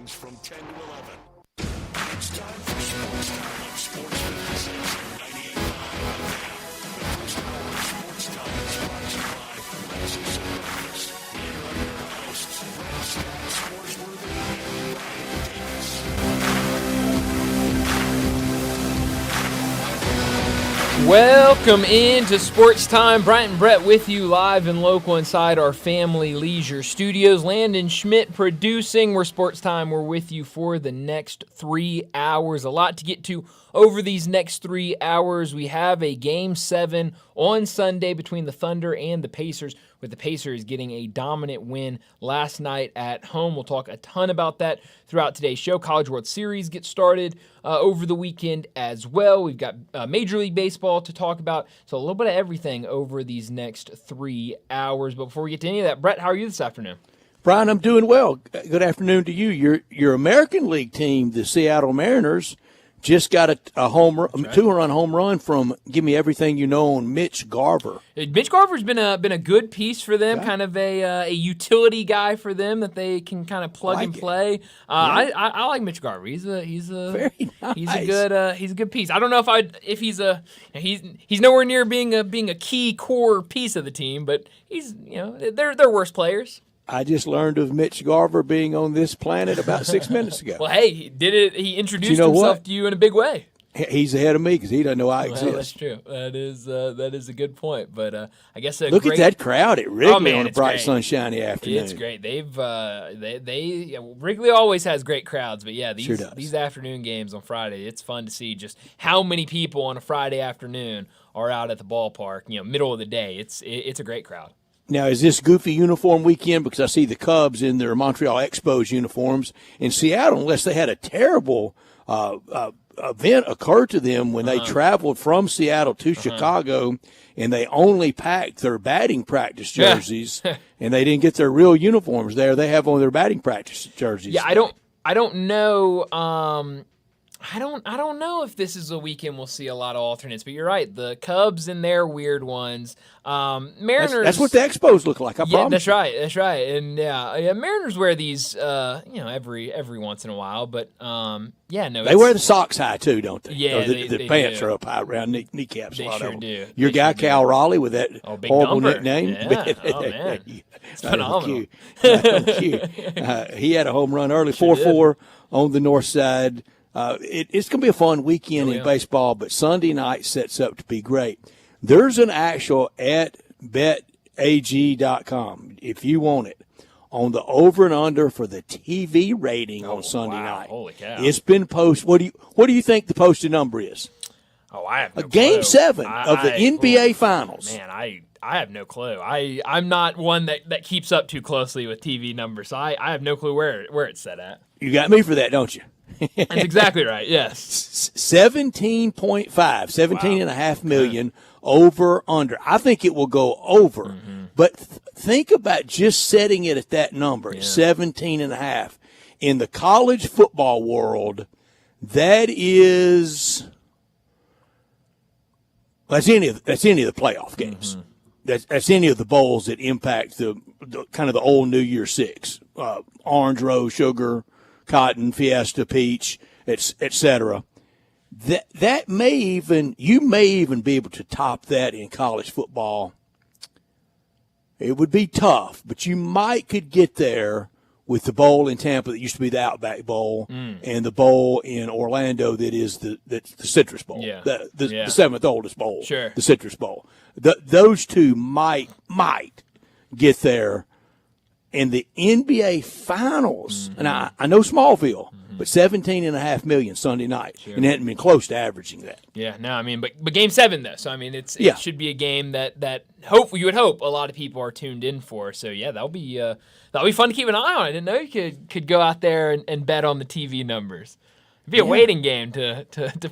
mornings from 10 to 11. It's time for Sports Time on Sports 56 and 98.5 FM. The first hour of Sports Time is brought to you by Lexus and Breakfast. Here are your hosts, Brett Scott, Sportsworthy, and Brian Davis. Welcome into Sports Time. Bryant and Brett with you live and local inside our Family Leisure Studios. Landon Schmidt producing. We're Sports Time. We're with you for the next 3 hours. A lot to get to over these next 3 hours. We have a Game 7 on Sunday between the Thunder and the Pacers, with the Pacers getting a dominant win last night at home. We'll talk a ton about that throughout today's show. College World Series gets started over the weekend as well. We've got Major League Baseball to talk about, so a little bit of everything over these next 3 hours. But before we get to any of that, Brett, how are you this afternoon? Brian, I'm doing well. Good afternoon to you. Your American League team, the Seattle Mariners, just got a 2-run home run from Give Me Everything You Know on Mitch Garver. Mitch Garver's been a good piece for them, kind of a utility guy for them that they can kind of plug and play. I like Mitch Garver. He's Very nice. He's a good piece. I don't know if he's nowhere near being a key core piece of the team, but they're worse players. I just learned of Mitch Garver being on this planet about 6 minutes ago. Well, hey, he introduced himself to you in a big way. He's ahead of me because he doesn't know I exist. That's true. That is a good point. But I guess look at that crowd at Wrigley on a bright, sunshiny afternoon. It's great. Wrigley always has great crowds, but yeah, these afternoon games on Friday, it's fun to see just how many people on a Friday afternoon are out at the ballpark. Middle of the day. It's a great crowd. Now, is this goofy uniform weekend? Because I see the Cubs in their Montreal Expos uniforms. In Seattle, unless they had a terrible event occur to them when they traveled from Seattle to Chicago, and they only packed their batting practice jerseys, and they didn't get their real uniforms there. They have on their batting practice jerseys. Yeah, I don't know. I don't know if this is a weekend we'll see a lot of alternates, but you're right. The Cubs and their weird ones. Mariners. That's what the Expos look like. I promise. That's right. And Mariners wear these, every once in a while. But they wear the socks high too, don't they? Yeah, the pants are up high around kneecaps. They sure do. Your guy Cal Raleigh with that horrible nickname. Yeah. Oh man, it's phenomenal. Cute. He had a home run early, 4-4 on the north side. It's going to be a fun weekend in baseball, but Sunday night sets up to be great. There's an actual at betag.com, if you want it, on the over and under for the TV rating on Sunday night. Holy cow. It's been posted. What do you think the posted number is? Oh, I have no clue. Game 7 of the NBA Finals. Man, I have no clue. I'm not one that keeps up too closely with TV numbers, so I have no clue where it's set at. You got me for that, don't you? That's exactly right, yes. 17.5, 17.5 million over under. I think it will go over. But think about just setting it at that number, 17.5. In the college football world, that's any of the playoff games. That's any of the bowls that impact the kind of the old New Year Six, orange, rose, sugar, cotton, fiesta, peach, etc. You may even be able to top that in college football. It would be tough, but you could get there with the bowl in Tampa that used to be the Outback Bowl and the bowl in Orlando that's the Citrus Bowl, the seventh oldest bowl, the Citrus Bowl. Those two might get there. In the NBA Finals, and I know Smallville, but 17.5 million Sunday night, and it hadn't been close to averaging that. Yeah, no, I mean, but Game 7 though, so I mean, it should be a game that hopefully you would hope a lot of people are tuned in for. So yeah, that'll be fun to keep an eye on. I didn't know you could go out there and bet on the TV numbers. It'd be a waiting game to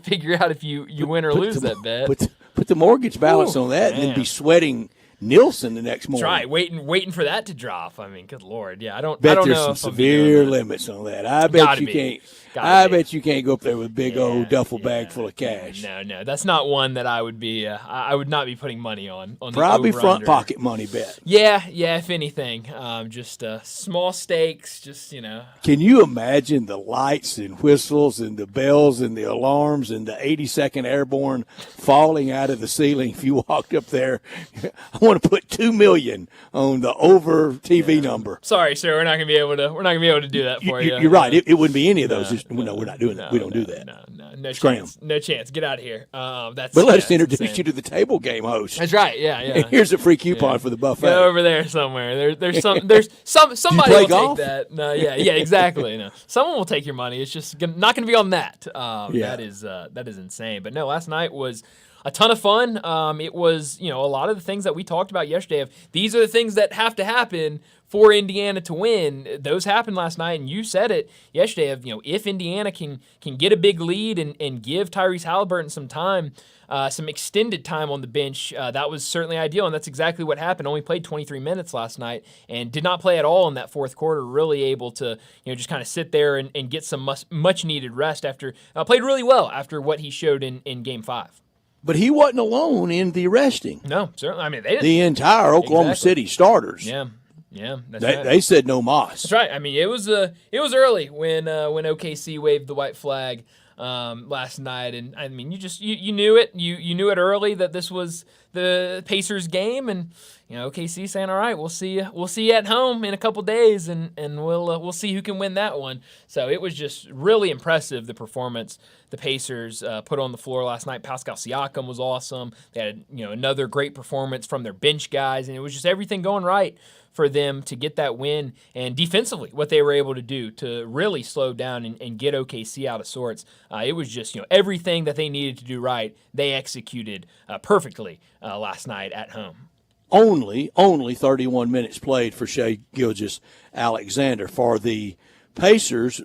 figure out if you win or lose that bet. Put the mortgage balance on that, and then be sweating Nielsen the next morning. That's right, waiting for that to drop. I mean, good Lord, yeah. I don't there's know some if severe limits on that. I bet you can't. I bet you can't go up there with a big old duffel bag full of cash. No, that's not one that I would be. I would not be putting money on. Probably the front pocket money bet. Yeah. If anything, just small stakes. Just Can you imagine the lights and whistles and the bells and the alarms and the 82nd Airborne falling out of the ceiling if you walked up there? I want to put $2 million on the over TV number. Sorry, sir, we're not gonna be able to do that for you. You're right. It wouldn't be any of those. No, we're not doing that. We don't do that. No Scram. chance. No chance. Get out of here. But let us introduce you to the table game host. That's right. Yeah. Here's a free coupon for the buffet. Go over there somewhere. There's somebody play will golf? take that. No, yeah, exactly. No, someone will take your money. It's just not going to be on that. That is insane. But no, last night was a ton of fun. It was a lot of the things that we talked about yesterday. These are the things that have to happen for Indiana to win. Those happened last night, and you said it yesterday. If Indiana can get a big lead and give Tyrese Halliburton some time. Some extended time on the bench, that was certainly ideal, and that's exactly what happened. Only played 23 minutes last night and did not play at all in that fourth quarter, really able to just kind of sit there and get some much-needed rest after played really well after what he showed in Game 5. But he wasn't alone in the resting. No, certainly. I mean, they didn't. The entire Oklahoma City starters. Yeah, that's right. Right. They said no mas. That's right. I mean, it was early when OKC waved the white flag last night, and I mean, you knew it. You knew it early that this was the Pacers game, and OKC saying, "All right, we'll see you at home in a couple days, and we'll see who can win that one." So it was just really impressive, the performance the Pacers put on the floor last night. Pascal Siakam was awesome. They had another great performance from their bench guys, and it was just everything going right for them to get that win. And defensively, what they were able to do to really slow down and get OKC out of sorts. It was just everything that they needed to do right, they executed perfectly last night at home. Only 31 minutes played for Shai Gilgeous-Alexander. For the Pacers,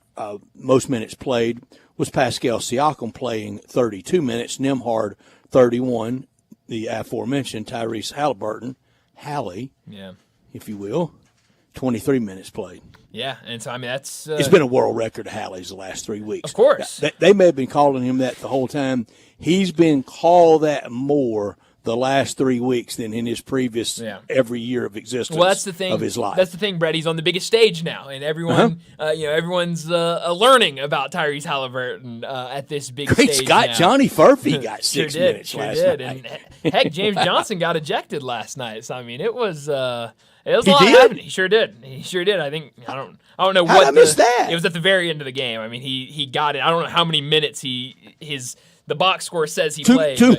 most minutes played was Pascal Siakam playing 32 minutes, Nembhard 31, the aforementioned Tyrese Halliburton, Hallie, if you will, 23 minutes played. Yeah, and so, I mean, that's... it's been a world record of Hallie's the last 3 weeks. Of course. They may have been calling him that the whole time. He's been called that more the last 3 weeks than in his previous every year of existence that's the thing, of his life. That's the thing, Brett. He's on the biggest stage now, and everyone, everyone's learning about Tyrese Halliburton at this big Great stage Scott, now. Johnny Furphy got 6 minutes last night. And heck, James Johnson got ejected last night. So I mean, it was a lot did? happening. He sure did. I think I don't know How what did I miss that? It was at the very end of the game. I mean, he got it. I don't know how many minutes the box score says he played. I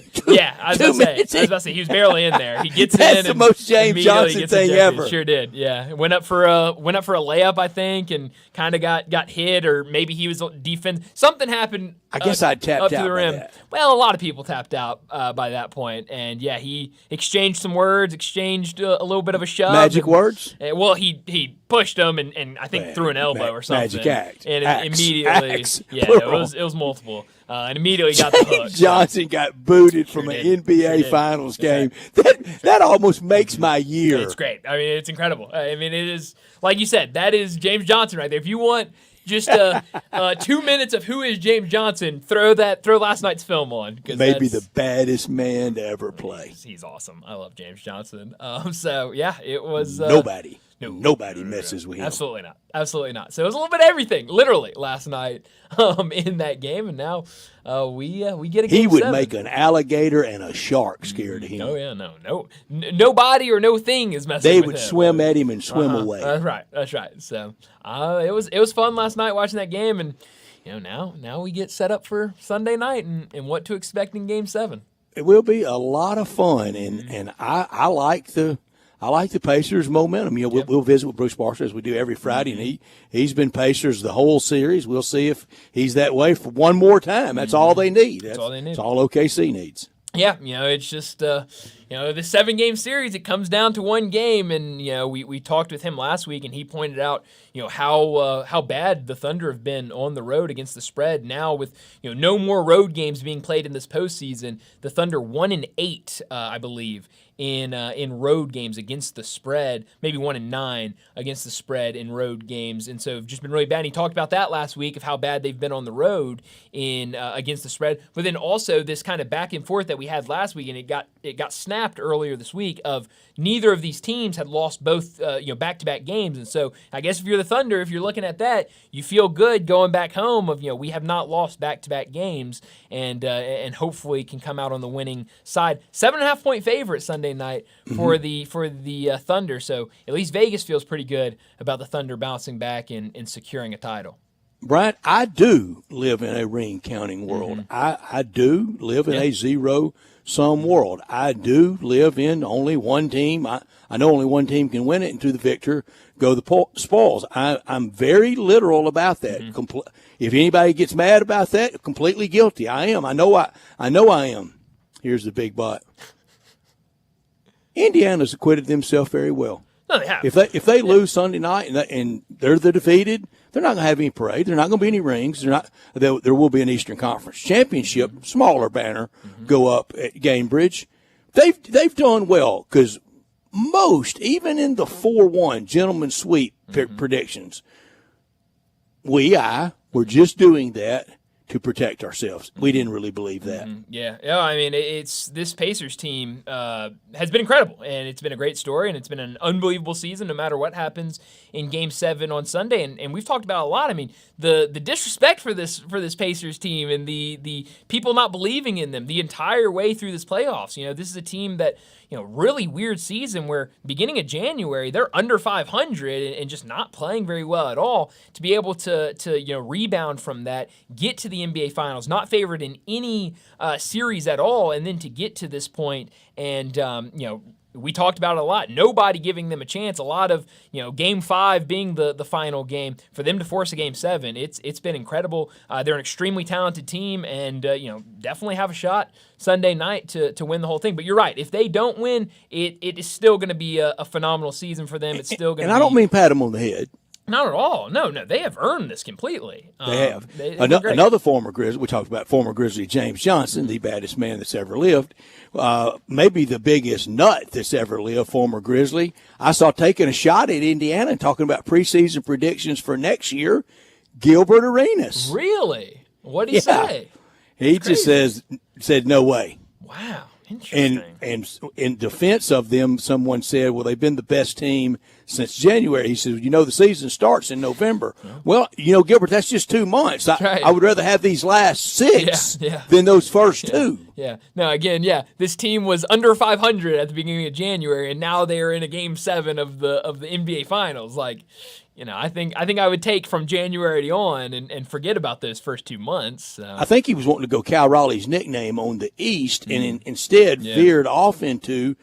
was about to say he was barely in there. He gets in. That's the most James Johnson thing ever. Sure did. Yeah, went up for a layup, I think, and kind of got hit, or maybe he was defense. Something happened. I guess I tapped up to out the rim. by that. Well, a lot of people tapped out by that point, and he exchanged some words, exchanged a little bit of a shove. Magic words. Well, he pushed him and I think threw an elbow or something. Magic act. And Acts. immediately, Acts. it was multiple. And immediately got the hook. Johnson got booted from an NBA Finals game. That almost makes my year. It's great. I mean, it's incredible. I mean, it is, like you said, that is James Johnson right there. If you want just 2 minutes of who is James Johnson, throw last night's film on. Maybe the baddest man to ever play. He's awesome. I love James Johnson. So, yeah, it was... Nobody messes with him. Absolutely not. So it was a little bit of everything, literally, last night in that game, and now we get a game. He would 7. make an alligator and a shark scared of him. Oh yeah, no, nobody or no thing is messing. They with would him. swim at him and swim away. That's right. So it was fun last night watching that game, and now we get set up for Sunday night and what to expect in Game 7. It will be a lot of fun, and I like the Pacers' momentum. We'll visit with Bruce Barcer as we do every Friday, and he's been Pacers the whole series. We'll see if he's that way for one more time. That's all they need. That's all they need. That's all OKC needs. Yeah, it's just the 7-game series, it comes down to one game, and we talked with him last week, and he pointed out how bad the Thunder have been on the road against the spread. Now with no more road games being played in this postseason, the Thunder 1-8, I believe, in road games against the spread, maybe 1-9 against the spread in road games, and so just been really bad. And he talked about that last week of how bad they've been on the road in against the spread. But then also this kind of back and forth that we had last week, and it got snapped earlier this week of neither of these teams had lost both back-to-back games, and so I guess if you're the Thunder, if you're looking at that, you feel good going back home of we have not lost back-to-back games, and hopefully can come out on the winning side. 7.5-point favorite Sunday night for the Thunder, so at least Vegas feels pretty good about the Thunder bouncing back and securing a title. Brian, I do live in a ring counting world. I do live in a zero-sum world. I do live in only one team. I know only one team can win it, and to the victor go the spoils. I'm very literal about that. If anybody gets mad about that, completely guilty. I am. I know I am. Here's the big but. Indiana's acquitted themselves very well. No, they have. If they lose Sunday night and they're the defeated, they're not going to have any parade. There's not going to be any rings. There will be an Eastern Conference Championship, smaller banner, go up at Gamebridge. They've done well because most, even in the 4-1 gentleman's sweep predictions, we're just doing that to protect ourselves. We didn't really believe that. Yeah. I mean, this Pacers team has been incredible, and it's been a great story, and it's been an unbelievable season no matter what happens in Game 7 on Sunday. And we've talked about a lot. I mean, the disrespect for this Pacers team and the people not believing in them the entire way through this playoffs. This is a team that, really weird season where beginning of January, they're under 500 and just not playing very well at all. To be able to rebound from that, get to the NBA Finals, not favored in any series at all, and then to get to this point and, we talked about it a lot. Nobody giving them a chance. A lot of, Game 5 being the final game. For them to force a Game 7, it's been incredible. They're an extremely talented team and, definitely have a shot Sunday night to win the whole thing. But you're right. If they don't win, it is still going to be a phenomenal season for them. It's still going to be. And I don't mean pat them on the head. Not at all. No. They have earned this completely. They have. Another former Grizzly, we talked about former Grizzly James Johnson, the baddest man that's ever lived, maybe the biggest nut that's ever lived, former Grizzly. I saw taking a shot at Indiana and talking about preseason predictions for next year, Gilbert Arenas. Really? What did he say? He just said no way. Wow. Interesting. And in defense of them, someone said, well, they've been the best team since January. He said, the season starts in November. Yeah. Well, Gilbert, that's just 2 months. I would rather have these last 6 than those first 2. Yeah. No, again, this team was under 500 at the beginning of January, and now they are in a Game 7 of the NBA Finals. Like, I think I would take from January on and forget about those first 2 months. So. I think he was wanting to go Cal Raleigh's nickname on the East, and instead veered off into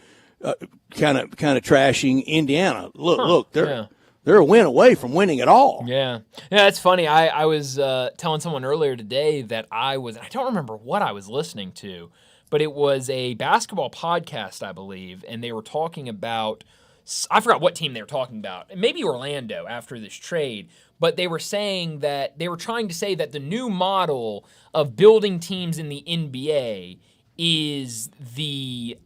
kind of trashing Indiana. Look, they're a win away from winning it all. Yeah, it's funny. I was telling someone earlier today that I don't remember what I was listening to, but it was a basketball podcast, I believe, and they were talking about. I forgot what team they were talking about. Maybe Orlando after this trade. But they were saying that they were trying to say that the new model of building teams in the NBA is the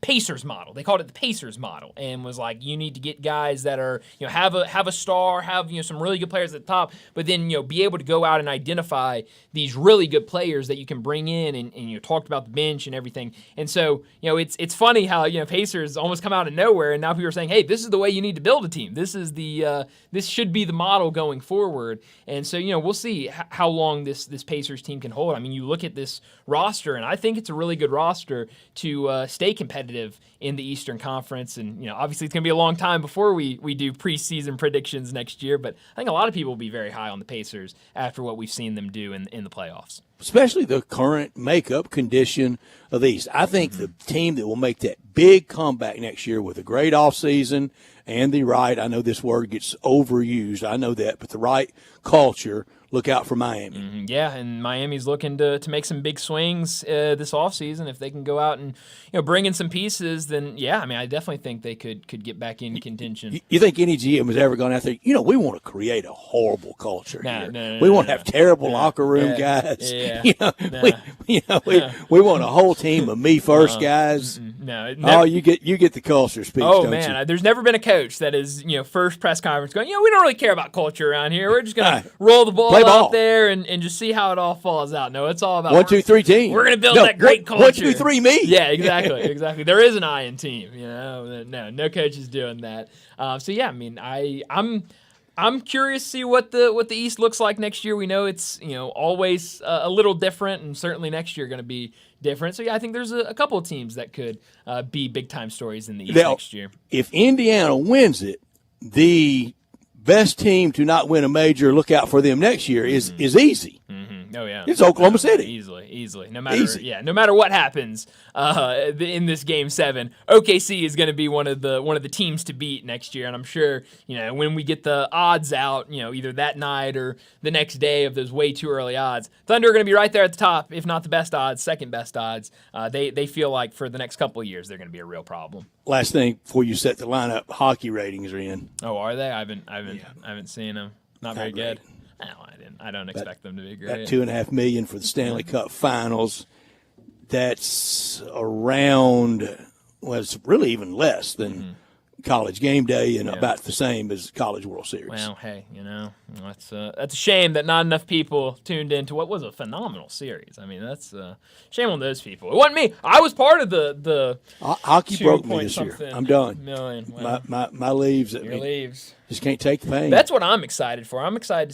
Pacers model. They called it the Pacers model, and was like, you need to get guys that are, have a star, have some really good players at the top, but then be able to go out and identify these really good players that you can bring in, and you talked about the bench and everything. And so it's funny how Pacers almost come out of nowhere, and now people are saying, hey, this is the way you need to build a team. This is this should be the model going forward. And so we'll see how long this Pacers team can hold. I mean, you look at this roster, and I think it's a really good roster to stay competitive in the Eastern Conference. And, obviously it's going to be a long time before we do preseason predictions next year, but I think a lot of people will be very high on the Pacers after what we've seen them do in the playoffs. Especially the current makeup condition of the East. I think the team that will make that big comeback next year with a great offseason and the right, I know this word gets overused, I know that, but the right culture, look out for Miami. Yeah, and Miami's looking to make some big swings this offseason. If they can go out and bring in some pieces, then yeah, I mean, I definitely think they could get back in contention. You think any GM has ever gone out there? We want to create a horrible culture here. No, we want to have terrible locker room guys. Yeah, we want a whole team of me first guys. No, you get the culture speech. Oh don't man, you? there's never been a coach that is first press conference going, we don't really care about culture around here. We're just gonna roll the ball out there and just see how it all falls out. No, it's all about 1, 2, 3 team. We're gonna build that great culture. 1, 2, 3 me. Yeah, exactly. There is an I in team. No coach is doing that. So yeah, I mean, I'm curious to see what the East looks like next year. We know it's always a little different, and certainly next year going to be different. So yeah, I think there's a couple of teams that could be big time stories in the East next year. If Indiana wins it, the best team to not win a major, look out for them next year is easy. Oh yeah, it's Oklahoma City. Easily. No matter what happens in this Game 7, OKC is going to be one of the teams to beat next year, and I'm sure when we get the odds out, either that night or the next day of those way too early odds, Thunder are going to be right there at the top, if not the best odds, second best odds. They feel like for the next couple of years they're going to be a real problem. Last thing before you set the lineup, hockey ratings are in. Oh, are they? I haven't seen them. Not very good. No, I don't expect them to be great. That $2.5 million for the Stanley Cup Finals. That's around. Well, it's really even less than College Game Day, and about the same as College World Series. Well, hey, that's a shame that not enough people tuned into what was a phenomenal series. I mean, that's a shame on those people. It wasn't me. I was part of the hockey broke me this year. I'm done. Well, my leaves. Your leaves. Just can't take the pain. That's what I'm excited for. I'm excited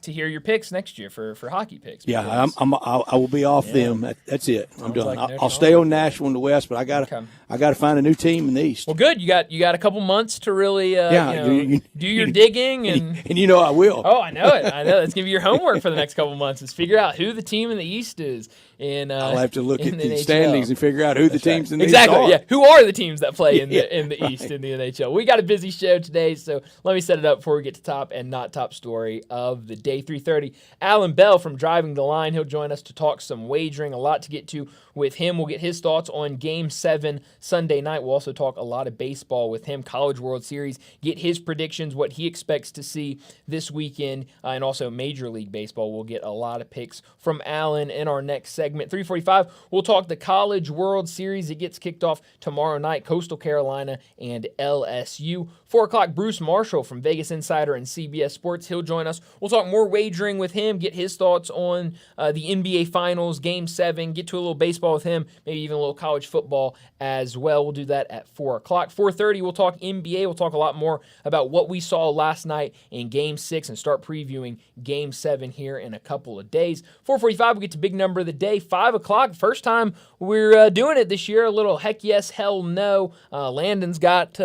to hear your picks next year for hockey picks. Yeah, I will be off them. That's it. I'm done. I'll stay on Nashville in the West, but I gotta find a new team in the East. Well, good. You got a couple months to really do your digging and I will. Oh, I know it. That's gonna be your homework for the next couple months is figure out who the team in the East is. I'll have to look at the standings and figure out who the teams in the East are. Exactly. Yeah, who are the teams that play in the East in the NHL? We got a busy show today, so let me set it up before we get to top and not top story of the day. 3:30. Alan Bell from Driving the Line. He'll join us to talk some wagering. A lot to get to with him. We'll get his thoughts on Game 7 Sunday night. We'll also talk a lot of baseball with him. College World Series. Get his predictions, what he expects to see this weekend, and also Major League Baseball. We'll get a lot of picks from Alan in our next segment. 3:45. We'll talk the College World Series. It gets kicked off tomorrow night. Coastal Carolina and LSU. 4 o'clock. Bruce Marshall from Vegas Insider and CBS Sports. He'll join us. We'll talk more wagering with him, get his thoughts on the NBA Finals, Game 7, get to a little baseball with him, maybe even a little college football as well. We'll do that at 4 o'clock. 4:30, we'll talk NBA. We'll talk a lot more about what we saw last night in Game 6 and start previewing Game 7 here in a couple of days. 4:45, we get to big number of the day. 5 o'clock, first time we're doing it this year. A little heck yes, hell no. Landon's got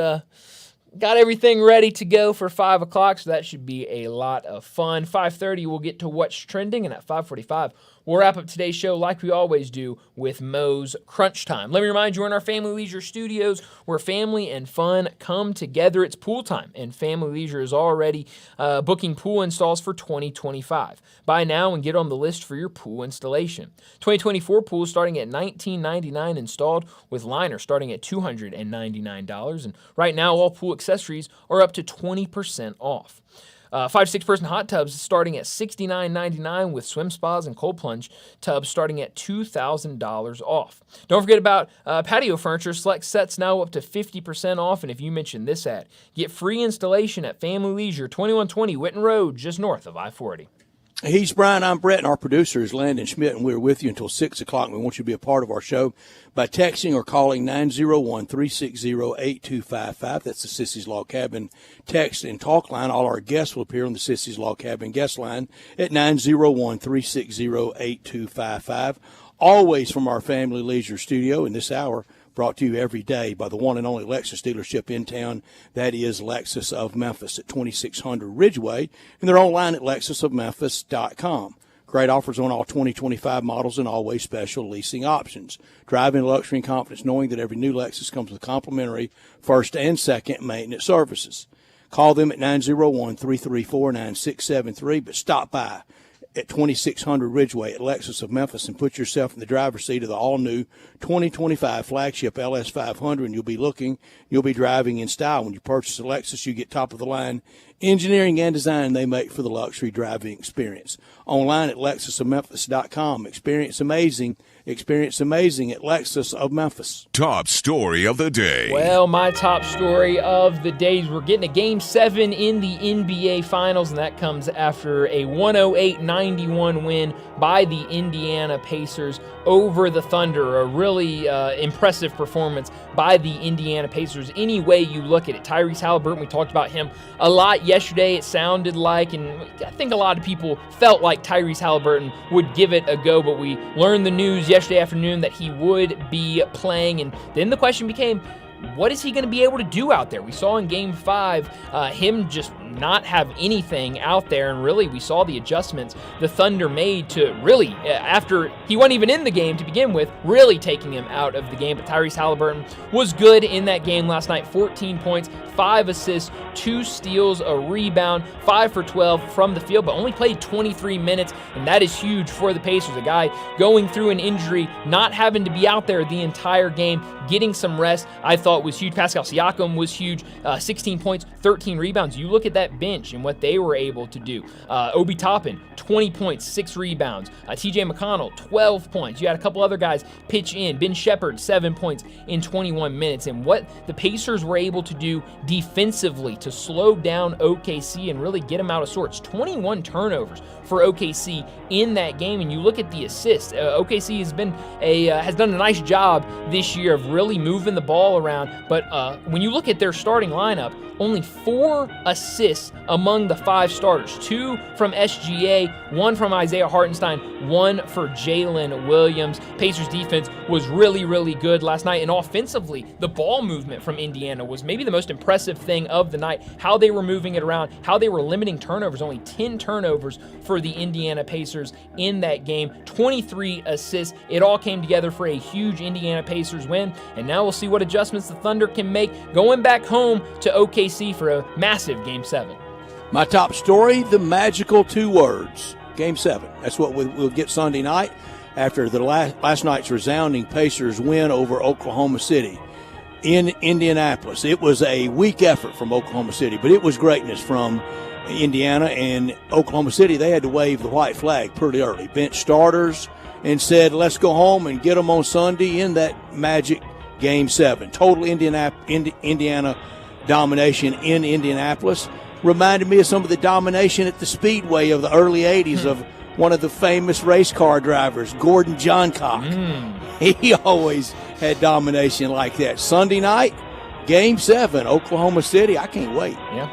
everything ready to go for 5 o'clock, so that should be a lot of fun. 5:30, we'll get to what's trending, and at 5:45, we'll wrap up today's show like we always do with Moe's Crunch Time. Let me remind you, we're in our Family Leisure studios where family and fun come together. It's pool time, and Family Leisure is already booking pool installs for 2025. Buy now and get on the list for your pool installation. 2024 pool starting at $19.99 installed, with liner starting at $299. And right now, all pool accessories are up to 20% off. 5-6 person hot tubs starting at $69.99 with swim spas and cold plunge tubs starting at $2,000 off. Don't forget about patio furniture. Select sets now up to 50% off. And if you mention this ad, get free installation at Family Leisure, 2120 Witten Road, just north of I-40. He's Brian, I'm Brett, and our producer is Landon Schmidt, and we're with you until 6 o'clock. We want you to be a part of our show by texting or calling 901-360-8255. That's the Sissy's Log Cabin text and talk line. All our guests will appear on the Sissy's Log Cabin guest line at 901-360-8255. Always from our Family Leisure studio in this hour, brought to you every day by the one and only Lexus dealership in town. That is Lexus of Memphis at 2600 Ridgeway, and they're online at lexusofmemphis.com. Great offers on all 2025 models and always special leasing options. Drive in luxury and confidence knowing that every new Lexus comes with complimentary first and second maintenance services. Call them at 901-334-9673, but stop by at 2600 Ridgeway at Lexus of Memphis and put yourself in the driver's seat of the all-new 2025 flagship LS500, and you'll be driving in style. When you purchase a Lexus, you get top-of-the-line engineering and design they make for the luxury driving experience. Online at lexusofmemphis.com. Experience amazing at Lexus of Memphis. Top story of the day. Well, my top story of the day is we're getting a Game 7 in the NBA Finals, and that comes after a 108-91 win by the Indiana Pacers over the Thunder. A really impressive performance by the Indiana Pacers. Any way you look at it. Tyrese Halliburton, we talked about him a lot yesterday. It sounded like, and I think a lot of people felt like Tyrese Halliburton would give it a go, but we learned the news yesterday afternoon that he would be playing, and then the question became, what is he going to be able to do out there? We saw in Game 5 him just not have anything out there, and really we saw the adjustments the Thunder made to really, after he wasn't even in the game to begin with, really taking him out of the game. But Tyrese Halliburton was good in that game last night. 14 points, 5 assists, 2 steals, a rebound, 5 for 12 from the field, but only played 23 minutes, and that is huge for the Pacers. A guy going through an injury, not having to be out there the entire game, getting some rest, I thought was huge. Pascal Siakam was huge, 16 points, 13 rebounds. You look at that bench and what they were able to do. Obi Toppin, 20 points, 6 rebounds. TJ McConnell, 12 points. You had a couple other guys pitch in. Ben Shepherd, 7 points in 21 minutes. And what the Pacers were able to do defensively to slow down OKC and really get them out of sorts. 21 turnovers for OKC in that game. And you look at the assists. OKC has done a nice job this year of really moving the ball around. But when you look at their starting lineup, only 4 assists among the 5 starters. 2 from SGA, 1 from Isaiah Hartenstein, 1 for Jalen Williams. Pacers defense was really, really good last night. And offensively, the ball movement from Indiana was maybe the most impressive thing of the night. How they were moving it around, how they were limiting turnovers. Only 10 turnovers for the Indiana Pacers in that game. 23 assists. It all came together for a huge Indiana Pacers win. And now we'll see what adjustments the Thunder can make going back home to OKC for a massive Game 7. My top story, the magical 2 words, Game 7. That's what we'll get Sunday night after the last night's resounding Pacers win over Oklahoma City in Indianapolis. It was a weak effort from Oklahoma City, but it was greatness from Indiana. And Oklahoma City, they had to wave the white flag pretty early. Bench starters and said, let's go home and get them on Sunday in that magic Game 7. Total Indiana domination in Indianapolis. Reminded me of some of the domination at the Speedway of the early 80s of one of the famous race car drivers, Gordon Johncock. He always had domination like that. Sunday night, Game 7, Oklahoma City. I can't wait. Yeah.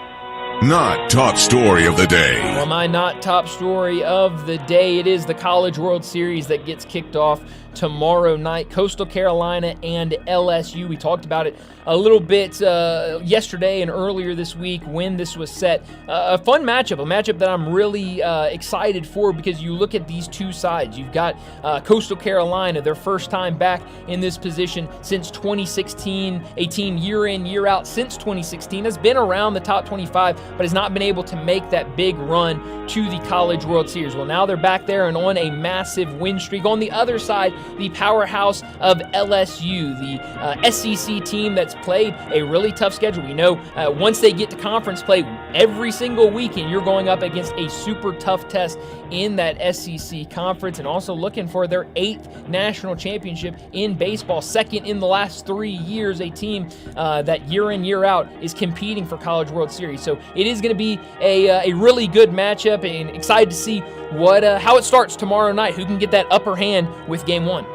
Not top story of the day. Well, my not top story of the day, it is the College World Series that gets kicked off tomorrow night. Coastal Carolina and LSU. We talked about it a little bit yesterday and earlier this week when this was set. A fun matchup, a matchup that I'm really excited for because you look at these two sides. You've got Coastal Carolina, their first time back in this position since 2016, a team year in, year out since 2016, has been around the top 25, but has not been able to make that big run to the College World Series. Well, now they're back there and on a massive win streak. On the other side, the powerhouse of LSU, the SEC team that's played a really tough schedule. We know once they get to conference play every single weekend, you're going up against a super tough test in that SEC conference, and also looking for their 8th national championship in baseball, second in the last 3 years, a team that year in, year out is competing for College World Series. So it is going to be a really good matchup, and excited to see how it starts tomorrow night, who can get that upper hand with Game 1.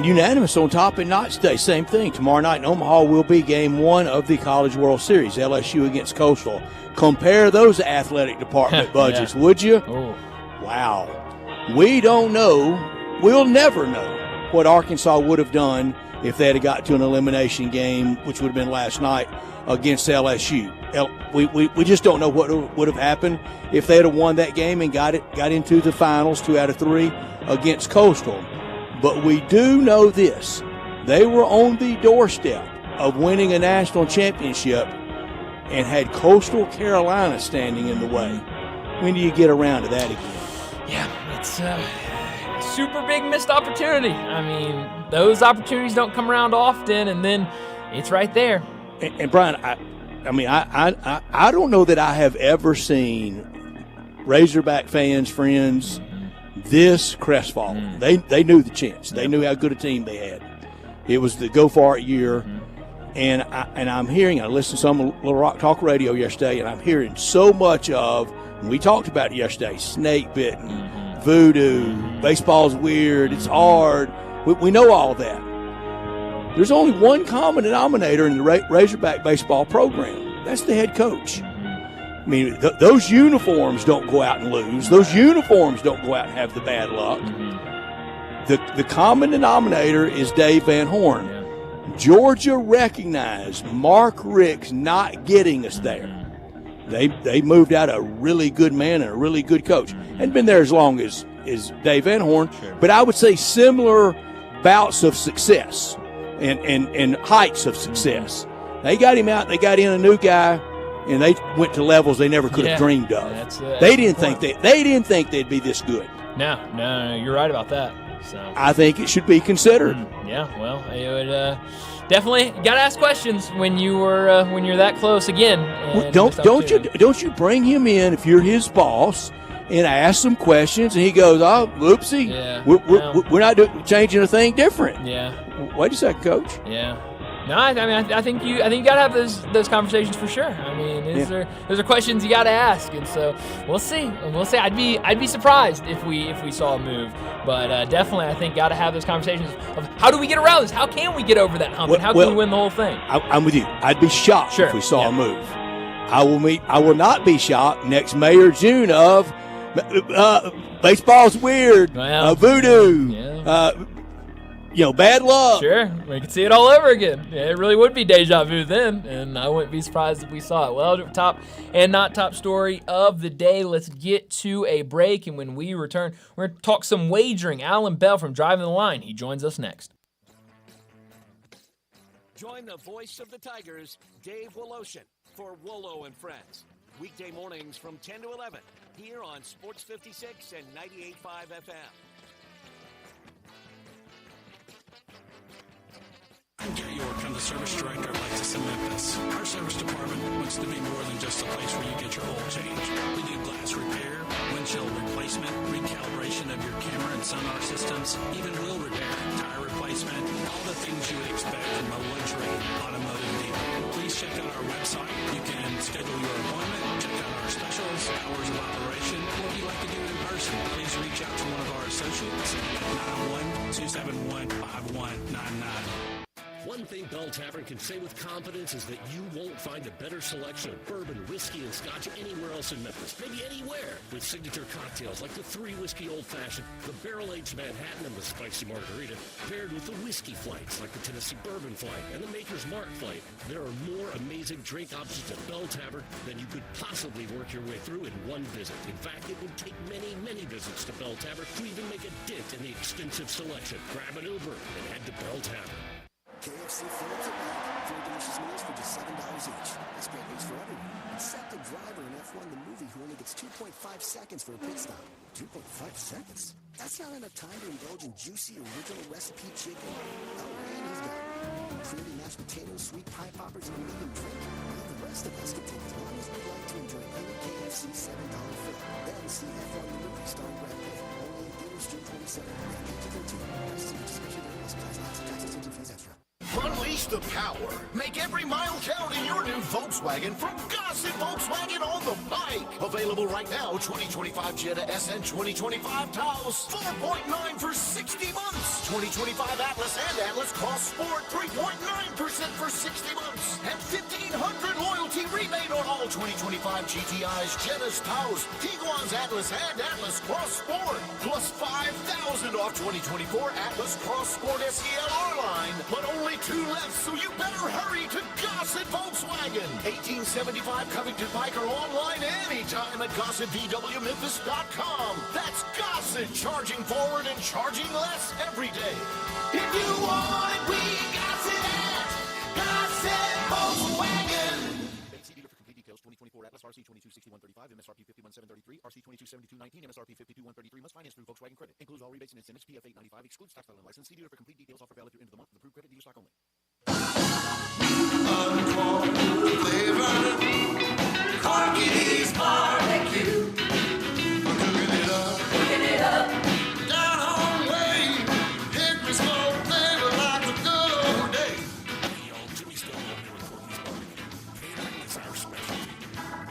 Unanimous on top in Knott's Day. Same thing. Tomorrow night in Omaha will be Game 1 of the College World Series, LSU against Coastal. Compare those athletic department budgets, would you? Oh. Wow. We don't know, we'll never know what Arkansas would have done if they had got to an elimination game, which would have been last night, against LSU. We just don't know what would have happened if they had won that game and got into the finals 2 out of 3 against Coastal. But we do know this: they were on the doorstep of winning a national championship and had Coastal Carolina standing in the way. When do you get around to that again? Yeah, it's a super big missed opportunity. I mean, those opportunities don't come around often, and then it's right there. And Brian, I don't know that I have ever seen Razorback fans, friends, this crestfallen. They knew the chance. They knew how good a team they had. It was the go for it year. And I'm hearing, I listened to some Little Rock Talk Radio yesterday, and I'm hearing so much of, and we talked about it yesterday, snake bitten, voodoo, baseball's weird, it's hard. We know all that. There's only one common denominator in the Razorback baseball program. That's the head coach. I mean, those uniforms don't go out and lose. Those uniforms don't go out and have the bad luck. The common denominator is Dave Van Horn. Georgia recognized Mark Rick's not getting us there. They moved out a really good man and a really good coach. Hadn't been there as long as Dave Van Horn, but I would say similar bouts of success and heights of success. They got him out. They got in a new guy, and they went to levels they never could have dreamed of. They didn't think they'd be this good. No, you're right about that. So I think it should be considered. Yeah, well, it would definitely got to ask questions when you're that close again. Don't you bring him in if you're his boss and ask some questions, and he goes, "Oh, oopsie, we're not changing a thing different." Yeah. Wait a second, Coach. Yeah. No, I think you got to have those conversations for sure. I mean, those are questions you got to ask, and so we'll see. I'd be surprised if we saw a move, but definitely I think got to have those conversations of how do we get around this? How can we get over that hump? And how can we win the whole thing? I'm with you. I'd be shocked if we saw a move. I will not be shocked next May or June of baseball's weird, voodoo. Bad luck. Sure, we could see it all over again. Yeah, it really would be deja vu then, and I wouldn't be surprised if we saw it. Well, top and not top story of the day. Let's get to a break, and when we return, we're going to talk some wagering. Alan Bell from Driving the Line, he joins us next. Join the voice of the Tigers, Dave Woloshin, for Wolo and Friends. Weekday mornings from 10 to 11, here on Sports 56 and 98.5 FM. I'm Gary York. I'm the service director of Lexus in Memphis. Our service department wants to be more than just a place where you get your oil changed. We do glass repair, windshield replacement, recalibration of your camera and sonar systems, even wheel repair, tire replacement, all the things you would expect from a luxury automotive dealer. Please check out our website. You can schedule your appointment, check out our specials, hours of operation, or if you'd like to do it in person, please reach out to one of our associates at 901-271-5199. One thing Bell Tavern can say with confidence is that you won't find a better selection of bourbon, whiskey, and scotch anywhere else in Memphis. Maybe anywhere. With signature cocktails like the 3 Whiskey Old Fashioned, the Barrel Aged Manhattan, and the Spicy Margarita, paired with the whiskey flights like the Tennessee Bourbon Flight and the Maker's Mark Flight. There are more amazing drink options at Bell Tavern than you could possibly work your way through in one visit. In fact, it would take many, many visits to Bell Tavern to even make a dent in the extensive selection. Grab an Uber and head to Bell Tavern. KFC Phillips at Mac. 4 delicious meals for just $7 each. That's great news for everyone. Except the driver in F1 the movie who only gets 2.5 seconds for a pit stop. 2.5 seconds? That's not enough time to indulge in juicy original recipe chicken. Oh, and he's gone. Creamy mashed potatoes, sweet pie poppers, and a medium drink. Well, the rest of us can take as long as we'd like to enjoy any KFC $7 fill. Then see F1 the movie starring Brad Pitt. Only in theaters June 27th. PG-13. Prices and discretionary supplies, lots of taxes, and fees extra. Unleash the power. Make every mile count in your new Volkswagen from Gossett Volkswagen on the bike. Available right now, 2025 Jetta SN 2025 Taos, 4.9 for 60 months. 2025 Atlas and Atlas Cross Sport, 3.9% for 60 months. And $1,500 loyalty rebate on all 2025 GTIs, Jettas, Taos, Tiguan's, Atlas, and Atlas Cross Sport. Plus $5,000 off 2024 Atlas Cross Sport SELR line, but only 2 left, so you better hurry to Gossett Volkswagen. 1875 Covington Pike or online anytime at GossettVWMemphis.com. That's Gossett, charging forward and charging less every day. If you want it, we got it at Gossett Volkswagen. Basic dealer for complete details. 2024 Atlas RC 226135, MSRP 51733, RC 227219, MSRP 52133. Must finance through Volkswagen Credit. Includes all rebates and incentives. PF 895 excludes tax and license. See dealer for complete details. Offer valid through end of the month. Approved credit dealer stock only. Corky's barbecue. Cooking it up. Down home way. Hickory smoke flavor like the good old days. Hey, y'all, Jimmy Stone here with Corky's Barbecue. Catering is our specialty.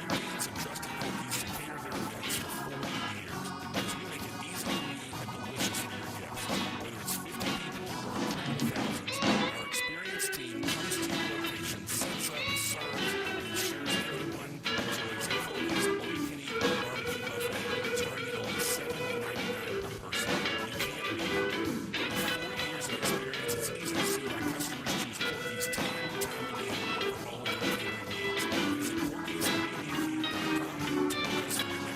Millions have trusted Corky's to cater their events for 40 years. Because we make it easy, convenient, and delicious for your guests. Whether it's 50 people or thousands, our experienced team comes to your location, sets up, serves, and ensures everyone enjoys Corky's all-you-can-eat barbecue buffet, starting at only $7.99 per person. You can't beat it. With 40 years of experience, it's easy to see why customers choose Corky's time and time again for all of their catering needs. Visit Corky'sMediaFeed.com to book us for your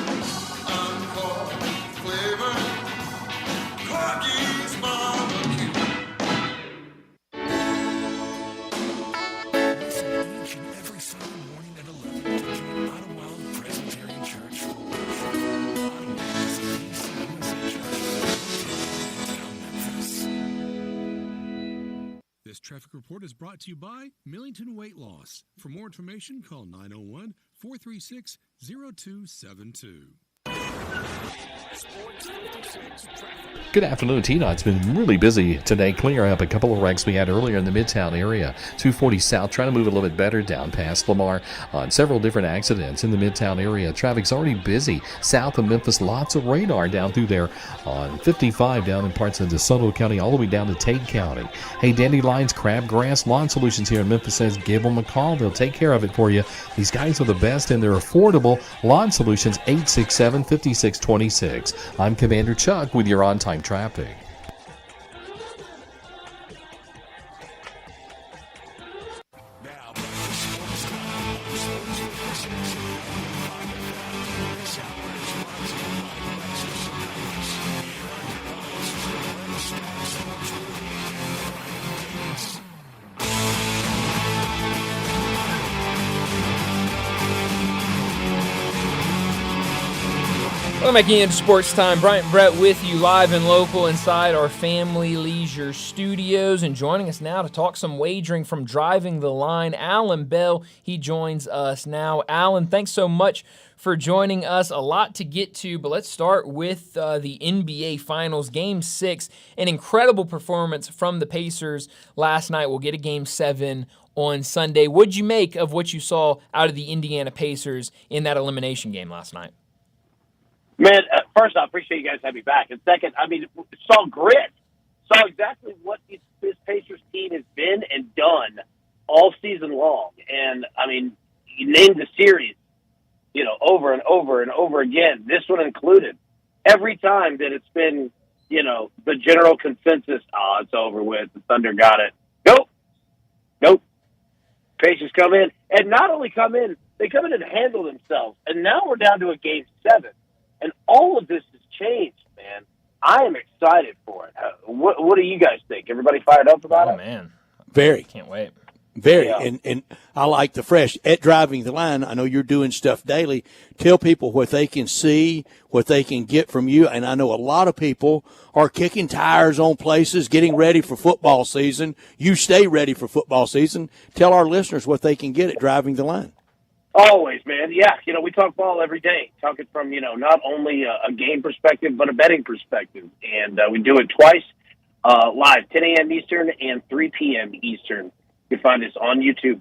next party. Encore flavor. Corky's barbecue. Listen each and every Sunday morning at 11 to join Ottawa Presbyterian Church for worship. Ottawa is the CCUSA Church downtown Memphis. This traffic report is brought to you by Millington Weight Loss. For more information, call 901-436-0272. Good afternoon, Tina. It's been really busy today, clearing up a couple of wrecks we had earlier in the Midtown area. 240 South, trying to move a little bit better down past Lamar on several different accidents in the Midtown area. Traffic's already busy south of Memphis. Lots of radar down through there on 55 down in parts of DeSoto County all the way down to Tate County. Hey, Dandelions Crabgrass Lawn Solutions here in Memphis says give them a call. They'll take care of it for you. These guys are the best and they're affordable. Lawn Solutions, 867-5626. I'm Commander Chuck with your on-time traffic. Now, back to Sports Time on Sports Radio 685 FM. This hour is brought to you by Lexus and Davis. Here are your hosts, Glenn Stark, Sportsworthy, and Brian Davis. Welcome back into Sports Time. Bryant Brett with you live and local inside our Family Leisure Studios. And joining us now to talk some wagering from Driving the Line, Alan Bell. He joins us now. Alan, thanks so much for joining us. A lot to get to, but let's start with the NBA Finals. Game 6, an incredible performance from the Pacers last night. We'll get a Game 7 on Sunday. What'd you make of what you saw out of the Indiana Pacers in that elimination game last night? Man, first, I appreciate you guys having me back. And second, I mean, saw grit. Saw exactly what this Pacers team has been and done all season long. And, I mean, you named the series, over and over and over again, this one included. Every time that it's been, the general consensus, it's over with, the Thunder got it. Nope. Pacers come in, and not only come in, they come in and handle themselves. And now we're down to a Game 7. And all of this has changed, man. I am excited for it. What do you guys think? Everybody fired up about it? Oh, man. Very. Can't wait. Very. Yeah. And I like the fresh. At Driving the Line, I know you're doing stuff daily. Tell people what they can see, what they can get from you. And I know a lot of people are kicking tires on places, getting ready for football season. You stay ready for football season. Tell our listeners what they can get at Driving the Line. Always, man. Yeah, we talk ball every day. Talk it from, not only a game perspective, but a betting perspective. And we do it twice, live, 10 a.m. Eastern and 3 p.m. Eastern. You can find us on YouTube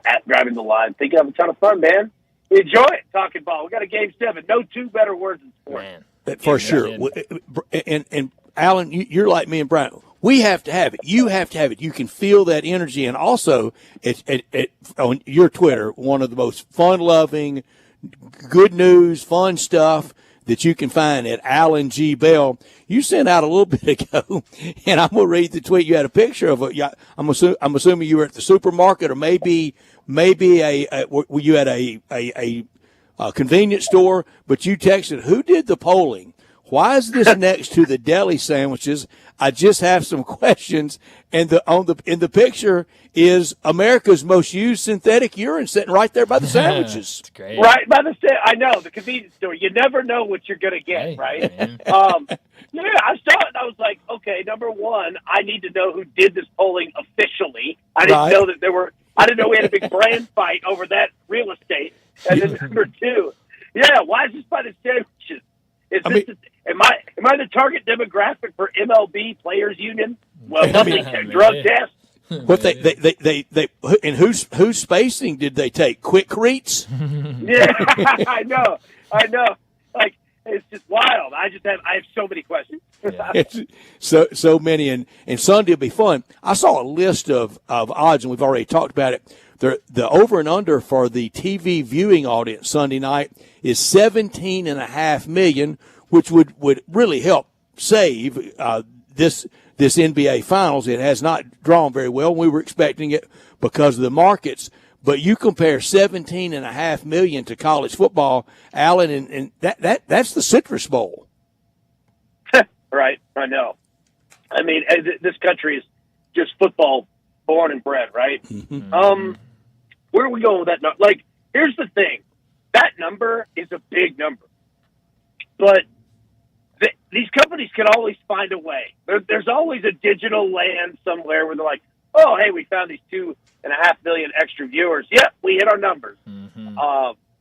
at Driving the Line. Think you have a ton of fun, man. Enjoy it, talking ball. We got a Game 7. No two better words in sports. Man. For sure. And Alan, you're like me and Brian. We have to have it. You have to have it. You can feel that energy. And also, on your Twitter, one of the most fun-loving, good news, fun stuff that you can find at Alan G. Bell. You sent out a little bit ago, and I'm going to read the tweet. You had a picture of it. I'm assuming you were at the supermarket or maybe you had a convenience store, but you texted, who did the polling? Why is this next to the deli sandwiches? I just have some questions. And in the picture is America's most used synthetic urine sitting right there by the sandwiches. That's great. Right by I know, the convenience store. You never know what you're going to get, right? Yeah, I saw it and I was like, okay, number one, I need to know who did this polling officially. I didn't know that I didn't know we had a big brand fight over that real estate. And then number two, why is this by the sandwiches? Am I the target demographic for MLB Players Union? Well, drug test. What they and whose spacing did they take? Quick Creets? Yeah, I know. Like, it's just wild. I have so many questions. so many, and Sunday will be fun. I saw a list of odds, and we've already talked about it. The over and under for the TV viewing audience Sunday night is 17.5 million, which would really help save this NBA Finals. It has not drawn very well. We were expecting it because of the markets. But you compare 17.5 million to college football, Alan, and that's the Citrus Bowl. Right, I know. I mean, this country is just football born and bred, right? Mm-hmm. Where are we going with that number? Like, here's the thing. That number is a big number. But these companies can always find a way. There's always a digital land somewhere where they're like, oh, hey, we found these 2.5 million extra viewers. Yep, we hit our numbers. Mm-hmm.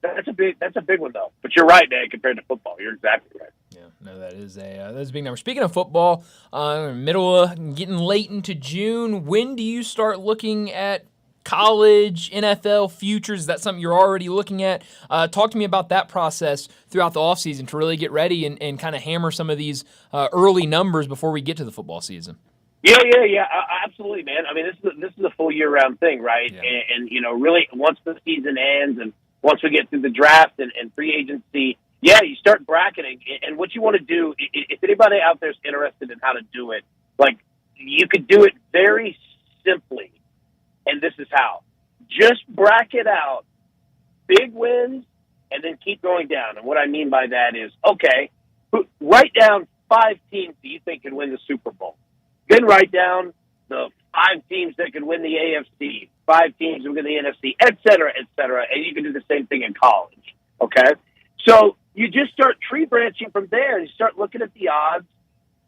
That's a big one, though. But you're right, Dan, compared to football. You're exactly right. Yeah, no, that is a big number. Speaking of football, getting late into June, when do you start looking at college, NFL futures? Is that something you're already looking at? Talk to me about that process throughout the offseason to really get ready and kind of hammer some of these early numbers before we get to the football season. Yeah, absolutely, man. I mean, this is a full year-round thing, right? Yeah. And really, once the season ends and once we get through the draft and free agency, you start bracketing. And what you want to do, if anybody out there is interested in how to do it, like, you could do it very simply. And this is how. Just bracket out big wins and then keep going down. And what I mean by that is, okay, write down 5 teams that you think can win the Super Bowl. Then write down the 5 teams that can win the AFC, 5 teams that can win the NFC, et cetera, and you can do the same thing in college, okay? So you just start tree branching from there and you start looking at the odds.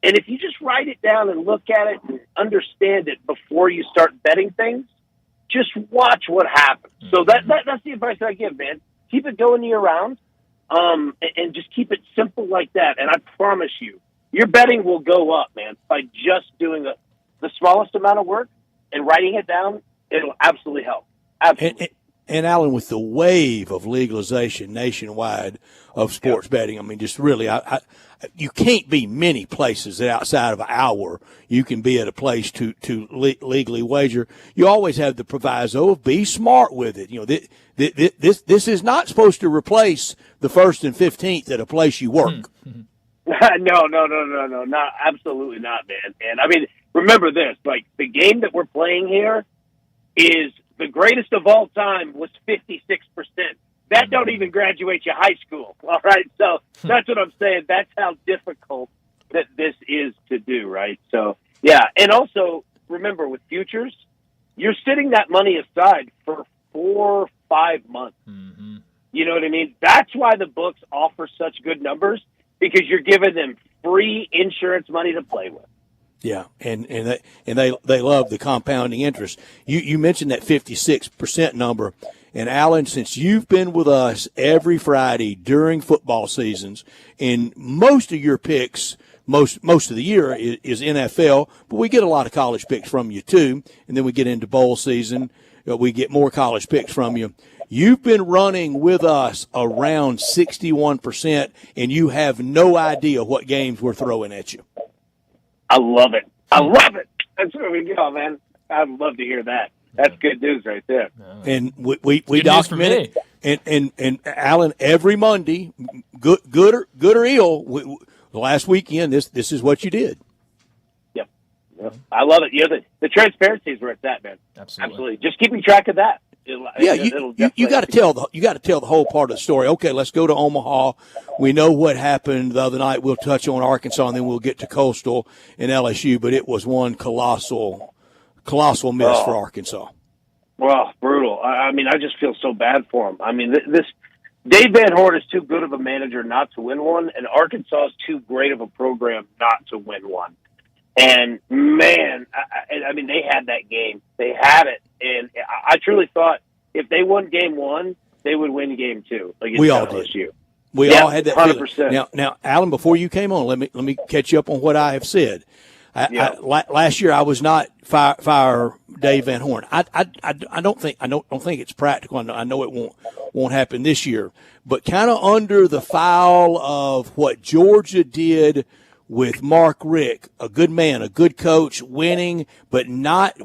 And if you just write it down and look at it and understand it before you start betting things, just watch what happens. So that's the advice that I give, man. Keep it going year-round, and just keep it simple like that. And I promise you, your betting will go up, man, by just doing the smallest amount of work and writing it down. It'll absolutely help. Absolutely. And Alan, with the wave of legalization nationwide of sports betting, I mean, just really, you can't be many places that outside of an hour you can be at a place to legally wager. You always have the proviso of be smart with it. This is not supposed to replace the 1st and 15th at a place you work. No, not absolutely not, man. And I mean, remember this: like, the game that we're playing here is the greatest of all time was 56%. That don't even graduate you high school. All right. So that's what I'm saying. That's how difficult that this is to do. Right. So, yeah. And also remember, with futures, you're sitting that money aside for 4 or 5 months. Mm-hmm. You know what I mean? That's why the books offer such good numbers, because you're giving them free insurance money to play with. Yeah, and they love the compounding interest. You mentioned that 56% number, and Alan, since you've been with us every Friday during football seasons, and most of your picks, most of the year is NFL, but we get a lot of college picks from you too, and then we get into bowl season, we get more college picks from you. You've been running with us around 61%, and you have no idea what games we're throwing at you. I love it. That's where we go, man. I'd love to hear that. That's good news right there. And we document it. And Alan, every Monday, good or ill, last weekend, this is what you did. Yep. I love it. The transparency is where it's at, man. Absolutely. Just keeping track of that. You got to tell the whole part of the story. Okay, let's go to Omaha. We know what happened the other night. We'll touch on Arkansas, and then we'll get to Coastal and LSU. But it was one colossal miss for Arkansas. Well, brutal. I mean, I just feel so bad for him. I mean, this Dave Van Horn is too good of a manager not to win one, and Arkansas is too great of a program not to win one. And, man, I mean, they had that game. They had it. And I truly thought if they won game one, they would win game two against we all LSU. did. We all had that 100%. feeling. Now, Alan, before you came on, let me catch you up on what I have said. Last year I was not fire Dave Van Horn. I don't think it's practical. I know it won't happen this year. But kind of under the foul of what Georgia did with Mark Richt, a good man, a good coach, winning, but not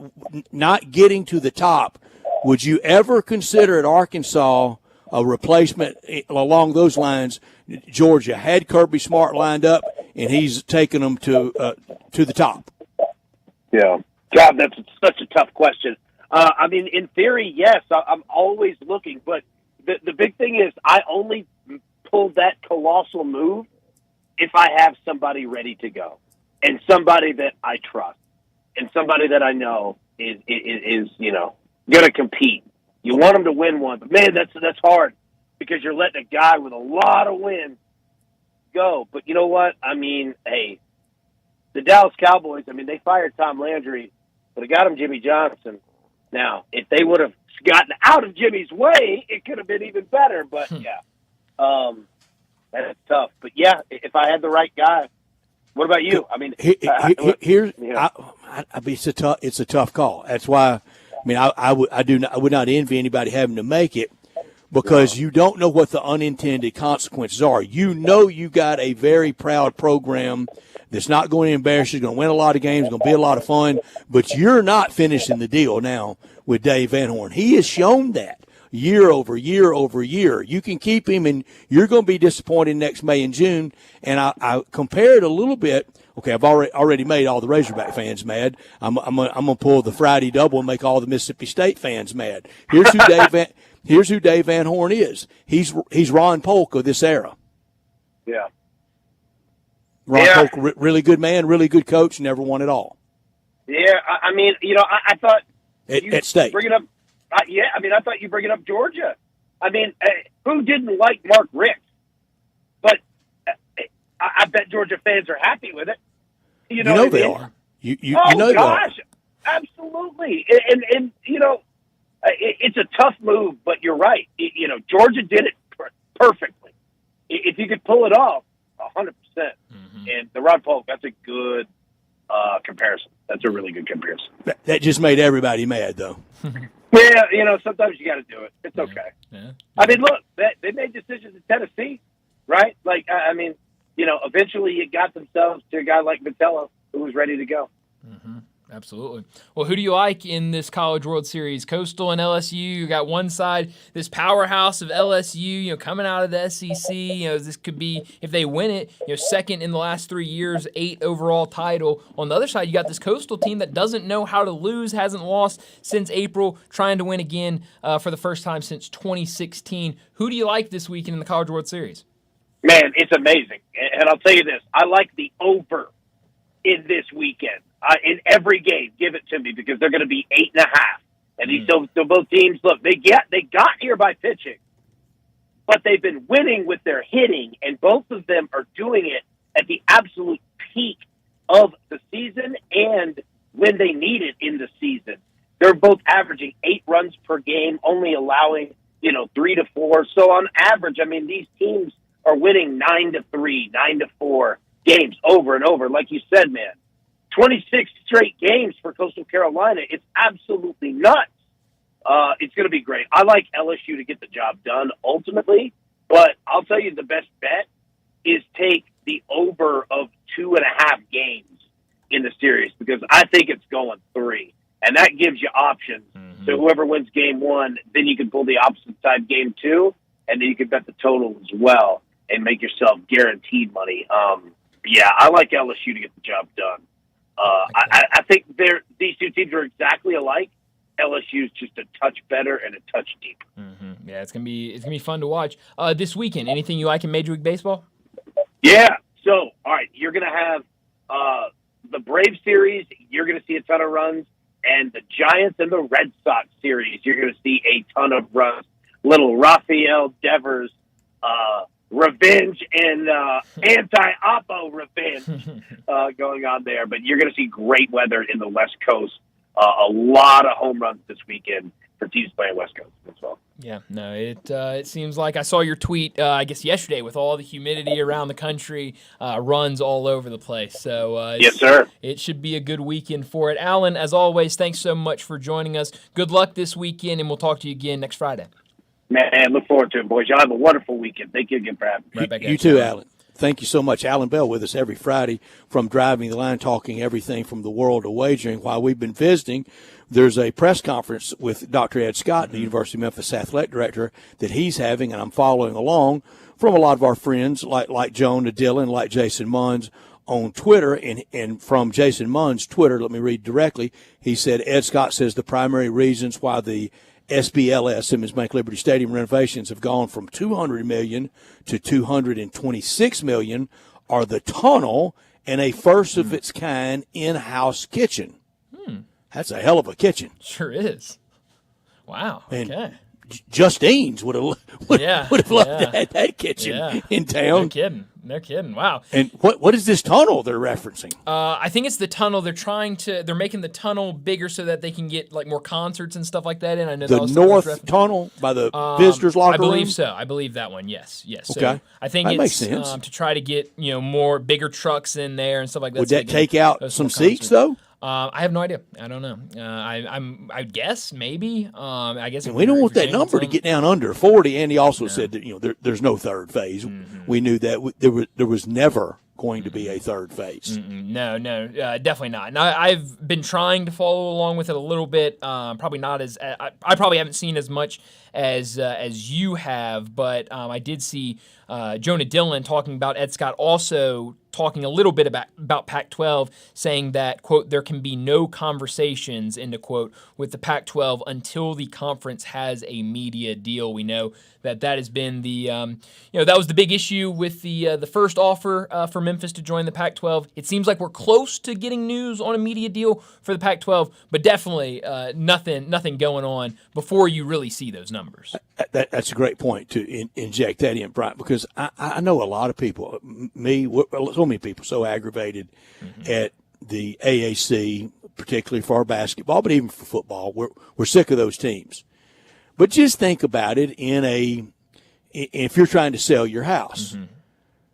getting to the top. Would you ever consider at Arkansas a replacement along those lines? Georgia had Kirby Smart lined up, and he's taken them to the top. Yeah. God, that's such a tough question. I mean, in theory, yes, I'm always looking, but the big thing is I only pull that colossal move if I have somebody ready to go and somebody that I trust and somebody that I know is going to compete. You want them to win one, but man, that's hard because you're letting a guy with a lot of wins go. But you know what? I mean, hey, the Dallas Cowboys, I mean, they fired Tom Landry, but it got him Jimmy Johnson. Now, if they would have gotten out of Jimmy's way, it could have been even better. But that's tough. But yeah, if I had the right guy. What about you? I mean, it's a tough call. That's why. I mean, I would not envy anybody having to make it because you don't know what the unintended consequences are. You know you got a very proud program that's not going to embarrass you, going to win a lot of games, going to be a lot of fun, but you're not finishing the deal now with Dave Van Horn. He has shown that year over year over year. You can keep him, and you're going to be disappointed next May and June. And I compared a little bit. Okay, I've already made all the Razorback fans mad. I'm gonna pull the Friday double and make all the Mississippi State fans mad. Here's who Dave Van Horn is. He's Ron Polk of this era. Yeah. Ron Polk, really good man, really good coach, never won it all. Yeah, I mean, I thought at State. Bring it up. I thought you bring it up Georgia. I mean, who didn't like Mark Richt? But I bet Georgia fans are happy with it. You know they are. You know gosh, they are. Absolutely. And it's a tough move, but you're right. Georgia did it perfectly. If you could pull it off, 100%. Mm-hmm. And the Ron Polk, that's a good comparison. That's a really good comparison. That just made everybody mad, though. Yeah, sometimes you got to do it. It's okay. Yeah. I mean, look, they made decisions in Tennessee, right? Like, I mean, eventually it got themselves to a guy like Vitello who was ready to go. Mm-hmm. Absolutely. Well, who do you like in this College World Series? Coastal and LSU. You got one side, this powerhouse of LSU, coming out of the SEC. This could be, if they win it, second in the last 3 years, 8 overall title. On the other side, you got this Coastal team that doesn't know how to lose, hasn't lost since April, trying to win again for the first time since 2016. Who do you like this weekend in the College World Series? Man, it's amazing. And I'll tell you this, I like the over in this weekend. In every game, give it to me because they're going to be 8.5. And these both teams, look, they got here by pitching, but they've been winning with their hitting, and both of them are doing it at the absolute peak of the season and when they need it in the season. They're both averaging 8 runs per game, only allowing 3 to 4. So on average, I mean, these teams are winning 9-3, 9-4 games over and over. Like you said, man. 26 straight games for Coastal Carolina. It's absolutely nuts. It's going to be great. I like LSU to get the job done ultimately, but I'll tell you the best bet is take the over of 2.5 games in the series because I think it's going 3, and that gives you options. Mm-hmm. So whoever wins game 1, then you can pull the opposite inside game 2, and then you can bet the total as well and make yourself guaranteed money. Yeah, I like LSU to get the job done. I think these two teams are exactly alike. LSU's just a touch better and a touch deeper. Mm-hmm. Yeah, it's gonna be fun to watch this weekend. Anything you like in Major League Baseball? Yeah. So, all right, you're gonna have the Braves series. You're gonna see a ton of runs, and the Giants and the Red Sox series. You're gonna see a ton of runs. Little Rafael Devers revenge and anti-oppo revenge going on there. But you're gonna see great weather in the West Coast. A lot of home runs this weekend for teams playing West Coast as well. Yeah, no, it seems like I saw your tweet, I guess yesterday, with all the humidity around the country, runs all over the place. So yes, sir. It should be a good weekend for it. Alan, as always, thanks so much for joining us. Good luck this weekend, and we'll talk to you again next Friday. Man, look forward to it, boys. Y'all have a wonderful weekend. Thank you again for having me. Right back you too, Alan. Thank you so much. Alan Bell with us every Friday from Driving the Line, talking everything from the world of wagering. While we've been visiting, there's a press conference with Dr. Ed Scott, the University of Memphis athletic director, that he's having, and I'm following along from a lot of our friends like Jonah Dillon, like Jason Munns on Twitter. And from Jason Munns' Twitter, let me read directly. He said, Ed Scott says the primary reasons why the SBLS, Simmons Bank Liberty Stadium renovations have gone from $200 million to $226 million are the tunnel and a first of its kind in-house kitchen. That's a hell of a kitchen. Sure is. Wow. And okay. Justine's would have loved to have that kitchen in town. No kidding. Wow. And what is this tunnel they're referencing? I think it's the tunnel. They're making the tunnel bigger so that they can get like more concerts and stuff like that in. I know the north tunnel by the visitors locker room. I believe so. I believe that one. Yes. Okay. So I think that it's makes sense. To try to get more bigger trucks in there and stuff like that. Would so that take out some seats though? I have no idea. I don't know. I guess maybe. I guess and we don't want that number to get down under 40. And he also said that there's no third phase. Mm-hmm. We knew that there was never going to be a third phase. No, definitely not. And I've been trying to follow along with it a little bit. Probably not as I probably haven't seen as much as you have, but I did see Jonah Dillon talking about Ed Scott also talking a little bit about Pac-12, saying that, quote, there can be no conversations, end of quote, with the Pac-12 until the conference has a media deal. We know that has been the, that was the big issue with the first offer for Memphis to join the Pac-12. It seems like we're close to getting news on a media deal for the Pac-12, but definitely nothing going on before you really see those numbers. That's a great point to inject that in, Brian, because I know a lot of people, so many people so aggravated at the AAC, particularly for our basketball, but even for football. We're sick of those teams. But just think about it if you're trying to sell your house.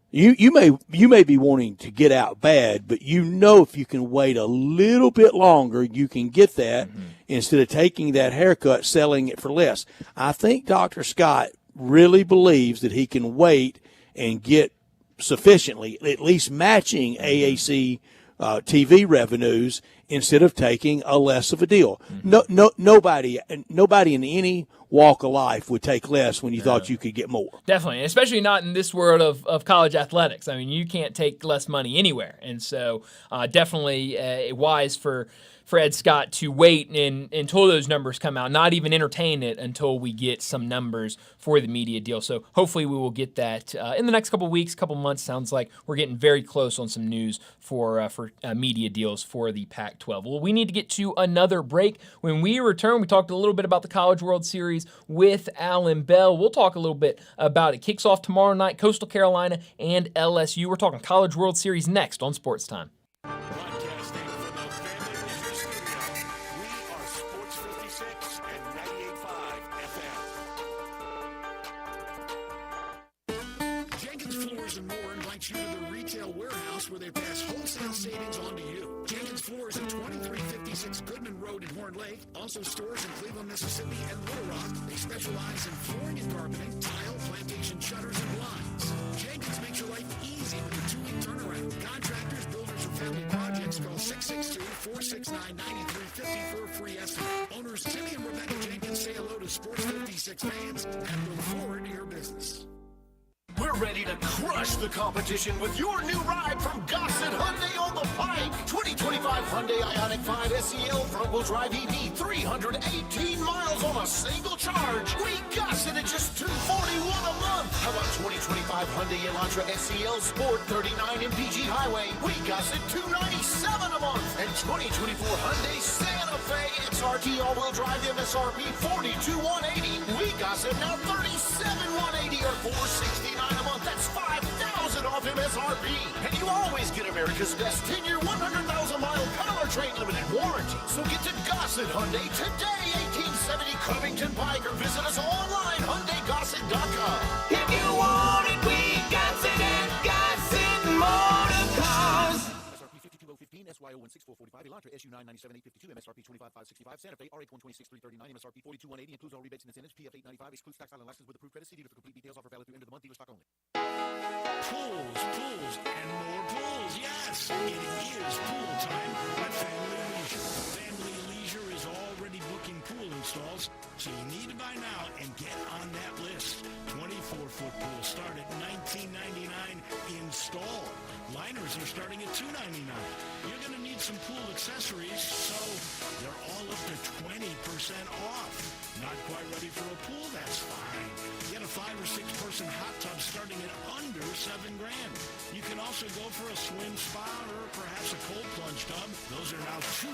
You may be wanting to get out bad, but if you can wait a little bit longer, you can get that instead of taking that haircut, selling it for less. I think Dr. Scott really believes that he can wait and get sufficiently, at least matching AAC TV revenues instead of taking a less of a deal. Nobody in any walk of life would take less when you thought you could get more. Definitely, especially not in this world of college athletics. I mean, you can't take less money anywhere. And so definitely wise for Ed Scott to wait until those numbers come out, not even entertain it until we get some numbers for the media deal. So hopefully we will get that in the next couple of weeks, couple months. Sounds like we're getting very close on some news for media deals for the Pac-12. Well, we need to get to another break. When we return, we talked a little bit about the College World Series with Alan Bell. We'll talk a little bit about it. Kicks off tomorrow night, Coastal Carolina and LSU. We're talking College World Series next on Sports Time. Broadcasting from the Family Leisure Studio, we are Sports 56 and 98.5 FM. Jenkins Floors and More invites you to the retail warehouse where they pass wholesale savings on to you. Jenkins Floors at 2356 Goodman Road in Horn Lake. Also stores in Cleveland, Mississippi and Little Rock. They specialize in flooring and carpeting, tile, plantation shutters, and blinds. Jenkins makes your life easy with a 2-week turnaround. Contractors, builders, or family projects call 662-469-9350 for a free estimate. Owners Timmy and Rebecca Jenkins say hello to Sports 56 fans and look forward to your business. We're ready to crush the competition with your new ride from Gossett Hyundai on the Pike. 2025 Hyundai Ioniq 5 SEL front-wheel drive EV, 318 miles on a single charge. We Gossett at just $241 a month. How about 2025 Hyundai Elantra SEL Sport 39 MPG Highway? We Gossett $297 a month. And 2024 Hyundai Santa Fe XRT all-wheel drive MSRP $42,180. We Gossett now $37,180 or $469 a month. That's $5,000 off MSRP. And you always get America's best 10-year, 100,000-mile powertrain limited warranty. So get to Gossett Hyundai today, 1870 Covington Pike, or visit us online, HyundaiGossett.com. If you want it, we got it at Gossett Motor Cars. MSRP 52015, SYO 16445, Elantra SU 997 852, MSRP 25565, Santa Fe RH 126339, MSRP 42180, includes all rebates and incentives, PF 895, excludes tax island license with approved credit. CD for complete details. Offer valid through end of the month. Dealer stock only. Pools, and more pools. Yes, it is pool time at Family Leisure. Family Leisure is already booking pool installs, so you need to buy now and get on that list. 24-foot pools start at $19.99 install. Liners are starting at $2.99. You're going to need some pool accessories, so they're all up to 20% off. Not quite ready for a pool? That's fine. Get a 5 or 6 person hot tub starting at under $7,000. You can also go for a swim spa or perhaps a cold plunge tub. Those are now $2,000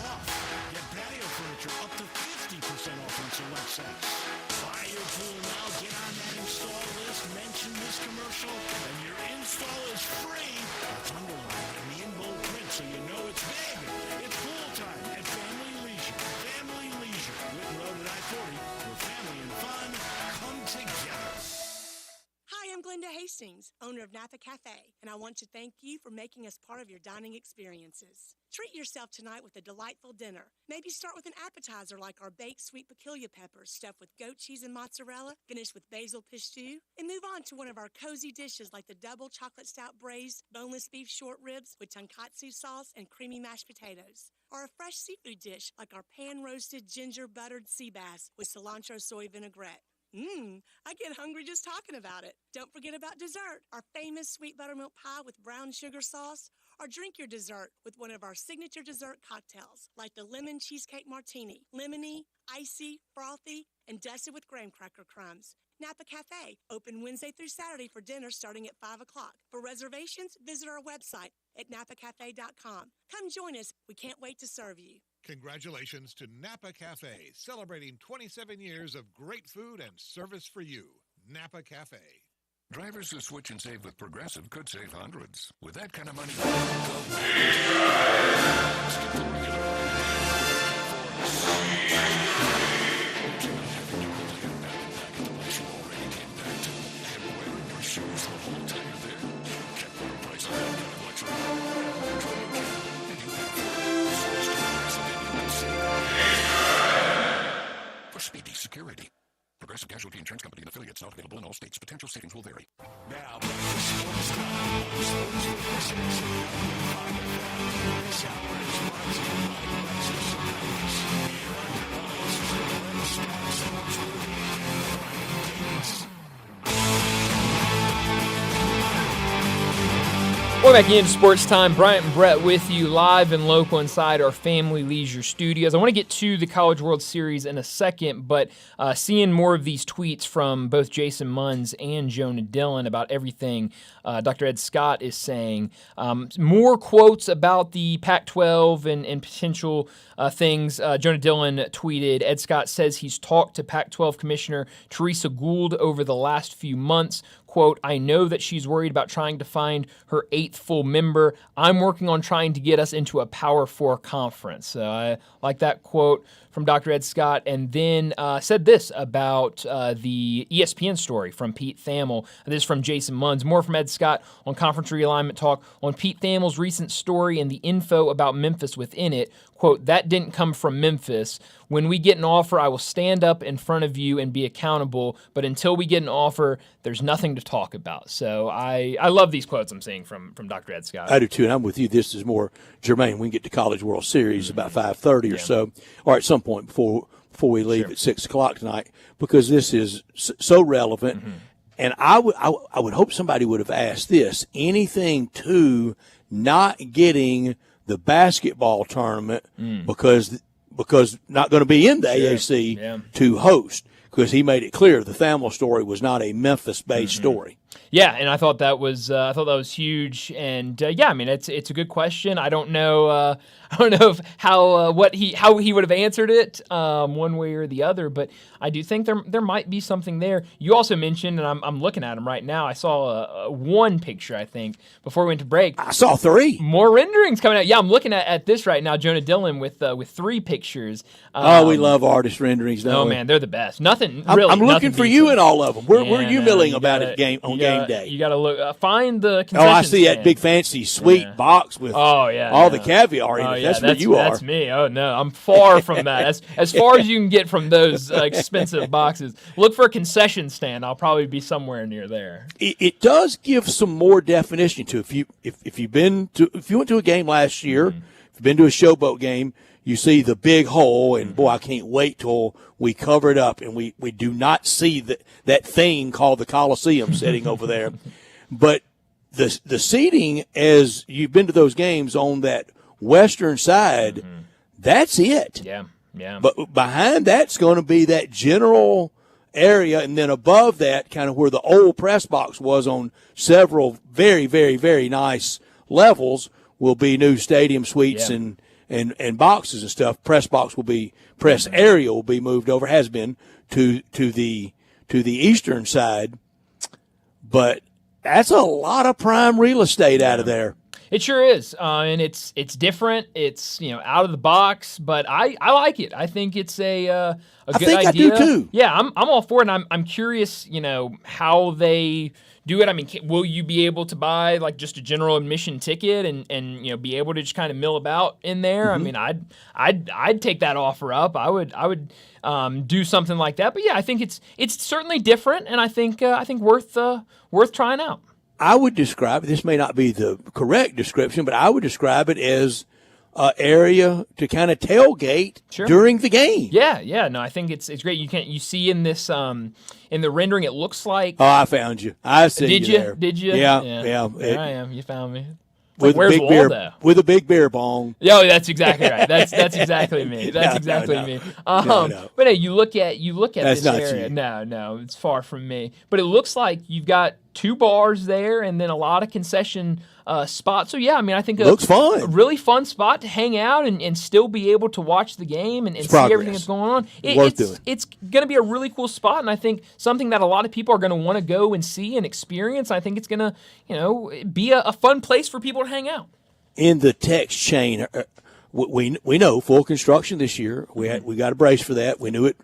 off. Get patio furniture up to 50% off on select sets. Buy your pool now. Get on that install list. Mention this commercial, and your install is free. It's underlined in the in-bold print, so you know it's big. It's pool time at Family Leisure. Family Leisure, Whitten Road at I-40, where family and fun come together. Hi, I'm Glenda Hastings, owner of Napa Cafe, and I want to thank you for making us part of your dining experiences. Treat yourself tonight with a delightful dinner. Maybe start with an appetizer like our baked sweet peculiar peppers stuffed with goat cheese and mozzarella, finished with basil pistou, and move on to one of our cozy dishes like the double chocolate stout braised boneless beef short ribs with tonkatsu sauce and creamy mashed potatoes, or a fresh seafood dish like our pan-roasted ginger buttered sea bass with cilantro soy vinaigrette. I get hungry just talking about it. Don't forget about dessert, our famous sweet buttermilk pie with brown sugar sauce, or drink your dessert with one of our signature dessert cocktails, like the lemon cheesecake martini, lemony, icy, frothy, and dusted with graham cracker crumbs. Napa Cafe, open Wednesday through Saturday for dinner starting at 5 o'clock. For reservations, visit our website at napacafe.com. Come join us. We can't wait to serve you. Congratulations to Napa Cafe, celebrating 27 years of great food and service for you. Napa Cafe. Drivers who switch and save with Progressive could save hundreds. With that kind of money, for speedy security. Progressive Casualty Insurance Company and affiliates, not available in all states. Potential savings will vary. Now, Sports Time. Sports 56. This hour is brought to you by Lexus Service. Here are your hosts, Star Sports Movie, Brian Davis. Welcome back into Sports Time. Bryant and Brett with you live and local inside our Family Leisure studios. I want to get to the College World Series in a second, but seeing more of these tweets from both Jason Munz and Jonah Dillon about everything Dr. Ed Scott is saying. More quotes about the Pac-12 and potential things. Jonah Dillon tweeted, Ed Scott says he's talked to Pac-12 Commissioner Teresa Gould over the last few months. Quote, I know that she's worried about trying to find her 8th full member. I'm working on trying to get us into a Power 4 conference. So I like that quote from Dr. Ed Scott, and then said this about the ESPN story from Pete Thamel. This is from Jason Munz. More from Ed Scott on conference realignment talk on Pete Thamel's recent story and the info about Memphis within it. Quote, that didn't come from Memphis. When we get an offer, I will stand up in front of you and be accountable. But until we get an offer, there's nothing to talk about. So I love these quotes I'm seeing from Dr. Ed Scott. I do too, and I'm with you. This is more germane. We can get to College World Series about 5:30 or so, or at some point before we leave at 6 o'clock tonight, because this is so relevant. And I would hope somebody would have asked this: anything to not getting the basketball tournament because not going to be in the AAC to host, because he made it clear the Thamel story was not a Memphis-based story. Yeah, and I thought that was huge, and I mean it's a good question. I don't know if how he would have answered it one way or the other, but I do think there might be something there. You also mentioned, and I'm looking at them right now. I saw one picture, I think, before we went to break. I saw 3 more renderings coming out. Yeah, I'm looking at this right now. Jonah Dillon with 3 pictures. We love artist renderings. Don't we? Man, they're the best. I'm looking for you in all of them. Where are you milling about it game day? You got to look. Find the concession I see stand. that big fancy sweet box with all the caviar in it. That's where you are. That's me. Oh no, I'm far from that. As far as you can get from those expensive boxes. Look for a concession stand. I'll probably be somewhere near there. It does give some more definition to if you went to a game last year, if you've been to a Showboat game, you see the big hole, and boy, I can't wait till we cover it up and we do not see that thing called the Coliseum sitting over there. But the seating, as you've been to those games on that western side, that's it. Yeah. But behind that's going to be that general area, and then above that, kind of where the old press box was on several very, very, very nice levels, will be new stadium suites and boxes and stuff. Press area will be moved over, has been to the eastern side. But that's a lot of prime real estate out of there. It sure is, and it's different. It's out of the box, but I like it. I think it's a good idea. I do too. Yeah, I'm all for it. And I'm curious, how they do it. I mean, will you be able to buy like just a general admission ticket and be able to just kind of mill about in there? I mean, I'd take that offer up. I would do something like that. But yeah, I think it's certainly different, and I think worth trying out. I would describe it, this may not be the correct description, but I would describe it as an area to kind of tailgate during the game. Yeah. No, I think it's great. You see in this in the rendering, it looks like. Oh, I found you. I see you there. Did you? Yeah. There I am. You found me. With where's Waldo? With a big beer bong. Yeah, that's exactly right. That's exactly me. That's exactly me. No. But hey, you look at That's this not area. you. No, it's far from me. But it looks like you've got 2 bars there, and then a lot of concession spots. So yeah, I mean, I think looks fun. A really fun spot to hang out and still be able to watch the game and see everything that's going on. It's going to be a really cool spot, and I think something that a lot of people are going to want to go and see and experience. I think it's going to be a fun place for people to hang out. In the text chain, we know full construction this year. We got a brace for that. We knew it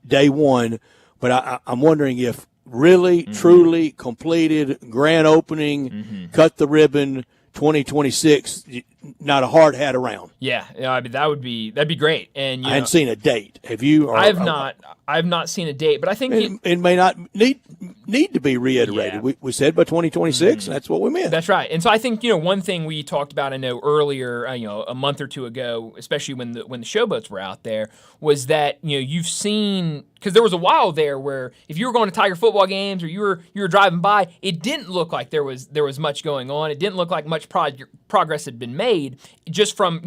day one, but I'm wondering if really, truly completed, grand opening, cut the ribbon, 2026, not a hard hat around. Yeah, I mean that'd be great. And I hadn't seen a date. Have you? I have not seen a date, but I think it may not need to be reiterated. Yeah. We said by 2026, and that's what we meant. That's right. And so I think one thing we talked about, I know earlier, a month or two ago, especially when the showboats were out there, was that you've seen, because there was a while there where if you were going to Tiger football games or you were driving by, it didn't look like there was much going on. It didn't look like much progress had been made just from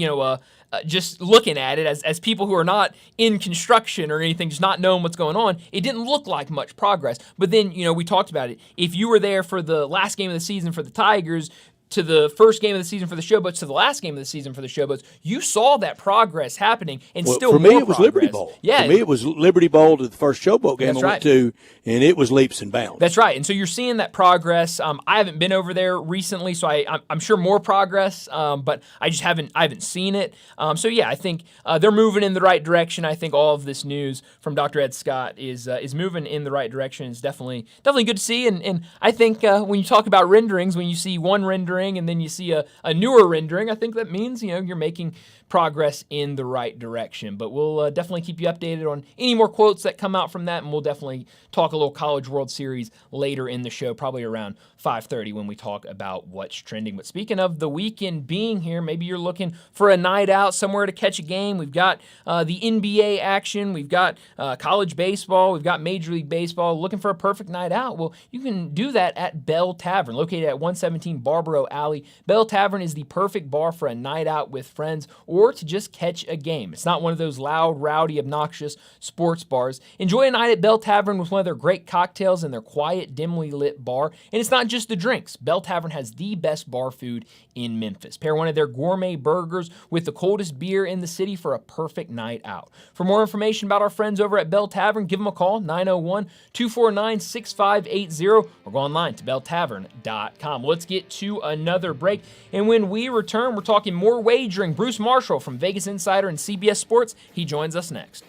just looking at it as people who are not in construction or anything, just not knowing what's going on. It didn't look like much progress. But then we talked about it. If you were there for the last game of the season for the Tigers, to the first game of the season for the Showboats, to the last game of the season for the Showboats, you saw that progress happening, and still for more me it was progress. Liberty Bowl. Yeah, for me it was Liberty Bowl to the first Showboat game That's I right. went to, and it was leaps and bounds. That's right, and so you're seeing that progress. I haven't been over there recently, so I'm sure more progress, but I just haven't seen it. So yeah, I think they're moving in the right direction. I think all of this news from Dr. Ed Scott is moving in the right direction. It's definitely good to see, and I think when you talk about renderings, when you see one rendering rendering and then you see a newer rendering, I think that means, you're making progress in the right direction. But we'll definitely keep you updated on any more quotes that come out from that, and we'll definitely talk a little College World Series later in the show, probably around 5:30 when we talk about what's trending. But speaking of the weekend being here, maybe you're looking for a night out, somewhere to catch a game. We've got the NBA action. We've got college baseball. We've got Major League Baseball. Looking for a perfect night out? Well, you can do that at Bell Tavern, located at 117 Barbaro Alley. Bell Tavern is the perfect bar for a night out with friends or to just catch a game. It's not one of those loud, rowdy, obnoxious sports bars. Enjoy a night at Bell Tavern with one of their great cocktails in their quiet, dimly lit bar. And it's not just the drinks. Bell Tavern has the best bar food in Memphis. Pair one of their gourmet burgers with the coldest beer in the city for a perfect night out. For more information about our friends over at Bell Tavern, give them a call, 901-249-6580, or go online to belltavern.com. Let's get to another break. And when we return, we're talking more wagering. Bruce Marshall from Vegas Insider and CBS Sports, he joins us next.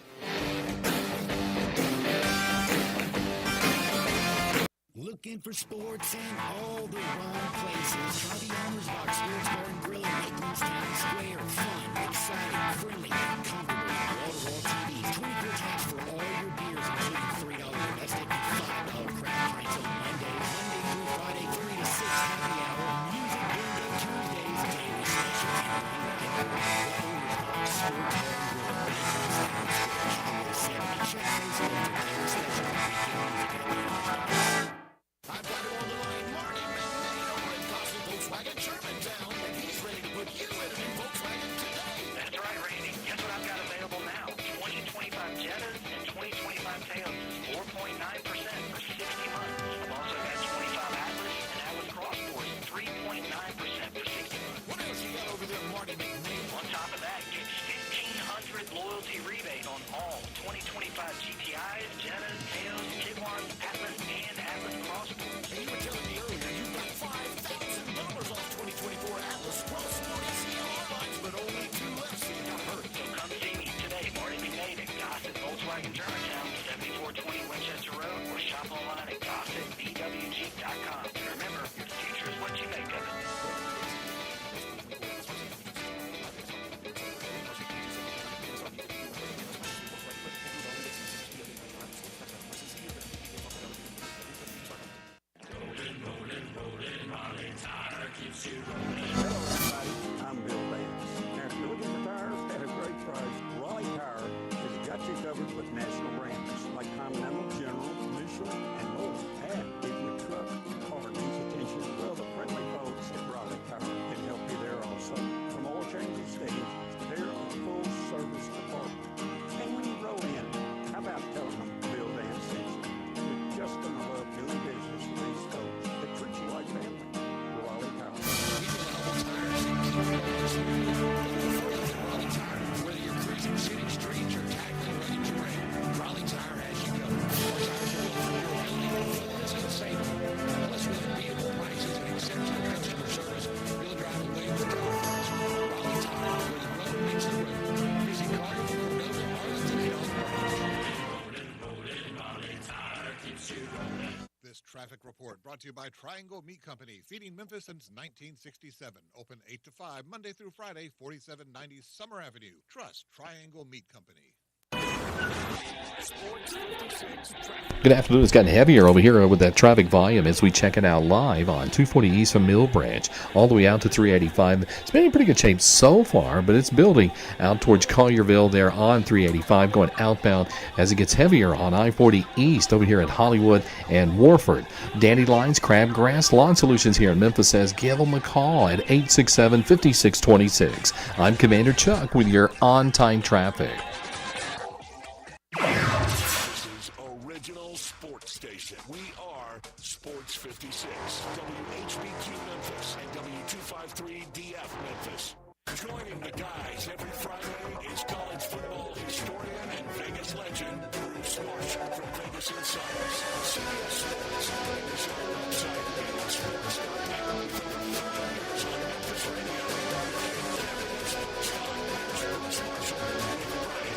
Looking for sports in all the wrong places? Try the Owner's Box Sports Bar and Grill in Lakeland's Town Square. Fun, exciting, friendly, and comfortable. Wall-to-wall TVs, 24 taps for all your beers, including $3 domestic and $5 craft pints on Monday through Friday, 3 to 6 happy hour. Music bingo Tuesdays, daily special. The Owner's Box Sports Bar and Grill in Lakeland's Town Square. Highway 70. Check Facebook for daily special weekend music at the Owner's Box. I've got it on the line, Marty McNair over at Gossett Volkswagen Germantown, and he's ready to put you in a new Volkswagen today. That's right, Randy. Guess what I've got available now? 2025 Jettas and 2025 Toyotas, 4.9% for 60 months. I've also got 25 Atlas and Atlas Crossports, 3.9% for 60 months. What else you got over there, Marty McNair? On top of that, get 1,500 loyalty rebate on all 2025 GTIs, Jettas, Taos, Tiguans, Atlas, and Atlas Crossports. And you were telling me earlier you got $5,000 off 2024 Atlas Crossport ECR lines, but only 2 left, so you got hurt. So come see me today, Marty McNair at Gossett Volkswagen Germantown, 7420 Winchester Road, or shop online at GossettVWG.com. And remember, your future is what you make of it. I'm Bill Davis. Now, if you're looking for tires at a great price, Raleigh Tire has got you covered with national brands like Continental, General, Michelin, and more. And if your truck car needs attention, well, the friendly folks at Raleigh Tire can help you there also. From oil changes stage, they're a full service department. And when you roll in, how about telling them Bill Dan sent you? You're just gonna love doing business with these folks that treat you like family. Raleigh Tire. Whether you're cruising city streets or tackling ready to rain, Raleigh Tire has you covered. Our tires are durability, performance, and safety. Plus, with unbeatable prices and exceptional customer service, you'll drive away with confidence. Raleigh Tire, where the road meets the road. Visit Carter for those of Arlington Hills. Raleigh Tire keeps you rolling. This traffic report brought to you by Triangle Meat Company, feeding Memphis since 1967. Open 8 to 5, Monday through Friday, 4790 Summer Avenue. Trust Triangle Meat Company. Good afternoon. It's gotten heavier over here with that traffic volume as we check it out live on 240 East from Mill Branch all the way out to 385. It's been in pretty good shape so far, but it's building out towards Collierville there on 385 going outbound as it gets heavier on I-40 East over here at Hollywood and Warford. Dandelions, Crabgrass, Lawn Solutions here in Memphis says give them a call at 867-5626. I'm Commander Chuck with your on-time traffic. This is Original Sports Station. We are Sports 56, WHBQ Memphis, and W253DF Memphis. Joining the guys every Friday is college football historian and Vegas legend, Bruce Marshall from Vegas Insider. CBS Sports, Vegas on the website, VegasSports.net. For 30 years on Memphis Radio. Sports Time, Bruce Marshall with Brian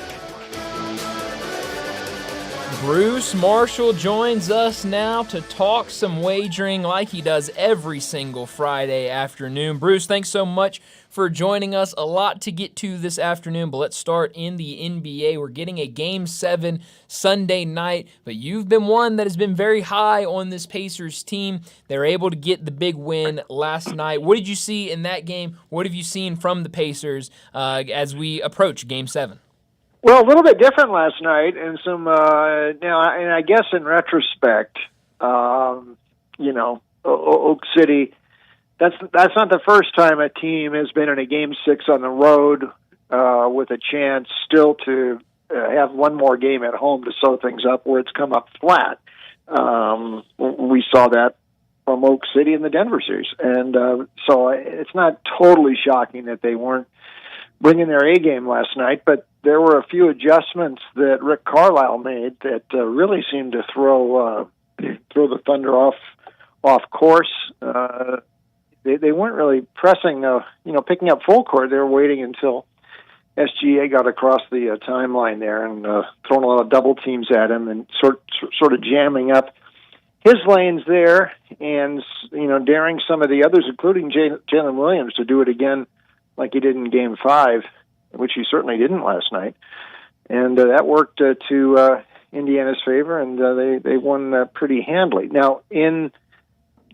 Bruce Marshall joins us now to talk some wagering like he does every single Friday afternoon. Bruce, thanks so much for joining us. A lot to get to this afternoon, but let's start in the NBA. We're getting a Game 7 Sunday night, but you've been one that has been very high on this Pacers team. They're able to get the big win last night. What did you see in that game? What have you seen from the Pacers as we approach Game 7? Well, a little bit different last night, and some now, and I guess in retrospect, Oak City. That's not the first time a team has been in a Game 6 on the road with a chance still to have one more game at home to sew things up where it's come up flat. We saw that from Oak City in the Denver series, and so it's not totally shocking that they weren't bringing their A game last night, but there were a few adjustments that Rick Carlisle made that really seemed to throw the Thunder off course. They weren't really pressing, picking up full court. They were waiting until SGA got across the timeline there and throwing a lot of double teams at him and sort of jamming up his lanes there and, daring some of the others, including Jalen Williams, to do it again like he did in Game 5, which he certainly didn't last night. And that worked to Indiana's favor, and they won pretty handily. Now, in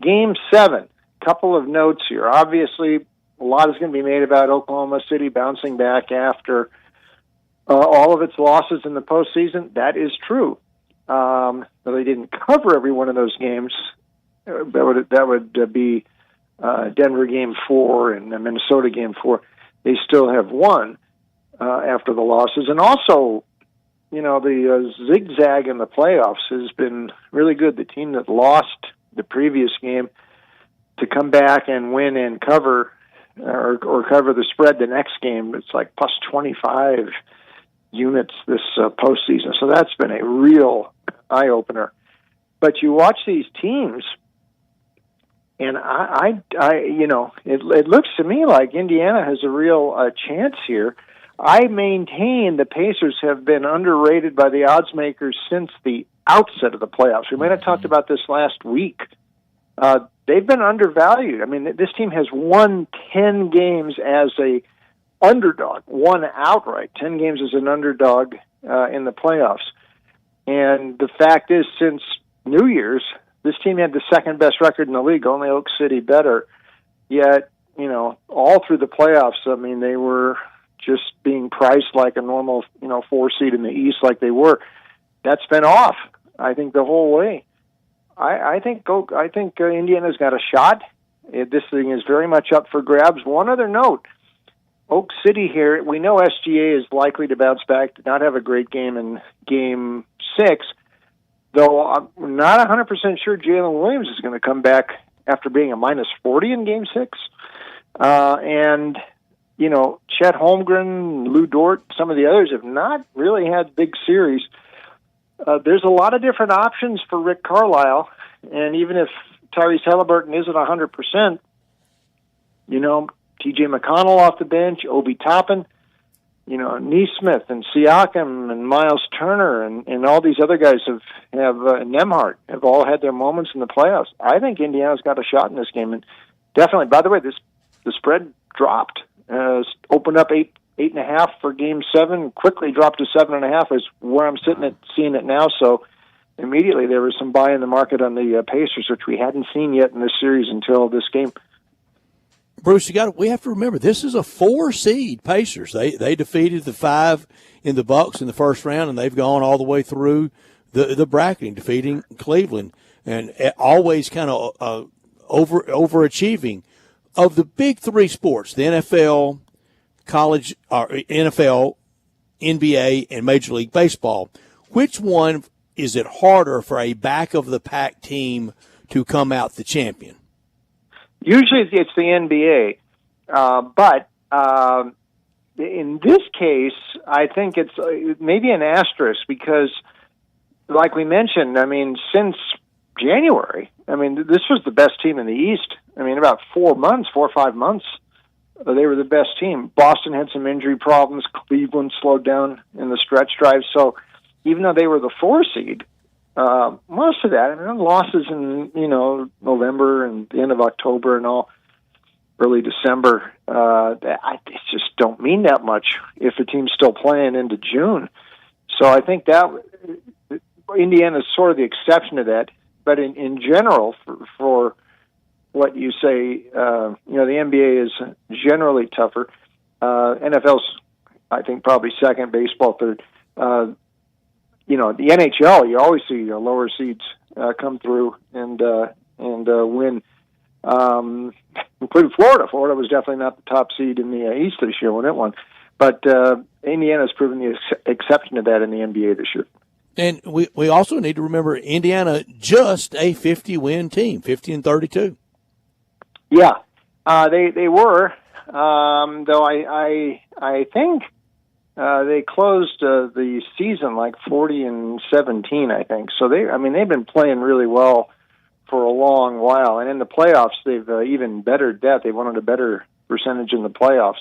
Game 7, couple of notes here. Obviously, a lot is going to be made about Oklahoma City bouncing back after all of its losses in the postseason. That is true. Though they didn't cover every one of those games. That would be Denver Game 4 and Minnesota Game 4. They still have won after the losses. And also, the zigzag in the playoffs has been really good. The team that lost the previous game to come back and win and cover or cover the spread the next game, it's like plus 25 units this postseason. So that's been a real eye-opener. But you watch these teams, and it looks to me like Indiana has a real chance here. I maintain the Pacers have been underrated by the odds makers since the outset of the playoffs. We might have talked about this last week. They've been undervalued. I mean, this team has won 10 games as a underdog, won outright, 10 games as an underdog in the playoffs. And the fact is, since New Year's, this team had the second best record in the league, only Oak City better. Yet, all through the playoffs, I mean, they were just being priced like a normal, 4 seed in the East like they were. That's been off, I think, the whole way. I think Indiana's got a shot. This thing is very much up for grabs. One other note, Oak City here, we know SGA is likely to bounce back, did not have a great game in Game 6, though I'm not 100% sure Jalen Williams is going to come back after being a minus 40 in Game 6. And, Chet Holmgren, Lou Dort, some of the others have not really had big series. There's a lot of different options for Rick Carlisle, and even if Tyrese Halliburton isn't 100%, T.J. McConnell off the bench, Obi Toppin, Nesmith and Siakam and Miles Turner and all these other guys have Nembhard have all had their moments in the playoffs. I think Indiana's got a shot in this game, and definitely. By the way, the spread dropped, opened up 8.5 for Game 7, quickly dropped to 7.5 is where I'm seeing it now. So immediately there was some buy in the market on the Pacers, which we hadn't seen yet in this series until this game. Bruce, we have to remember this is a 4 seed Pacers. They defeated the 5 in the Bucks in the first round, and they've gone all the way through the bracketing, defeating Cleveland, and always kind of overachieving. Of the big 3 sports, the NFL, college, or NFL, NBA, and Major League Baseball, which one is it harder for a back-of-the-pack team to come out the champion? Usually it's the NBA, but in this case, I think it's maybe an asterisk because, like we mentioned, since January, this was the best team in the East. About 4 or 5 months, they were the best team. Boston had some injury problems. Cleveland slowed down in the stretch drive. So even though they were the 4 seed, most of that, I mean, losses in, November and the end of October and all, early December, they just don't mean that much if a team's still playing into June. So I think that Indiana is sort of the exception to that. But in general, for what you say, the NBA is generally tougher. NFL's, I think, probably second, baseball third. The NHL, you always see lower seeds come through and win. Including Florida. Florida was definitely not the top seed in the East this year when it won. But Indiana's proven the exception to that in the NBA this year. And we also need to remember Indiana just a 50-win team, 50-32. Yeah, they were. Though I think they closed the season like 40-17. I think so. They've been playing really well for a long while, and in the playoffs they've even bettered that. They wanted a better percentage in the playoffs.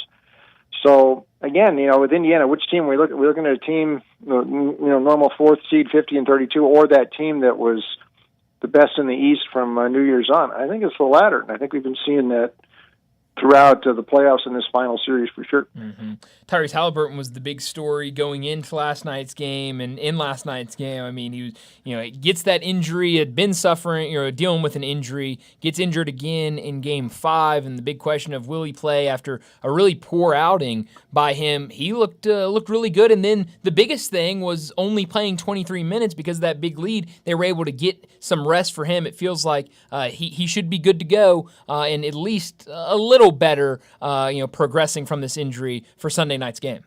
So again, with Indiana, which team we're looking at a team, normal 4th seed, 50-32, or that team that was the best in the East from New Year's on. I think it's the latter, and I think we've been seeing that throughout the playoffs in this final series for sure. Mm-hmm. Tyrese Halliburton was the big story going into last night's game, and in last night's game, I mean, he was, gets that injury, had been suffering, dealing with an injury, gets injured again in Game 5, and the big question of will he play after a really poor outing by him. He looked really good, and then the biggest thing was only playing 23 minutes because of that big lead. They were able to get some rest for him. It feels like he should be good to go, and at least a little better, progressing from this injury for Sunday night's game.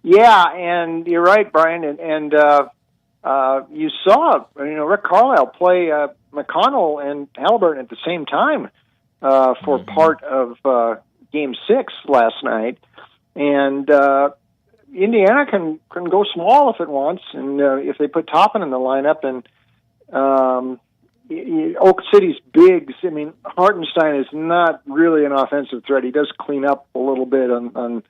Yeah, and you're right, Brian, and you saw, Rick Carlisle play McConnell and Halliburton at the same time for part of Game 6 last night, and Indiana can go small if it wants, and if they put Toppin in the lineup, and Oak City's bigs. I mean, Hartenstein is not really an offensive threat. He does clean up a little bit on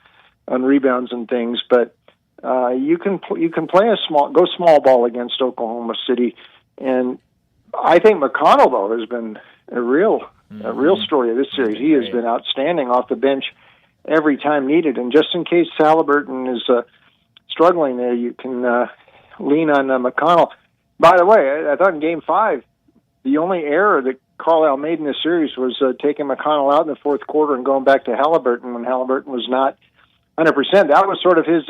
rebounds and things, but you can play go small ball against Oklahoma City, and I think McConnell though has been a real story of this series. He has been outstanding off the bench every time needed, and just in case Halliburton is struggling there, you can lean on McConnell. By the way, I thought in Game 5. The only error that Carlisle made in this series was taking McConnell out in the fourth quarter and going back to Halliburton when Halliburton was not 100%. That was sort of his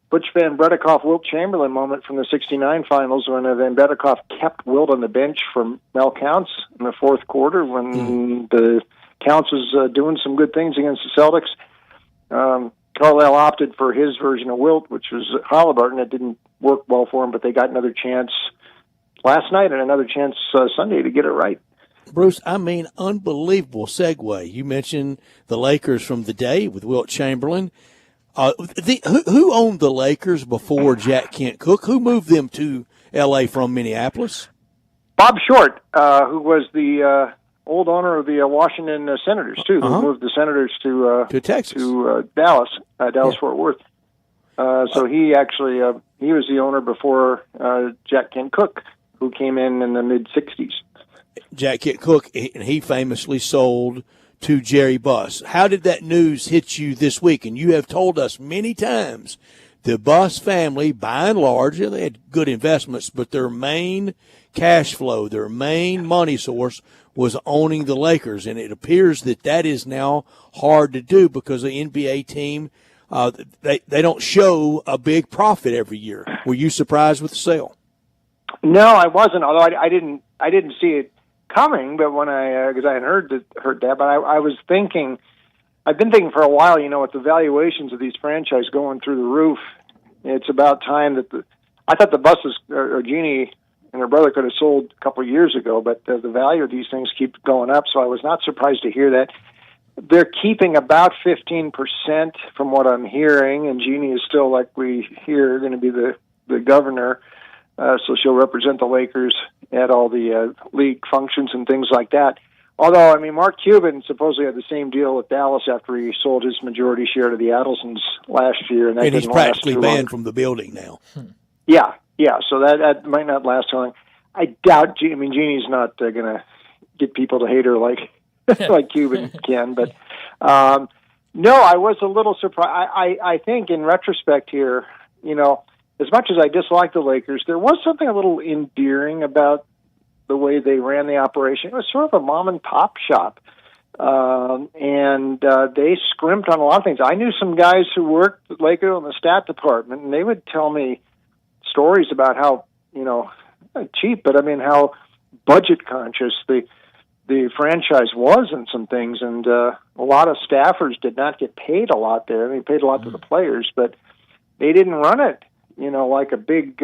Butch Van Bredikoff, Wilt Chamberlain moment from the '69 finals when Van Bredikoff kept Wilt on the bench for Mel Counts in the fourth quarter when the Counts was doing some good things against the Celtics. Carlisle opted for his version of Wilt, which was Halliburton. It didn't work well for him, but they got another chance last night and another chance Sunday to get it right. Bruce, unbelievable segue. You mentioned the Lakers from the day with Wilt Chamberlain. Who owned the Lakers before Jack Kent Cooke? Who moved them to L.A. from Minneapolis? Bob Short, who was the old owner of the Washington Senators, too, who moved the Senators to Texas, to Dallas, Fort Worth. So he actually he was the owner before Jack Kent Cooke, who came in the mid-'60s. Jack Kent Cooke, and he famously sold to Jerry Buss. How did that news hit you this week? And you have told us many times the Buss family, by and large, they had good investments, but their main cash flow, their main money source was owning the Lakers. And it appears that is now hard to do because the NBA team, they don't show a big profit every year. Were you surprised with the sale? No, I wasn't. Although I didn't see it coming. But when because I had heard that, but I was thinking. I've been thinking for a while. With the valuations of these franchises going through the roof, it's about time that I thought the Busses or Jeannie and her brother could have sold a couple of years ago. But the value of these things keeps going up, so I was not surprised to hear that. They're keeping about 15% from what I'm hearing, and Jeannie is still, like we hear, going to be the governor. So she'll represent the Lakers at all the league functions and things like that. Although, Mark Cuban supposedly had the same deal with Dallas after he sold his majority share to the Adelsons last year. And he's practically banned from the building now. Yeah. Yeah, so that might not last long. I doubt. I mean, Jeannie's not going to get people to hate her like like Cuban can, but no, I was a little surprised. I think in retrospect here, as much as I dislike the Lakers, there was something a little endearing about the way they ran the operation. It was sort of a mom and pop shop. And they scrimped on a lot of things. I knew some guys who worked at Lakers in the stat department, and they would tell me stories about how, not cheap, but I mean how budget conscious the franchise was in some things. And a lot of staffers did not get paid a lot there. I mean, paid a lot to the players, but they didn't run it, like a big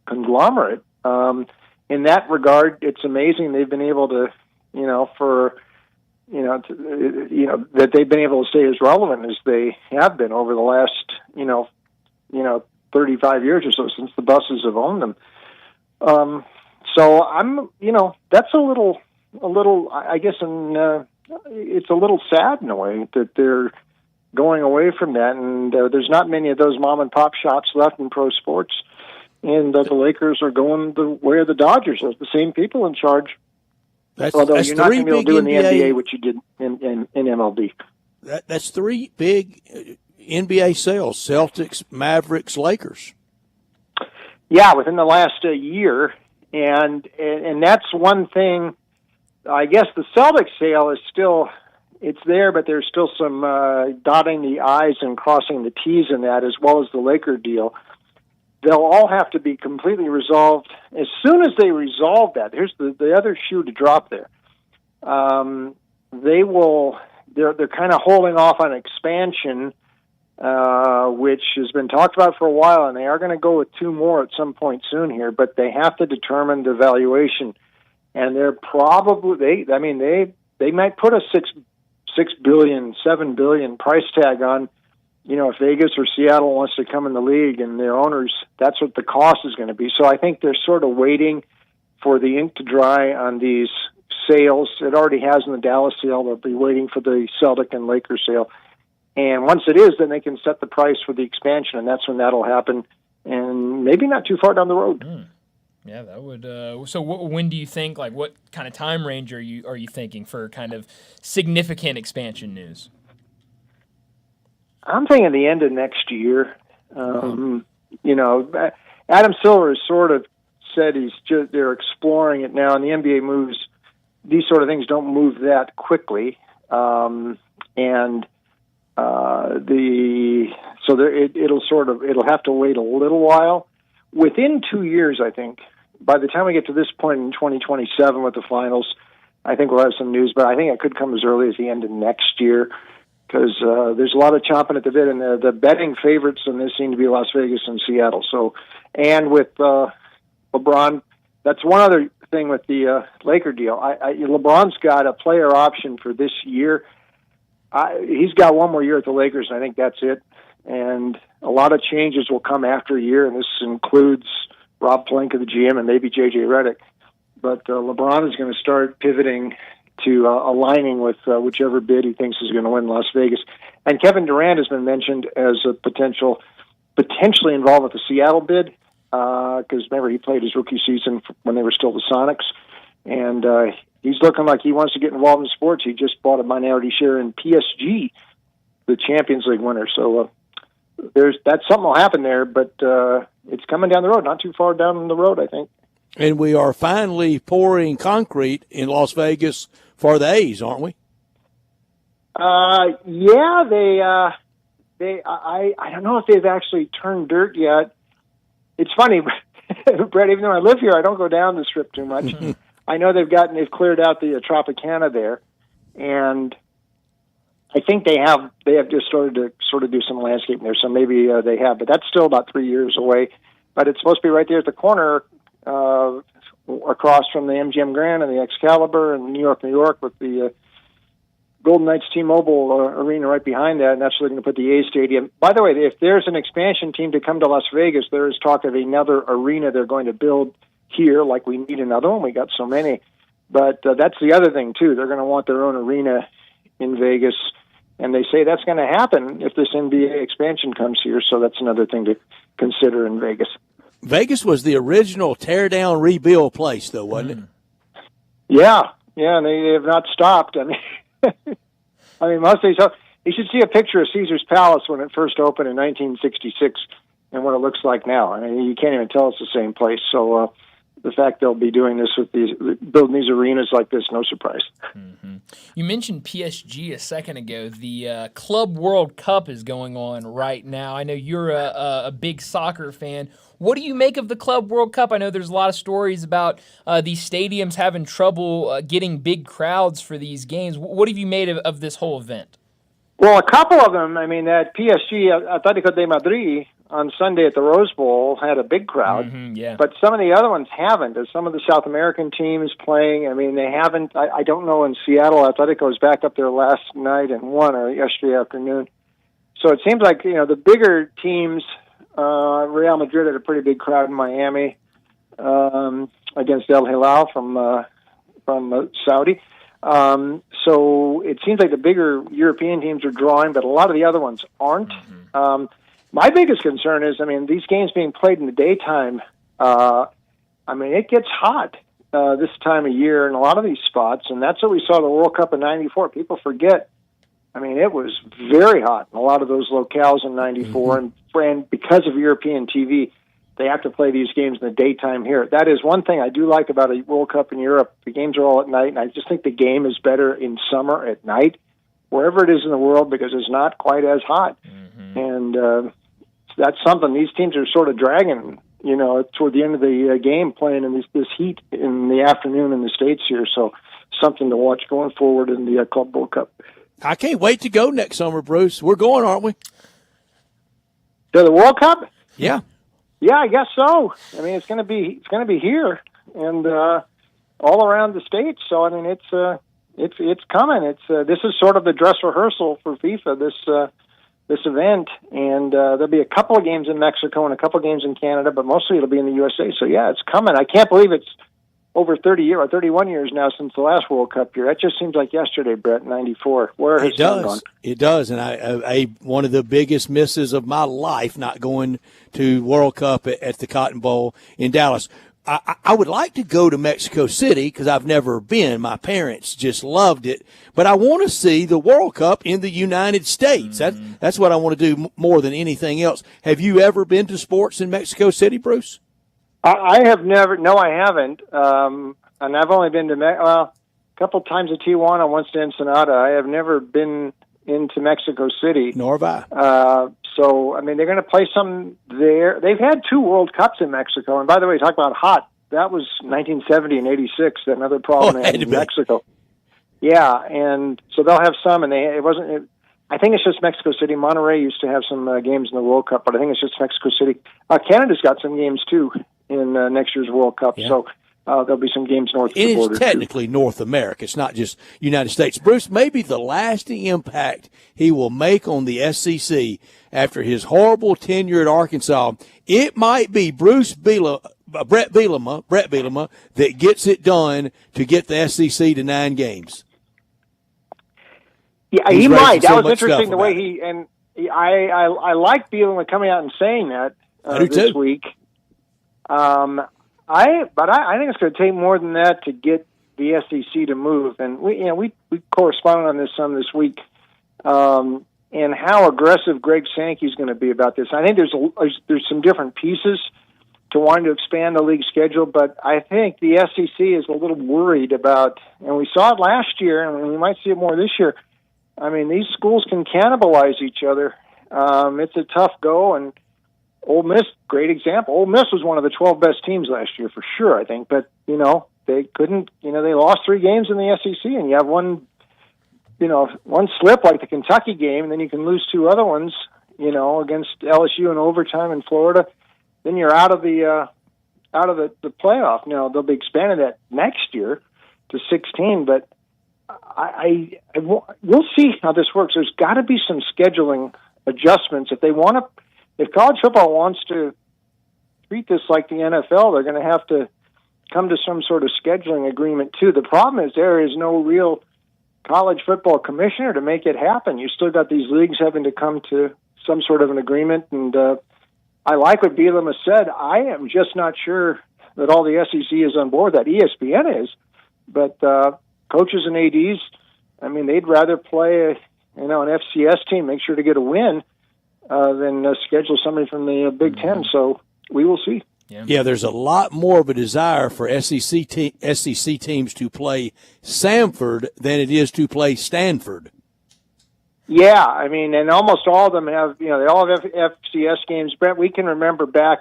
conglomerate. In that regard, it's amazing they've been able to, that they've been able to stay as relevant as they have been over the last, 35 years or so since the buses have owned them. So I'm, that's a little, I guess, it's a little sad in a way that they're going away from that, and there's not many of those mom and pop shops left in pro sports. And the Lakers are going the way of the Dodgers. There's the same people in charge. Although you're not going to be able to do in the NBA what you did in MLB. That's three big NBA sales: Celtics, Mavericks, Lakers. Yeah, within the last year, and that's one thing. I guess the Celtics sale is still, it's there, but there's still some dotting the I's and crossing the T's in that, as well as the Laker deal. They'll all have to be completely resolved. As soon as they resolve that, here's the other shoe to drop there. They're kind of holding off on expansion, which has been talked about for a while, and they are going to go with 2 more at some point soon here, but they have to determine the valuation. And they're probably, they might put a $6 billion, $7 billion price tag on, if Vegas or Seattle wants to come in the league and their owners, that's what the cost is going to be. So I think they're sort of waiting for the ink to dry on these sales. It already has in the Dallas sale. They'll be waiting for the Celtic and Lakers sale. And once it is, then they can set the price for the expansion, and that's when that'll happen, and maybe not too far down the road. Yeah, that would. So, when do you think? Like, what kind of time range are you thinking for kind of significant expansion news? I'm thinking the end of next year. Adam Silver has sort of said they're exploring it now, and the NBA moves. These sort of things don't move that quickly, it'll have to wait a little while. Within 2 years, I think, by the time we get to this point in 2027 with the finals, I think we'll have some news, but I think it could come as early as the end of next year, because there's a lot of chomping at the bit, and the betting favorites in this seem to be Las Vegas and Seattle. So, and with LeBron, that's one other thing with the Laker deal. LeBron's got a player option for this year. He's got one more year at the Lakers, and I think that's it. And a lot of changes will come after a year, and this includes Rob Pelinka, the GM, and maybe J.J. Redick. But LeBron is going to start pivoting to aligning with whichever bid he thinks is going to win Las Vegas. And Kevin Durant has been mentioned as a potentially involved with the Seattle bid, because remember, he played his rookie season when they were still the Sonics. And he's looking like he wants to get involved in sports. He just bought a minority share in PSG, the Champions League winner. So that's something will happen there, but it's coming down the road, not too far down the road, I think. And we are finally pouring concrete in Las Vegas for the A's, aren't we? Yeah, I don't know if they've actually turned dirt yet. It's funny, Brett, even though I live here, I don't go down the Strip too much. I know they've cleared out the Tropicana there, and I think they have just started to sort of do some landscaping there, so maybe they have, but that's still about 3 years away. But it's supposed to be right there at the corner, across from the MGM Grand and the Excalibur and New York, with the Golden Knights T-Mobile Arena right behind that, and that's where they're going to put the A's Stadium. By the way, if there's an expansion team to come to Las Vegas, there is talk of another arena they're going to build here, like we need another one. We got so many. But that's the other thing, too. They're going to want their own arena in Vegas, and they say that's going to happen if this NBA expansion comes here, so that's another thing to consider in Vegas. Vegas was the original tear down rebuild place, though, wasn't it? Yeah, and they have not stopped. I mean, most of these. You should see a picture of Caesar's Palace when it first opened in 1966, and what it looks like now. I mean, you can't even tell it's the same place. So the fact they'll be doing this with building these arenas like this, no surprise. Mm-hmm. You mentioned PSG a second ago. The Club World Cup is going on right now. I know you're a big soccer fan. What do you make of the Club World Cup? I know there's a lot of stories about these stadiums having trouble getting big crowds for these games. What have you made of this whole event? Well, a couple of them. I mean, that PSG, Atletico de Madrid, on Sunday at the Rose Bowl had a big crowd. Yeah. But some of the other ones haven't. There's some of the South American teams playing. I mean, they haven't. I don't know in Seattle. Atletico was back up there last night and won, or yesterday afternoon. So it seems like, the bigger teams, Real Madrid had a pretty big crowd in Miami against El Hilal from Saudi. So it seems like the bigger European teams are drawing, but a lot of the other ones aren't. My biggest concern is, these games being played in the daytime, it gets hot this time of year in a lot of these spots, and that's what we saw the World Cup in '94. People forget. It was very hot in a lot of those locales in '94, and because of European TV, they have to play these games in the daytime here. That is one thing I do like about a World Cup in Europe. The games are all at night, and I just think the game is better in summer at night, wherever it is in the world, because it's not quite as hot. And that's something these teams are sort of dragging, toward the end of the game, playing in this heat in the afternoon in the States here. So something to watch going forward in the Club World Cup. I can't wait to go next summer, Bruce. We're going, aren't we? To the World Cup? Yeah. Yeah, I guess so. It's going to be here and all around the states. So it's coming. This is sort of the dress rehearsal for FIFA. This event, and there'll be a couple of games in Mexico and a couple of games in Canada, but mostly it'll be in the USA. So yeah, it's coming. I can't believe it's over 31 years now since the last World Cup year. That just seems like yesterday, Brett, in '94. Where has it gone? It does, and I one of the biggest misses of my life not going to World Cup at the Cotton Bowl in Dallas. I would like to go to Mexico City because I've never been. My parents just loved it. But I want to see the World Cup in the United States. That's what I want to do more than anything else. Have you ever been to sports in Mexico City, Bruce? I have never. No, I haven't. And I've only been to a couple times to Tijuana, once to Ensenada. I have never been into Mexico City. Nor have I. So, they're going to play some there. They've had 2 World Cups in Mexico. And by the way, talk about hot. That was 1970 and 86, another problem they had in Mexico. Yeah, and so they'll have some, and I think it's just Mexico City. Monterrey used to have some games in the World Cup, but I think it's just Mexico City. Canada's got some games, too, in next year's World Cup. Yeah. So there'll be some games north of the border. It is technically North America. It's not just United States. Bruce, maybe the lasting impact he will make on the SEC after his horrible tenure at Arkansas, it might be Brett Bielema that gets it done to get the SEC to 9 games. Yeah, he might. That was interesting the way I like Bielema coming out and saying that this week. I think it's going to take more than that to get the SEC to move. And we corresponded on this some this week, and how aggressive Greg Sankey's going to be about this. I think there's some different pieces to wanting to expand the league schedule, but I think the SEC is a little worried about, and we saw it last year, and we might see it more this year. These schools can cannibalize each other. It's a tough go, and Ole Miss, great example. Ole Miss was one of the 12 best teams last year for sure, I think. But, they couldn't, they lost 3 games in the SEC, and you have one slip like the Kentucky game, and then you can lose 2 other ones, against LSU in overtime in Florida. Then you're out of the playoff. Now, they'll be expanding that next year to 16, but we'll see how this works. There's got to be some scheduling adjustments if they want to. If college football wants to treat this like the NFL, they're going to have to come to some sort of scheduling agreement too. The problem is there is no real college football commissioner to make it happen. You still got these leagues having to come to some sort of an agreement, and I like what Bielema has said. I am just not sure that all the SEC is on board, that ESPN is. But coaches and ADs, I mean, they'd rather play an FCS team, make sure to get a win, than schedule somebody from the Big Ten. So we will see. Yeah, there's a lot more of a desire for SEC teams to play Samford than it is to play Stanford. Yeah, I mean, and almost all of them have, they all have FCS games. Brent, we can remember back,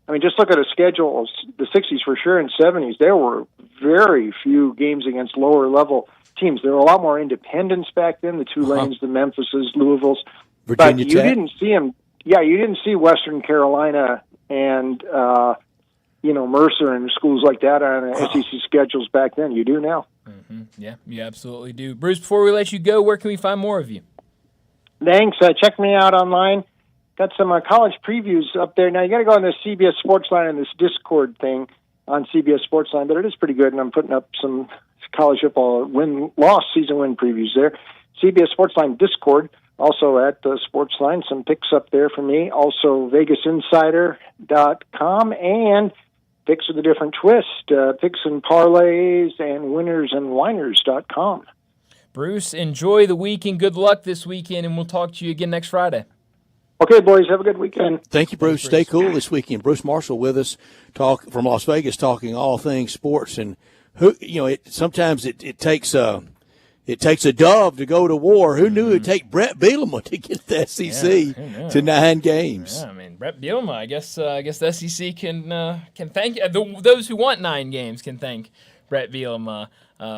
I mean, just look at the schedules, the 60s for sure and 70s, there were very few games against lower-level teams. There were a lot more independents back then, the Tulanes, the Memphises, Louisvilles. Virginia but you Tech. didn't see them. Yeah, you didn't see Western Carolina and, Mercer and schools like that on SEC schedules back then. You do now. Mm-hmm. Yeah, you absolutely do. Bruce, before we let you go, where can we find more of you? Thanks. Check me out online. Got some college previews up there. Now, you got to go on this CBS Sportsline and this Discord thing on CBS Sportsline, but it is pretty good, and I'm putting up some college football loss season win previews there. CBS Sportsline Discord, also at Sportsline, some picks up there for me. Also, VegasInsider.com and picks with a different twist, picks and parlays and winnersandwhiners.com. Bruce, enjoy the week and good luck this weekend, and we'll talk to you again next Friday. Okay, boys, have a good weekend. Thank you, Bruce. Stay cool this weekend. Bruce Marshall with us, from Las Vegas, talking all things sports. And sometimes it takes a dove to go to war. Who knew it'd take Brett Bielema to get the SEC to 9 games? Yeah, I mean, Brett Bielema. I guess the SEC can thank those who want 9 games can thank Brett Bielema.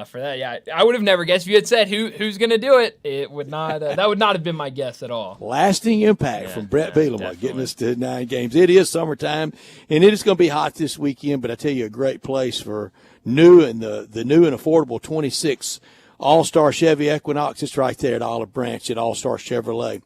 For that, yeah, I would have never guessed if you had said who's going to do it. It would not. That would not have been my guess at all. Lasting impact from Brett Bielema, definitely. getting us to 9 games. It is summertime, and it is going to be hot this weekend. But I tell you, a great place for new and the new and affordable 26 All-Star Chevy Equinox. It's right there at Olive Branch at All-Star Chevrolet.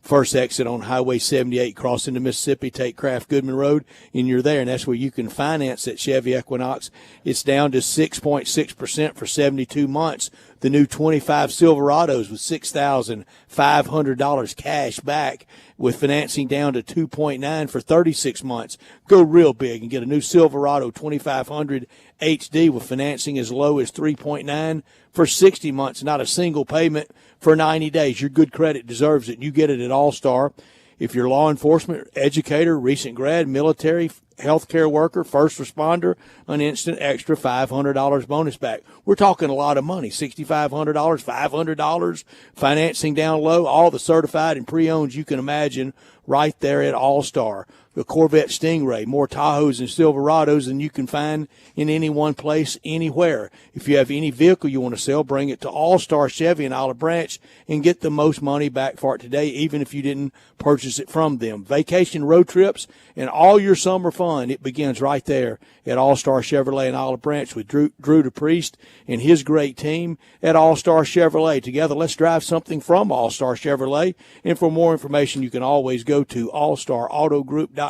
First exit on Highway 78, crossing the Mississippi, take Kraft Goodman Road, and you're there. And that's where you can finance that Chevy Equinox. It's down to 6.6% for 72 months. The new 25 Silverados with $6,500 cash back with financing down to 2.9 for 36 months. Go real big and get a new Silverado 2500 HD with financing as low as 3.9 for 60 months. Not a single payment for 90 days. Your good credit deserves it. You get it at All-Star. If you're law enforcement, educator, recent grad, military, healthcare worker, first responder, an instant extra $500 bonus back. We're talking a lot of money, $6,500, $500, financing down low, all the certified and pre-owns you can imagine right there at All-Star. The Corvette Stingray, more Tahoes and Silverados than you can find in any one place, anywhere. If you have any vehicle you want to sell, bring it to All-Star Chevy in Olive Branch and get the most money back for it today, even if you didn't purchase it from them. Vacation, road trips, and all your summer fun, it begins right there at All-Star Chevrolet in Olive Branch with Drew DePriest and his great team at All-Star Chevrolet. Together, let's drive something from All-Star Chevrolet. And for more information, you can always go to allstarautogroup.com.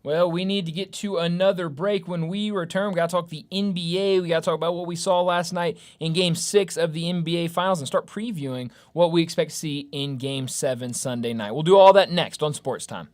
Well, we need to get to another break. When we return, we got to talk the NBA. We got to talk about what we saw last night in Game 6 of the NBA Finals and start previewing what we expect to see in Game 7 Sunday night. We'll do all that next on Sports Time.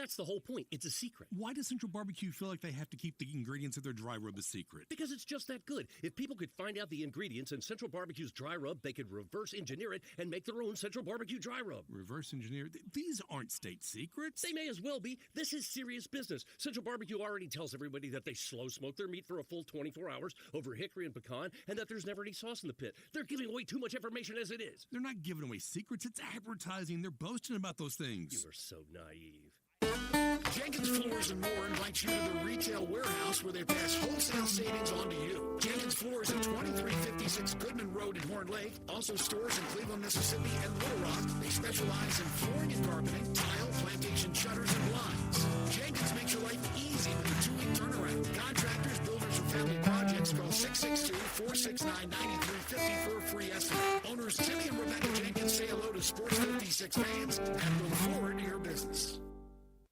That's the whole point. It's a secret. Why does Central Barbecue feel like they have to keep the ingredients of their dry rub a secret? Because it's just that good. If people could find out the ingredients in Central Barbecue's dry rub, they could reverse engineer it and make their own Central Barbecue dry rub. Reverse engineer? These aren't state secrets. They may as well be. This is serious business. Central Barbecue already tells everybody that they slow smoke their meat for a full 24 hours over hickory and pecan, and that there's never any sauce in the pit. They're giving away too much information as it is. They're not giving away secrets. It's advertising. They're boasting about those things. You are so naive. Jenkins Floors and More invites you to the retail warehouse where they pass wholesale savings on to you. Jenkins Floors at 2356 Goodman Road in Horn Lake. Also stores in Cleveland, Mississippi and Little Rock. They specialize in flooring and carpeting, tile, plantation shutters, and blinds. Jenkins makes your life easy with a 2-week turnaround. Contractors, builders, and family projects call 662-469-9350 for a free estimate. Owners Timmy and Rebecca Jenkins say hello to Sports 56 fans and look forward to your business.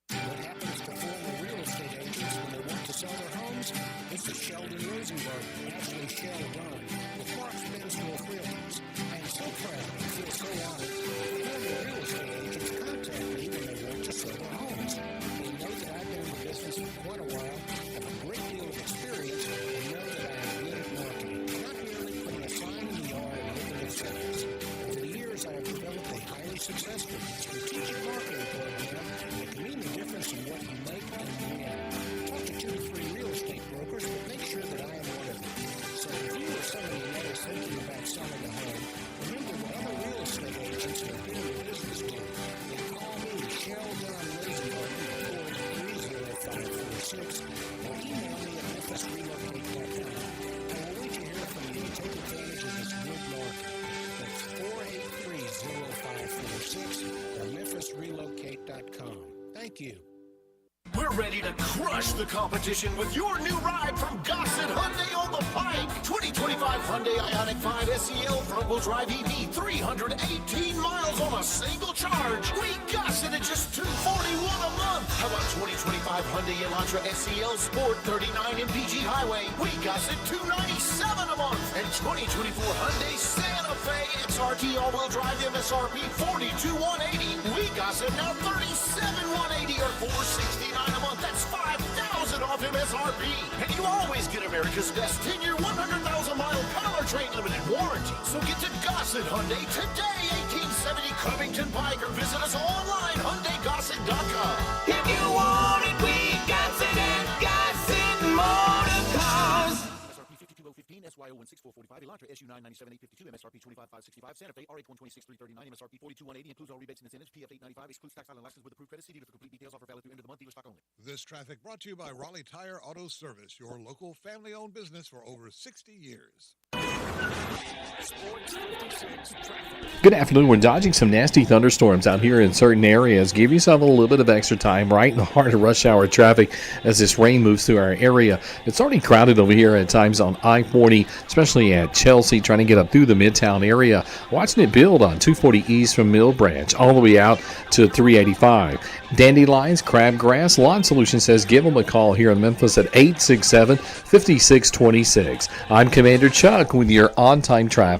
What happens to former real estate agents when they want to sell their homes? This is Sheldon Rosenberg, Ashley Shell Dunn, with Mark Spencer Realtors. I am so proud and feel so honored that former real estate agents contact me when they want to sell their homes. They know that I've been in the business for quite a while, have a great deal of experience, and know that I am good at marketing, not merely putting a sign in the yard and looking at sales. Over the years, I have developed a highly successful strategic marketing program that can mean the difference in what you make and win. Talk to 2 to 3 real estate brokers, but make sure that I am one of them. So if you or somebody you know is thinking about selling a home, remember what other real estate agents have been in business doing. Then call me, Sheldon Rosenberg, at 483-0546, or email me at memphisrelocate.com. I will wait to hear from you and take advantage of this good market. That's 483-0546 or memphisrelocate.com. Thank you. We're ready to crush the competition with your new ride from Gossett Hyundai on the Pike. 2025 Hyundai Ioniq 5 SEL front-wheel drive EV, 318 miles on a single charge. We Gossett at just $241 a month. How about 2025 Hyundai Elantra SEL Sport 39 MPG Highway? We Gossett $297 a month. And 2024 Hyundai Santa Fe XRT all-wheel drive MSRP $42,180. We Gossett now $37,180 or $469 a month. That's $5,000 off MSRP. And you always get America's best 10-year, 100,000-mile powertrain limited warranty. So get to Gossett Hyundai today, 1870 Covington Pike, or visit us online, HyundaiGossett.com. If you want it, we got it at Gossett Motor Cars. MSRP 52015, SYO 16445, Elantra SU 997 852, MSRP 25565, Santa Fe RH 116339, MSRP 42180, includes all rebates and incentives, PF 895, excludes tax island license with approved credit. See dealer for complete details. Offer valid through end of the month. Dealer stock only. This traffic brought to you by Raleigh Tire Auto Service, your local family-owned business for over 60 years. Sports 56 traffic. Good afternoon. We're dodging some nasty thunderstorms out here in certain areas. Give yourself a little bit of extra time right in the heart of rush hour traffic as this rain moves through our area. It's already crowded over here at times on I-40, especially at Chelsea, trying to get up through the Midtown area. Watching it build on 240 East from Mill Branch all the way out to 385. Dandelions, crabgrass, Lawn Solution says give them a call here in Memphis at 867-5626. I'm Commander Chuck with your on-time traffic.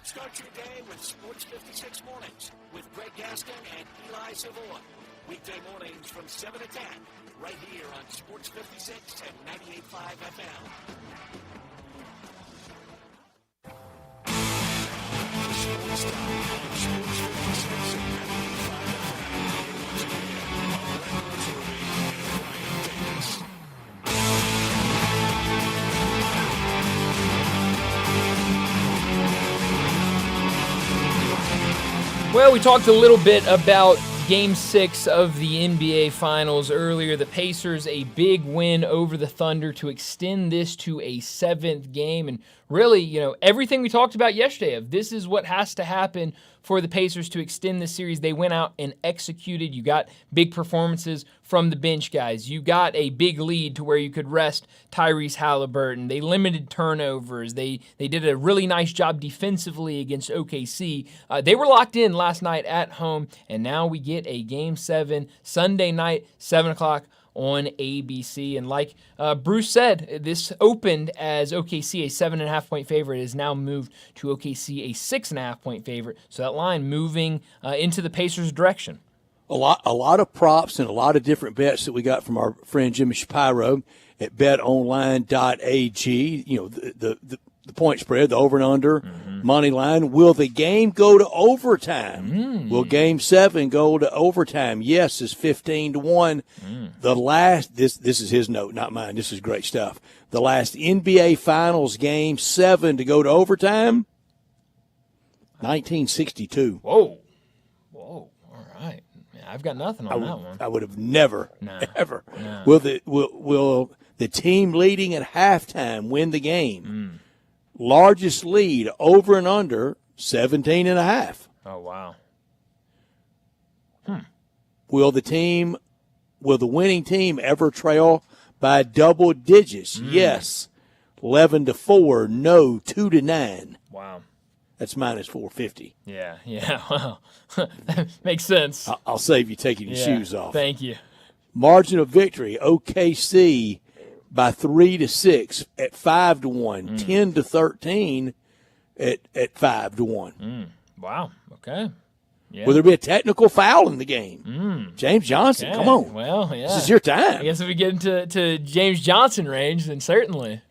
Start your day with Sports 56 Mornings with Greg Gaston and Eli Savoy. Weekday mornings from 7 to 10, right here on Sports 56 and 98.5 FM. Sports Time on Sports 56 and 98.5 FM. Once again, Brett Rosary and Ryan Davis. Well, we talked a little bit about Game 6 of the NBA Finals earlier. The Pacers, a big win over the Thunder to extend this to a 7th game. And really, everything we talked about yesterday of this is what has to happen for the Pacers to extend the series. They went out and executed. You got big performances from the bench guys. You got a big lead to where you could rest Tyrese Halliburton. They limited turnovers. They did a really nice job defensively against OKC. They were locked in last night at home, and now we get a Game 7 Sunday night, 7 o'clock on ABC. And like Bruce said, this opened as OKC a 7.5-point favorite. It is now moved to OKC a 6.5-point favorite. So that line moving into the Pacers' direction. A lot of props and a lot of different bets that we got from our friend Jimmy Shapiro at betonline.ag. You know, the point spread, the over and under, money line. Will the game go to overtime? Will Game 7 go to overtime? Yes, it's 15-1. The last, this is his note, not mine. This is great stuff. The last NBA Finals Game 7 to go to overtime, 1962. Whoa. All right. I've got nothing on that one. I would have never, ever. No. Will the team leading at halftime win the game? Largest lead over and under 17.5. Oh, wow. Will the winning team ever trail by double digits? Yes. 11-4. No. 2-9. Wow. That's minus 450. Yeah. Well, that makes sense. I'll save you taking your shoes off. Thank you. Margin of victory, OKC by 3-6 at 5-1, 10-13 at 5-1. Wow. Okay. Yeah. Will there be a technical foul in the game? James Johnson, Okay. come on. Well, yeah. This is your time. I guess if we get into James Johnson range, then certainly.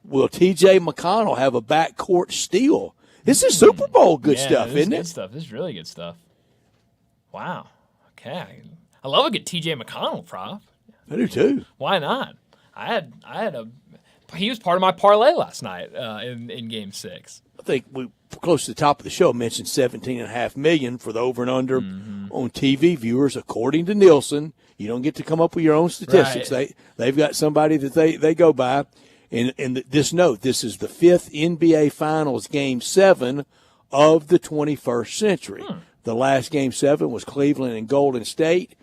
Will T.J. McConnell have a backcourt steal? This is Super Bowl good stuff, isn't Good it? stuff. This is really good stuff. Wow. Okay. I love a good T.J. McConnell prop. I do too. Why not? He was part of my parlay last night in Game 6. I think we close to the top of the show mentioned $17.5 million for the over and under on TV viewers, according to Nielsen. You don't get to come up with your own statistics. Right. They've got somebody that they go by. And this note, this is the 5th NBA Finals Game 7 of the 21st century. The last Game 7 was Cleveland and Golden State,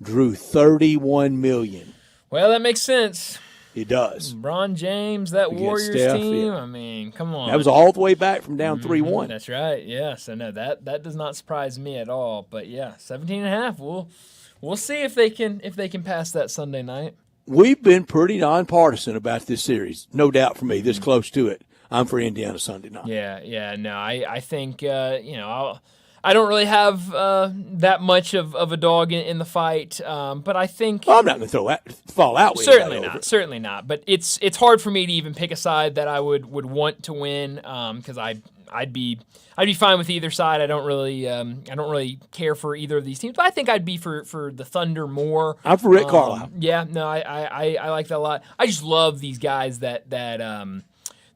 drew 31 million. Well, that makes sense. It does. LeBron James, that Against Warriors Steph, team. yeah. I mean, come on. That was all the way back from down 3-1. That's right. Yes, I know that does not surprise me at all. But yeah, 17.5. We'll see if they can pass that Sunday night. We've been pretty nonpartisan about this series. No doubt for me, this close to it. I'm for Indiana Sunday night. Yeah. No, I think I don't really have that much of a dog in the fight, but I think I'm not going to fall out with certainly not. But it's hard for me to even pick a side that I would want to win because I'd be fine with either side. I don't really care for either of these teams, but I think I'd be for the Thunder more. I'm for Rick Carlisle. Yeah, no, I like that a lot. I just love these guys that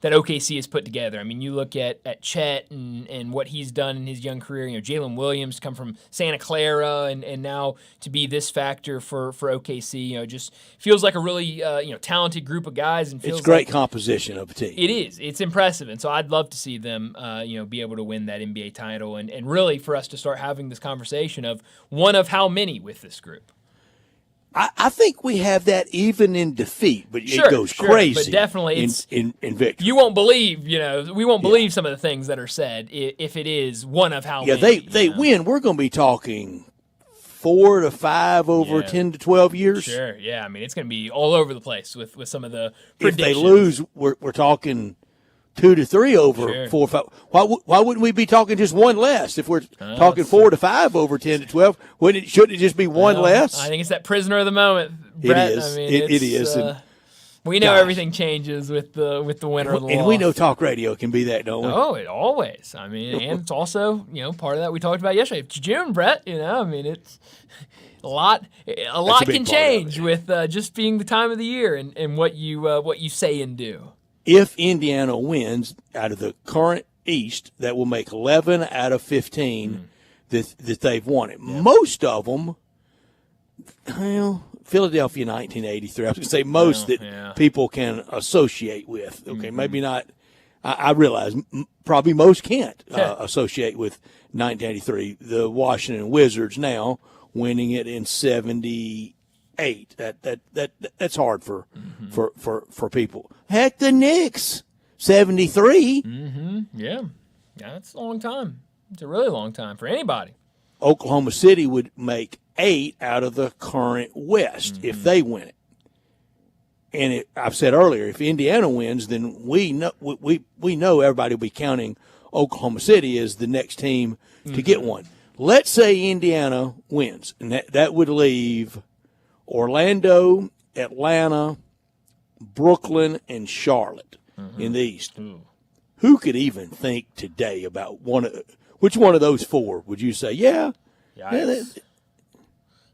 OKC has put together. I mean, you look at Chet and what he's done in his young career. You know, Jalen Williams come from Santa Clara and now to be this factor for OKC. You know, just feels like a really talented group of guys. And feels it's great like composition of a team. It is. It's impressive, and so I'd love to see them be able to win that NBA title and really for us to start having this conversation of one of how many with this group. I think we have that even in defeat, but Sure, it goes crazy. But definitely, in victory. You won't believe, we won't believe some of the things that are said if it is one of how many. Yeah, they win. We're going to be talking 4 to 5 over 10 to 12 years. Sure, yeah. I mean, it's going to be all over the place with some of the If predictions. they lose, we're talking 2 to 3 over 4 or 5. Why wouldn't we be talking just one less if we're talking 4 to 5 over 10 to 12? Shouldn't it just be one less? I think it's that prisoner of the moment, Brett. It is. I mean, It is. We know Gosh. everything changes with the winner of the And loss. we know talk radio can be that, don't we? Oh, it always. I mean, and it's also, part of that we talked about yesterday. It's June, Brett, I mean, it's a lot can change with just being the time of the year and what you say and do. If Indiana wins out of the current East, that will make 11 out of 15 that they've won it. Yeah. Most of them, Philadelphia 1983. I was going to say most people can associate with. Okay, maybe not. I realize probably most can't associate with 1983. The Washington Wizards now winning it in 78. That's hard for people. Heck, the Knicks 73. Yeah, that's a long time. It's a really long time for anybody. Oklahoma City would make 8 out of the current West if they win it. And I've said earlier, if Indiana wins, then we know everybody will be counting Oklahoma City as the next team to get one. Let's say Indiana wins, and that would leave Orlando, Atlanta, Brooklyn, and Charlotte in the East. Who could even think today about which one of those 4 would you say? Yeah,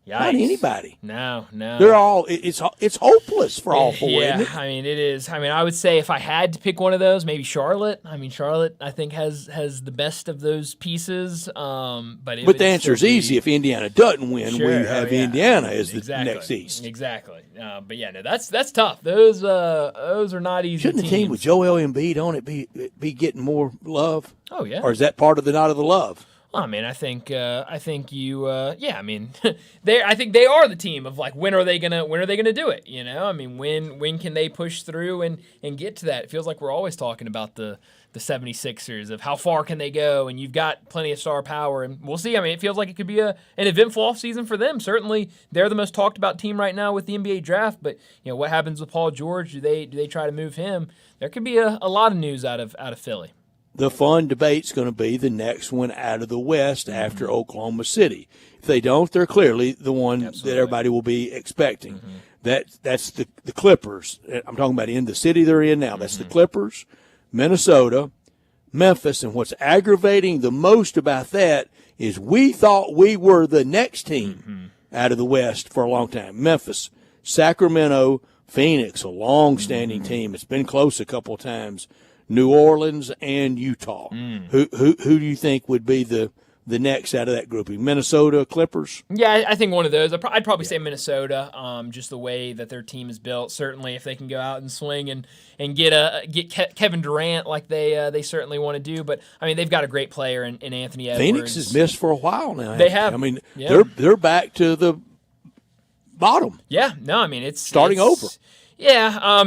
not anybody. No. They're all. It's hopeless for all 4. Yeah, isn't it? I mean it is. I mean I would say if I had to pick one of those, maybe Charlotte. I mean Charlotte I think has the best of those pieces. But the answer is easy. If Indiana doesn't win, we have Indiana as the next East. Exactly. But yeah, no, that's tough. Those are not easy. Shouldn't teams. a team with Joel Embiid on it be getting more love? Oh yeah. Or is that part of the night of the love? I mean, I think you. Yeah, I mean, I think they are the team of like when are they gonna do it? You know, I mean, when can they push through and get to that? It feels like we're always talking about the 76ers of how far can they go, and you've got plenty of star power, and we'll see. I mean, it feels like it could be an eventful offseason for them. Certainly, they're the most talked about team right now with the NBA draft. But what happens with Paul George? Do they try to move him? There could be a lot of news out of Philly. The fun debate's going to be the next one out of the West after Oklahoma City. If they don't, they're clearly the one that everybody will be expecting. That's the Clippers. I'm talking about in the city they're in now. That's the Clippers, Minnesota, Memphis, and what's aggravating the most about that is we thought we were the next team out of the West for a long time. Memphis, Sacramento, Phoenix, a long-standing team. It's been close a couple of times. New Orleans and Utah. Who do you think would be the next out of that grouping? Minnesota, Clippers? Yeah, I think one of those. I'd probably say Minnesota, just the way that their team is built. Certainly, if they can go out and swing and get Kevin Durant like they certainly want to do. But, I mean, they've got a great player in Anthony Edwards. Phoenix has missed for a while now. They have. I mean, they're back to the bottom. Yeah, no, I mean, it's starting over. Yeah,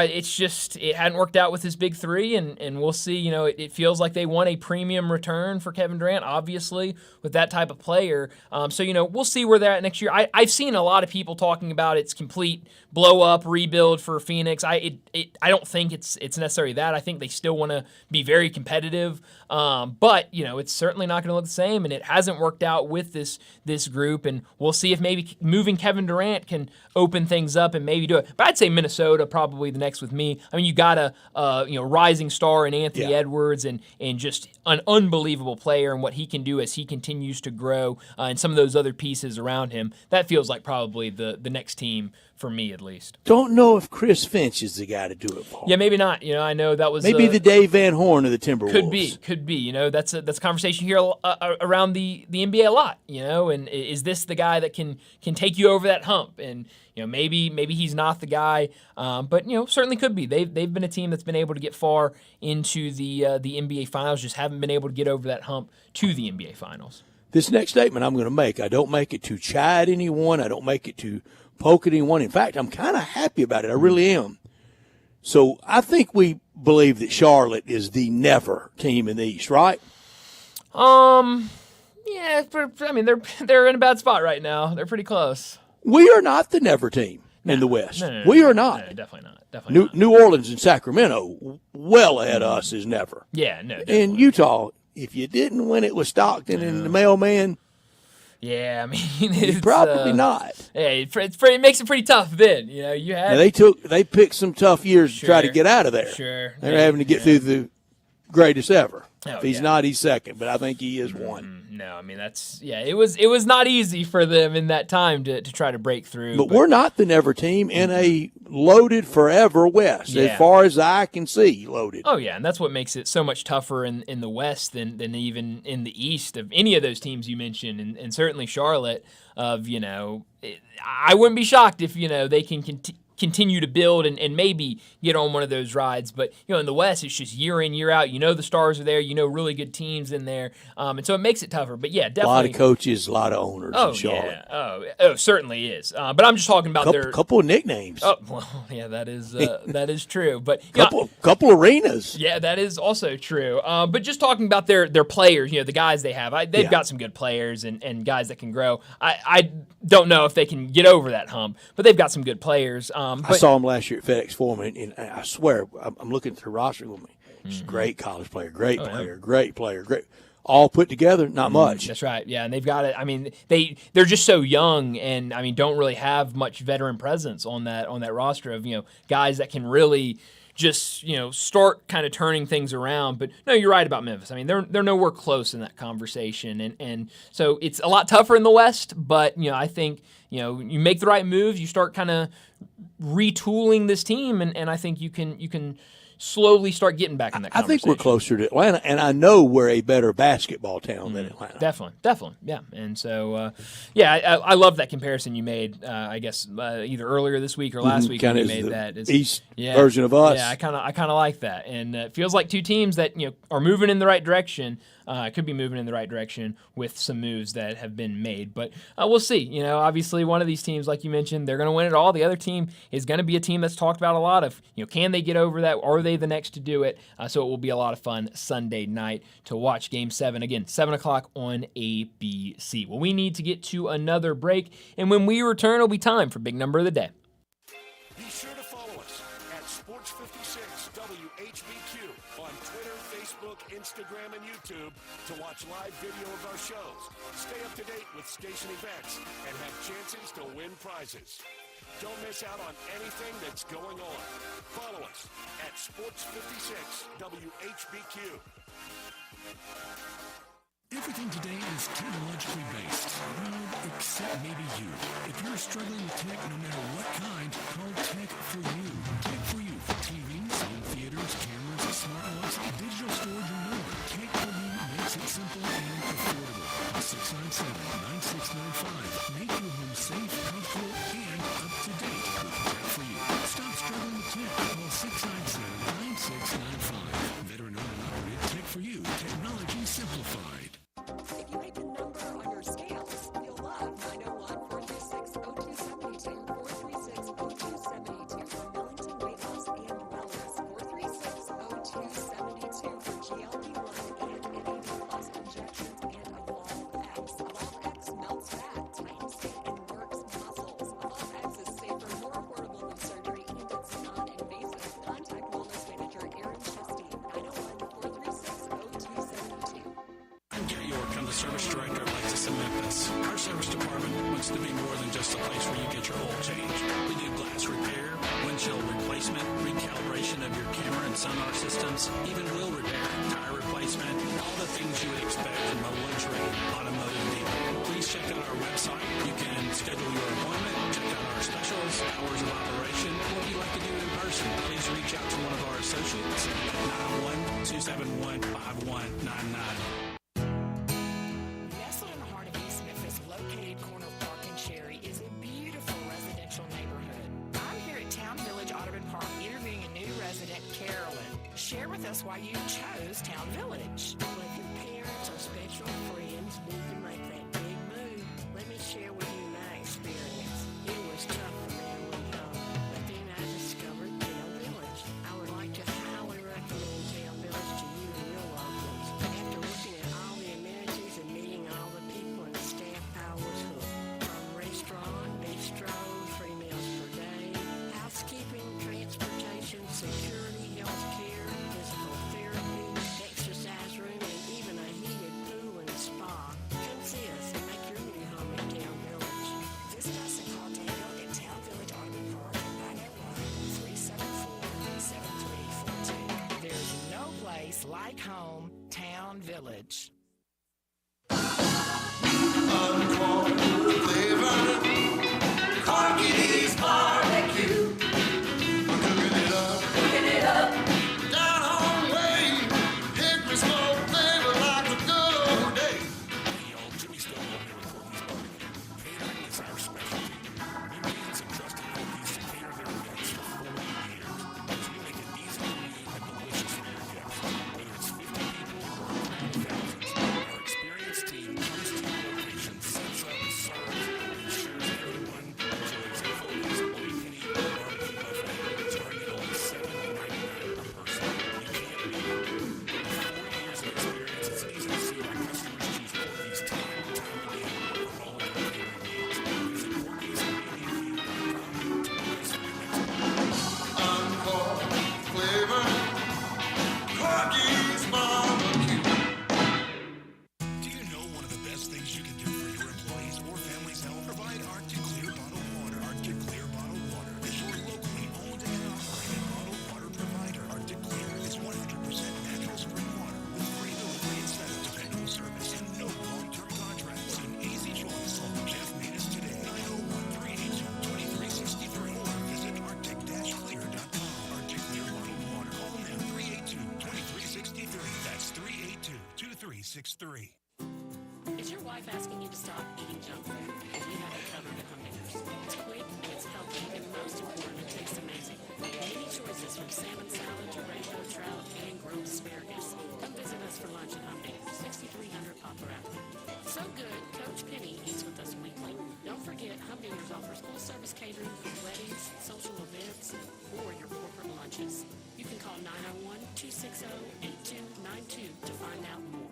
it's just it hadn't worked out with his big 3, and we'll see. It feels like they want a premium return for Kevin Durant, obviously, with that type of player. So we'll see where they're at next year. I've seen a lot of people talking about it's complete blow up rebuild for Phoenix. I don't think it's necessarily that. I think they still want to be very competitive, but it's certainly not going to look the same, and it hasn't worked out with this group. And we'll see if maybe moving Kevin Durant can open things up and maybe do it. But I'd say Minnesota probably the next with me. I mean, you got a rising star in Anthony Edwards and just an unbelievable player and what he can do as he continues to grow and some of those other pieces around him. That feels like probably the next team for me at least. Don't know if Chris Finch is the guy to do it, Paul. Yeah, maybe not. I know that was maybe the Dave Van Horn of the Timberwolves. Could be. That's a conversation here around the NBA a lot. And is this the guy that can take you over that hump? And maybe he's not the guy, but certainly could be. They've been a team that's been able to get far into the NBA Finals, just haven't been able to get over that hump to the NBA Finals. This next statement I'm going to make, I don't make it to chide anyone. I don't make it to poke at anyone. In fact, I'm kind of happy about it. I really am. So I think we believe that Charlotte is the never team in the East, right? Yeah. I mean, they're in a bad spot right now. They're pretty close. We are not the never team in the West. No, we are not. No, definitely not. Definitely not. New Orleans and Sacramento well ahead of us is never. Yeah, no. Definitely. And Utah, if you didn't win it with Stockton and the mailman. Yeah, I mean, it's probably not. Yeah, it makes it pretty tough. Then you had they picked some tough years to try to get out of there. Sure, they're having to get through the greatest ever. Oh, if he's not, he's second, but I think he is one. No, I mean it was not easy for them in that time to try to break through. But we're not the never team in a loaded forever West, as far as I can see, loaded. Oh yeah, and that's what makes it so much tougher in the West than even in the East of any of those teams you mentioned, and certainly Charlotte. I wouldn't be shocked if they can continue to build and maybe get on one of those rides. But, in the West, it's just year in, year out. The stars are there. Really good teams in there. And so it makes it tougher. But, yeah, definitely. A lot of coaches, a lot of owners in Charlotte. Yeah. Oh, certainly is. But I'm just talking about their couple of nicknames. Oh, well, yeah, that is true. But couple arenas. Yeah, that is also true. But just talking about their players, the guys they have, they've got some good players and guys that can grow. I don't know if they can get over that hump, but they've got some good players. I saw him last year at FedEx Forum, and I swear, I'm looking at the roster with me. He's a great college player, great player, great. All put together, not much. That's right. Yeah, and they've got it. I mean, they're just so young, and don't really have much veteran presence on that roster of guys that can really just start kind of turning things around. But no, you're right about Memphis. I mean, they're nowhere close in that conversation, and so it's a lot tougher in the West. But I think you make the right moves, you start kind of retooling this team, and I think you can slowly start getting back in that conversation. I think we're closer to Atlanta, and I know we're a better basketball town than Atlanta. Definitely, yeah. And so, I love that comparison you made. I guess either earlier this week or last week when you made that. East version of us. Yeah, I kind of like that, and it feels like two teams that are moving in the right direction. Could be moving in the right direction with some moves that have been made, but we'll see. Obviously, one of these teams, like you mentioned, they're going to win it all. The other team is going to be a team that's talked about a lot of. Can they get over that? Are they the next to do it? So it will be a lot of fun Sunday night to watch Game 7 again, 7:00 on ABC. Well, we need to get to another break, and when we return, it'll be time for Big Number of the Day. Be sure to follow us at Sports56 WHBQ on Twitter, Facebook, Instagram, and YouTube to watch live video of our shows. Stay up to date with station events and have chances to win prizes. Don't miss out on anything that's going on. Follow us at Sports56 WHBQ. Everything today is technologically based. Well, except maybe you. If you're struggling with tech, no matter what kind, call Tech for You. Tech for You for TVs, home theaters, cameras, smart locks, digital storage, and more. Tech for You makes it simple and affordable. 697-9695. Make your home safe, comfortable, and up to date with Tech for You. Stop struggling with tech. Call 697-9695. Veteran owned and operated. Tech for You. Technology simplified. If you hate the number on your scales, you'll love 901-436-0272, 436-0272 for Millington Weight Loss and Wellness, 436-0272 for GLP-1 and NAD+ injections, and Evolve X. Evolve X melts fat, tightens skin, and works muscles. Evolve X is safer, more affordable than surgery, and it's non-invasive. Contact Wellness Manager Aaron Chesty, 901-436-0272. I'm Gary York. I'm the Service Director of Lexus in Memphis. Our service department wants to be more than just a place where you get your oil changed. We do glass repair, windshield replacement, recalibration of your camera and sonar systems, even wheel repair, tire replacement, all the things you would expect from a luxury automotive dealer. Please check out our website. You can schedule your appointment, check out our specials, hours of operation, or if you'd like to do it in person, please reach out to one of our associates at 901-271-5199. Nestled in the heart of East Memphis, located corner of Park and Cherry, is a beautiful residential neighborhood. I'm here at Town Village Audubon Park interviewing a new resident, Carolyn. Share with us why you chose Town Village. Well, if your parents or special friends need to make that big move, let me share with you my experience. It was tough for me to leave home, but then I discovered Town Village. I would like to highly recommend Town Village to you and your loved ones. After looking at all the amenities and meeting all the people and staff, I was hooked. From restaurant, bistro, 3 meals per day, housekeeping, transportation, security, health care, physical therapy, exercise room, and even a heated pool and spa. Come see us and make your new home in Town Village. Visit us and call Daniel at Town Village Audubon Park at 901-374-7342. There's no place like home, Town Village. Cargill's barbecue. Cooking it up. Down home way. Hickory smoke flavor like a good old day. Hey y'all, Jimmy Stone over here with Corky's Barbecue. Catering is our specialty. New games and trusted cookies to cater their events. 863. Is your wife asking you to stop eating junk food? We have it covered at Humdingers. It's quick, it's healthy, and most important, it tastes amazing. Many choices from salmon salad to rainbow trout and grilled asparagus. Come visit us for lunch at Humdingers, 6300 Poplar Avenue. So good, Coach Penny eats with us weekly. Don't forget, Humdingers offers full-service catering for weddings, social events, or your corporate lunches. You can call 901-260-8292 to find out more.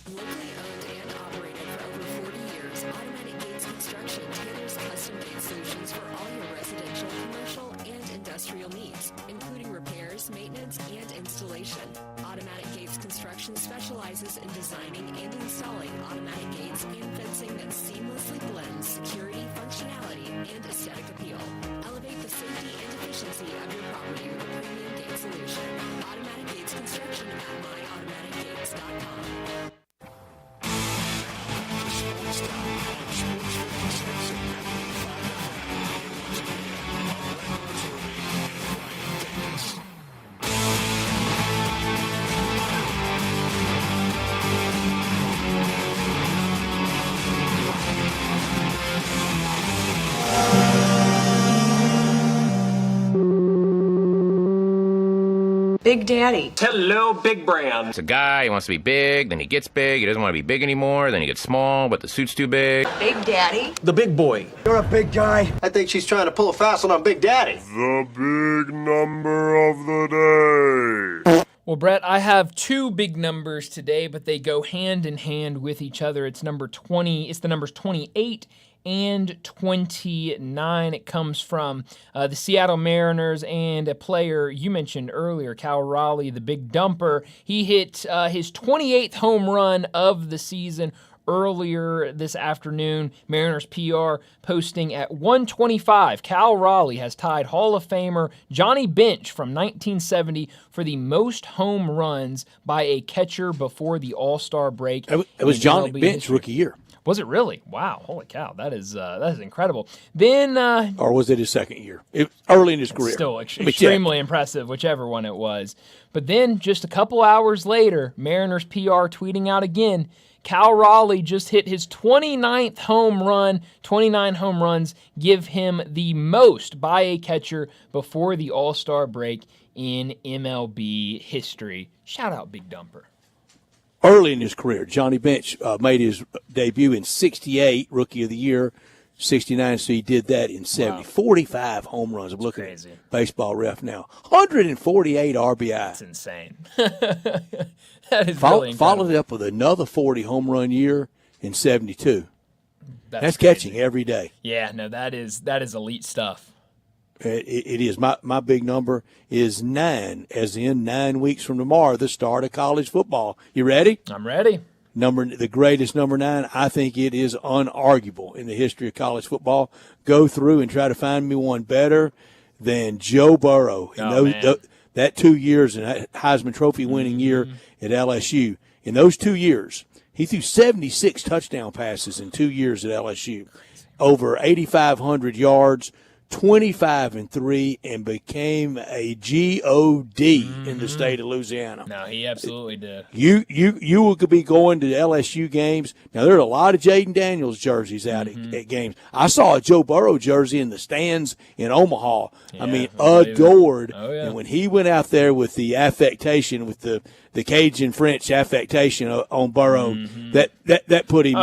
Locally owned and operated for over 40 years, Automatic Gates Construction tailors custom gate solutions for all your residential, commercial, and industrial needs, including repairs, maintenance, and installation. Automatic Gates Construction specializes in designing and installing automatic gates and fencing that seamlessly blends security, functionality, and aesthetic appeal. Elevate the safety and efficiency of your property with a premium gate solution. Automatic Gates Construction at myautomaticgates.com. Big Daddy. Hello, Big Brand. It's a guy, he wants to be big, then he gets big, he doesn't want to be big anymore, then he gets small, but the suit's too big. Big Daddy. The big boy. You're a big guy. I think she's trying to pull a fast one on Big Daddy. The big number of the day. Well, Brett, I have two big numbers today, but they go hand in hand with each other. It's number 20. It's the numbers 28 and 29. It comes from the Seattle Mariners and a player you mentioned earlier, Cal Raleigh, the big dumper. He hit his 28th home run of the season earlier this afternoon. Mariners PR posting at 125. Cal Raleigh has tied Hall of Famer Johnny Bench from 1970 for the most home runs by a catcher before the All-Star break. It was Johnny MLB Bench history. rookie year. Was it really? Wow! Holy cow! That is incredible. Then, or was it his second year? Early in his career. Still extremely impressive, whichever one it was. But then, just a couple hours later, Mariners PR tweeting out again. Cal Raleigh just hit his 29th home run. 29 home runs give him the most by a catcher before the All-Star break in MLB history. Shout out Big Dumper. Early in his career, Johnny Bench made his debut in 68, Rookie of the Year, 69, so he did that in 70. Wow. 45 home runs. I'm looking at Baseball Ref now. 148 RBI. That's insane. That is really incredible. Followed it up with another 40 home run year in 72. That's catching every day. Yeah, no, that is elite stuff. It is. My big number is 9, as in 9 weeks from tomorrow, the start of college football. You ready? I'm ready. The greatest number 9, I think it is unarguable in the history of college football. Go through and try to find me one better than Joe Burrow. That 2 years and that Heisman Trophy winning year at LSU. In those 2 years, he threw 76 touchdown passes in 2 years at LSU, over 8,500 yards, 25-3, and became a G.O.D. in the state of Louisiana. No, he absolutely did. You could be going to LSU games. Now, there are a lot of Jaden Daniels jerseys out at games. I saw a Joe Burrow jersey in the stands in Omaha. Yeah, I mean, adored. Oh, yeah. And when he went out there with the affectation, with the Cajun French affectation on Burrow, that put him,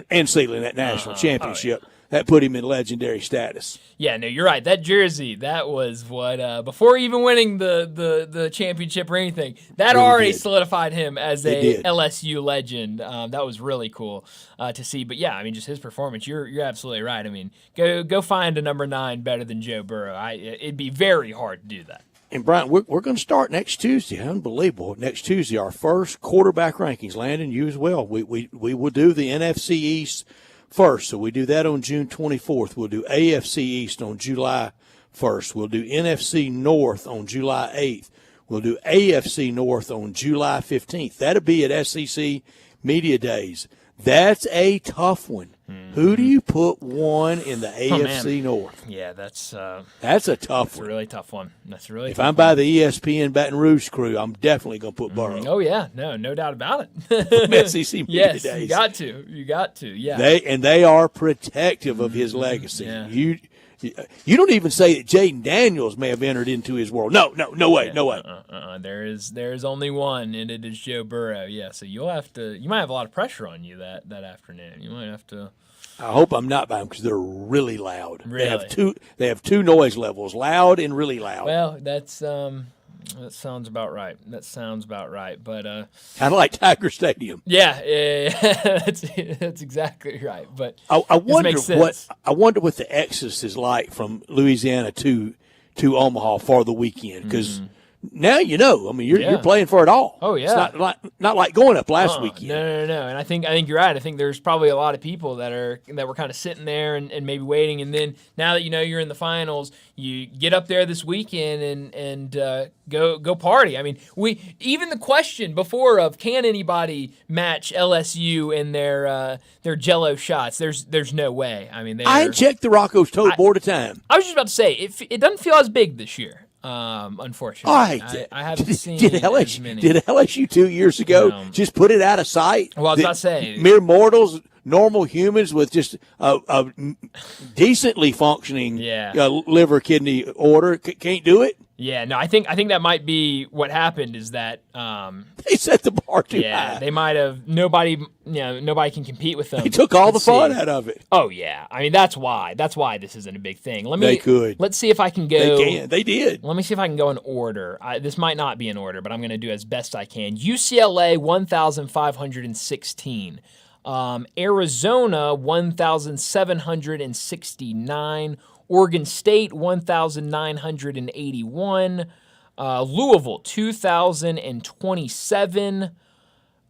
and sealing that national championship. That put him in legendary status. Yeah, no, you're right. That jersey, that was what, before even winning the championship or anything, that really already solidified him as a LSU legend. That was really cool to see. But yeah, I mean, just his performance, you're absolutely right. I mean, go find a number 9 better than Joe Burrow. It'd be very hard to do that. And Brian, we're going to start next Tuesday. Unbelievable! Next Tuesday, our first quarterback rankings. Landon, you as well. We will do the NFC East first, so we do that on June 24th. We'll do AFC East on July 1st. We'll do NFC North on July 8th. We'll do AFC North on July 15th. That'll be at SEC Media Days. That's a tough one. Mm-hmm. Who do you put one in the AFC North? Yeah, that's a tough one. That's a really tough one. That's really if tough I'm by the ESPN Baton Rouge crew, I'm definitely going to put Burrow. Oh, yeah. No doubt about it. SEC Media Yes, Days. You got to. Yeah. They are protective of his legacy. Yeah. You don't even say that Jaden Daniels may have entered into his world. No way. There is only one, and it is Joe Burrow. Yeah, so you might have a lot of pressure on you that afternoon. You might have to. I hope I'm not by them because they're really loud. Really? They have two noise levels, loud and really loud. Well, that sounds about right. But kind of like Tiger Stadium. Yeah, that's exactly right. But I wonder what the exodus is like from Louisiana to Omaha for the weekend because. Mm-hmm. Now you know. I mean, you're playing for it all. Oh yeah, it's not like going up last weekend. No. And I think you're right. I think there's probably a lot of people that were kind of sitting there and maybe waiting. And then now that you know you're in the finals, you get up there this weekend and go party. I mean, even the question before of can anybody match LSU in their Jello shots? There's no way. I mean, I ain't checked the Rocco's tote board of time. I was just about to say it doesn't feel as big this year. Unfortunately, I haven't seen did LSU 2 years ago just put it out of sight? Well, I was about to say mere mortals, normal humans with just a decently functioning liver kidney order can't do it. Yeah, no, I think that might be what happened. Is that they set the bar too high? Yeah, they might have. Nobody can compete with them. They took all the fun out of it. Oh yeah, I mean that's why this isn't a big thing. Let's see if I can go. They did. Let me see if I can go in order. This might not be in order, but I'm going to do as best I can. UCLA 1,516. Arizona 1,769. Oregon State 1,981. Louisville 2,027.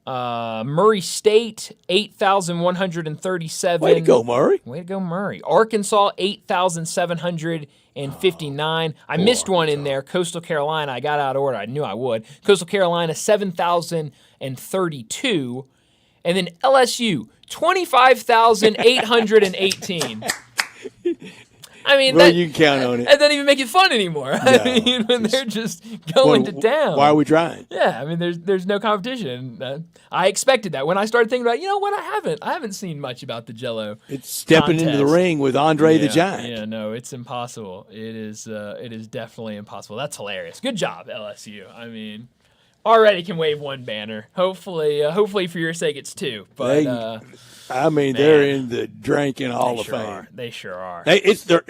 Murray State 8,137. Way to go, Murray. Arkansas 8,759. I missed one in there. Coastal Carolina. I got out of order. I knew I would. Coastal Carolina 7,032. And then LSU 25,818. I mean, you can count on it. That doesn't even make it fun anymore. No, I mean, when they're just going to town. Why are we trying? Yeah, I mean, there's no competition. I expected that when I started thinking about, what, I haven't seen much about the Jello. It's stepping contest. Into the ring with Andre the Giant. Yeah, no, it's impossible. It is definitely impossible. That's hilarious. Good job, LSU. I mean, already can wave one banner. Hopefully for your sake, it's two. But they're in the drinking Hall of Fame. They sure are. It's their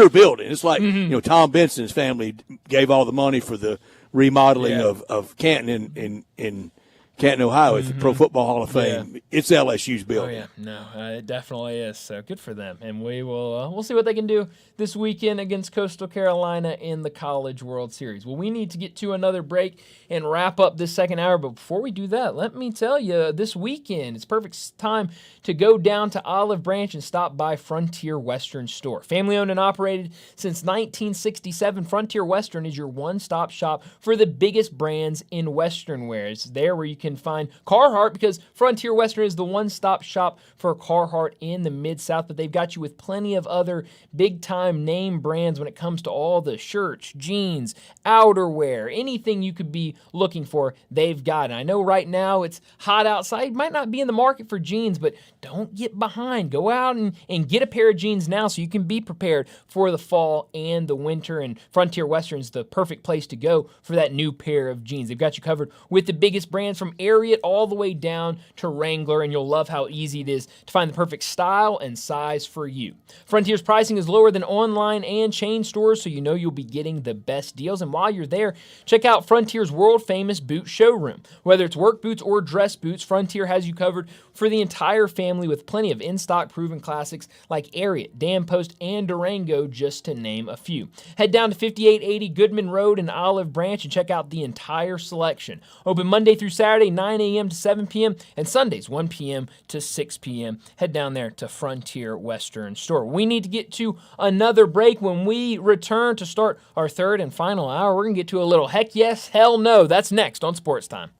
building. It's like Tom Benson's family gave all the money for the remodeling of Canton in Canton, Ohio. It's the Pro Football Hall of Fame. Yeah. It's LSU's building. Oh yeah, no, it definitely is. So good for them, and we'll see what they can do this weekend against Coastal Carolina in the College World Series. Well, we need to get to another break and wrap up this second hour. But before we do that, let me tell you, this weekend it's perfect time to go down to Olive Branch and stop by Frontier Western Store. Family owned and operated since 1967, Frontier Western is your one-stop shop for the biggest brands in Western wear. It's there where you can find Carhartt, because Frontier Western is the one-stop shop for Carhartt in the Mid-South, but they've got you with plenty of other big-time name brands when it comes to all the shirts, jeans, outerwear, anything you could be looking for, they've got. And I know right now it's hot outside. You might not be in the market for jeans, but don't get behind. Go out and get a pair of jeans now so you can be prepared for the fall and the winter, and Frontier Western is the perfect place to go for that new pair of jeans. They've got you covered with the biggest brands from Ariat all the way down to Wrangler, and you'll love how easy it is to find the perfect style and size for you. Frontier's pricing is lower than online and chain stores, so you know you'll be getting the best deals. And while you're there, check out Frontier's world-famous boot showroom. Whether it's work boots or dress boots, Frontier has you covered for the entire family with plenty of in-stock proven classics like Ariat, Dan Post, and Durango, just to name a few. Head down to 5880 Goodman Road in Olive Branch and check out the entire selection. Open Monday through Saturday, 9 a.m. to 7 p.m., and Sundays, 1 p.m. to 6 p.m. Head down there to Frontier Western Store. We need to get to another break. When we return to start our third and final hour, we're going to get to a little heck yes, hell no. That's next on Sports Time.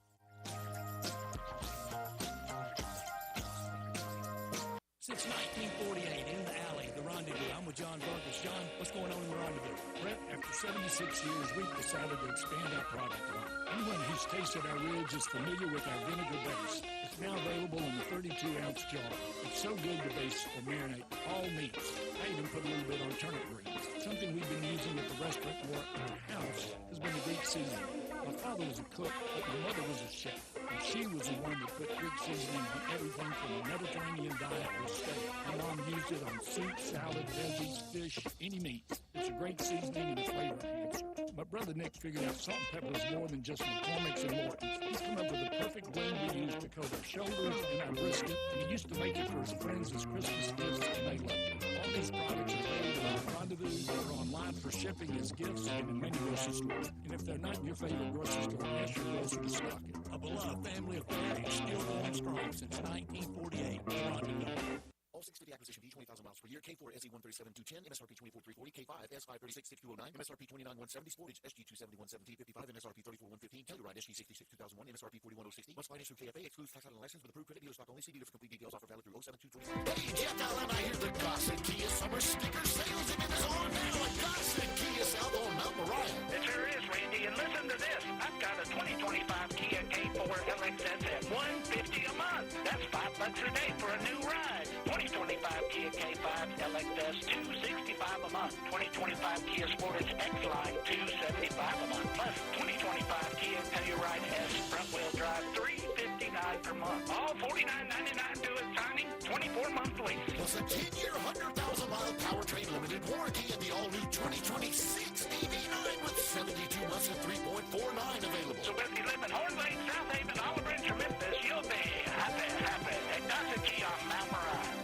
Since 1948, in the alley, the Rendezvous. I'm with John Vargas. John, what's going on in the Rendezvous? Brett, after 76 years, we've decided to expand our product line. Anyone who's tasted our ribs is familiar with our vinegar base. It's now available in the 32-ounce jar. It's so good to base or marinate all meats. I even put a little bit on turnip greens. Something we've been using at the restaurant or at our house has been the Greek seasoning. My father was a cook, but my mother was a chef. And she was the one that put Greek seasoning on everything from the Mediterranean diet to steak. My mom used it on soup, salad, veggies, fish, any meat. It's a great seasoning and a flavor enhancer. My brother Nick figured out salt and pepper is more than just McCormick's and Morton's. He's come up with the perfect blend we use to coat our shoulders and our brisket, and he used to make it for his friends as Christmas gifts, and they loved it. All these products are available at Rendezvous or online for shipping as gifts and in many grocery stores. And if they're not in your favorite grocery store, ask your grocer to stock it. A beloved family affair is still going strong since 1948. Rendezvous. All 650 acquisition fee, 20,000 miles per year. K4 SE 137 210, MSRP 24,340, K5 S5 36 6209, MSRP 29 170, Sportage SG 270 117 55, MSRP 34 115, Telluride SG 66 2001, MSRP 41 060. Must finance through KFA, excludes tax on license with approved credit dealer stock only. See dealer for complete details. Offer valid through 07225. Hey, Jeff Allen, I hear the Gossett Kia summer sticker sales event is on now at Gossett Kia South on Mount Moriah. It sure is, Randy, and listen to this. I've got a 2025 Kia K4 LXS at $150 a month. That's $5 a day for a new ride. 2025 Kia K5 LXS, $265 a month. 2025 Kia Sportage X-Line, $275 a month. Plus 2025 Kia Telluride S front-wheel drive, $359 per month. All $49.99 due at signing, 24-month lease. Plus a 10-year, 100,000-mile powertrain limited warranty in the all-new 2026 EV9 with 72 months at 3.49 available. So if you live in Horn Lake, South Haven, Olive Branch, or Memphis, you'll be happy at Gossett Kia on Mount Moriah.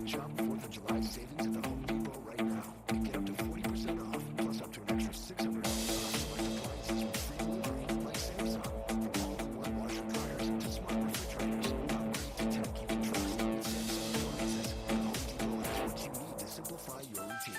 Shop 4th of July savings at the Home Depot right now and get up to 40% off, plus up to an extra $600 off select appliances with free delivery like Samsung. All-in-one washer dryers to smart refrigerators. Upgrade to tech you can trust with Samsung appliances. The Home Depot has what you need to simplify your routine.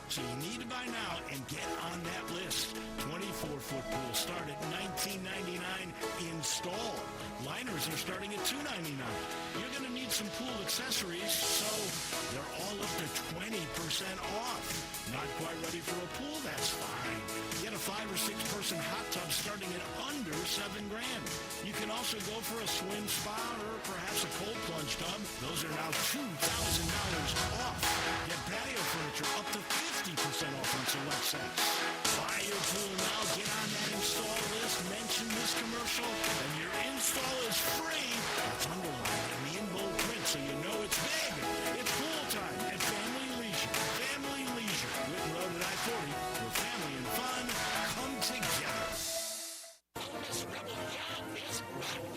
So you need to buy now and get on that list. 24-foot pools start at $19.99 install. Liners are starting at $2.99. You're going to need some pool accessories, so they're all up to 20% off. Not quite ready for a pool? That's fine. Get a 5 or 6 person hot tub starting at under $7,000. You can also go for a swim spa or perhaps a cold plunge tub. Those are now $2,000 off. Get patio furniture up to 50% off on select sets. Buy your pool now, get on that install list, mention this commercial, and your install is free. It's underlined in the in bold print so you know it's big. It's pool time at Family Leisure. Family Leisure, Whitten Road at I-40, where family and fun come together. Miss Rebel, Miss Rebel.